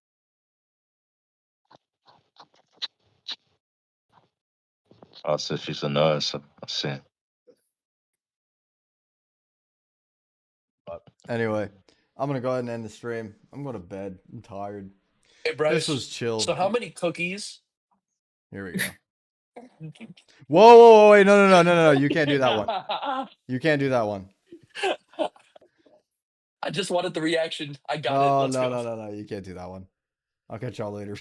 Oh, so she's a nurse. I see. Anyway, I'm gonna go ahead and end the stream. I'm going to bed. I'm tired. Hey, Bryce. This was chill. So how many cookies? Here we go. Whoa, wait, no. You can't do that one. You can't do that one. I just wanted the reaction. I got it. Let's go. No. You can't do that one. I'll catch y'all later.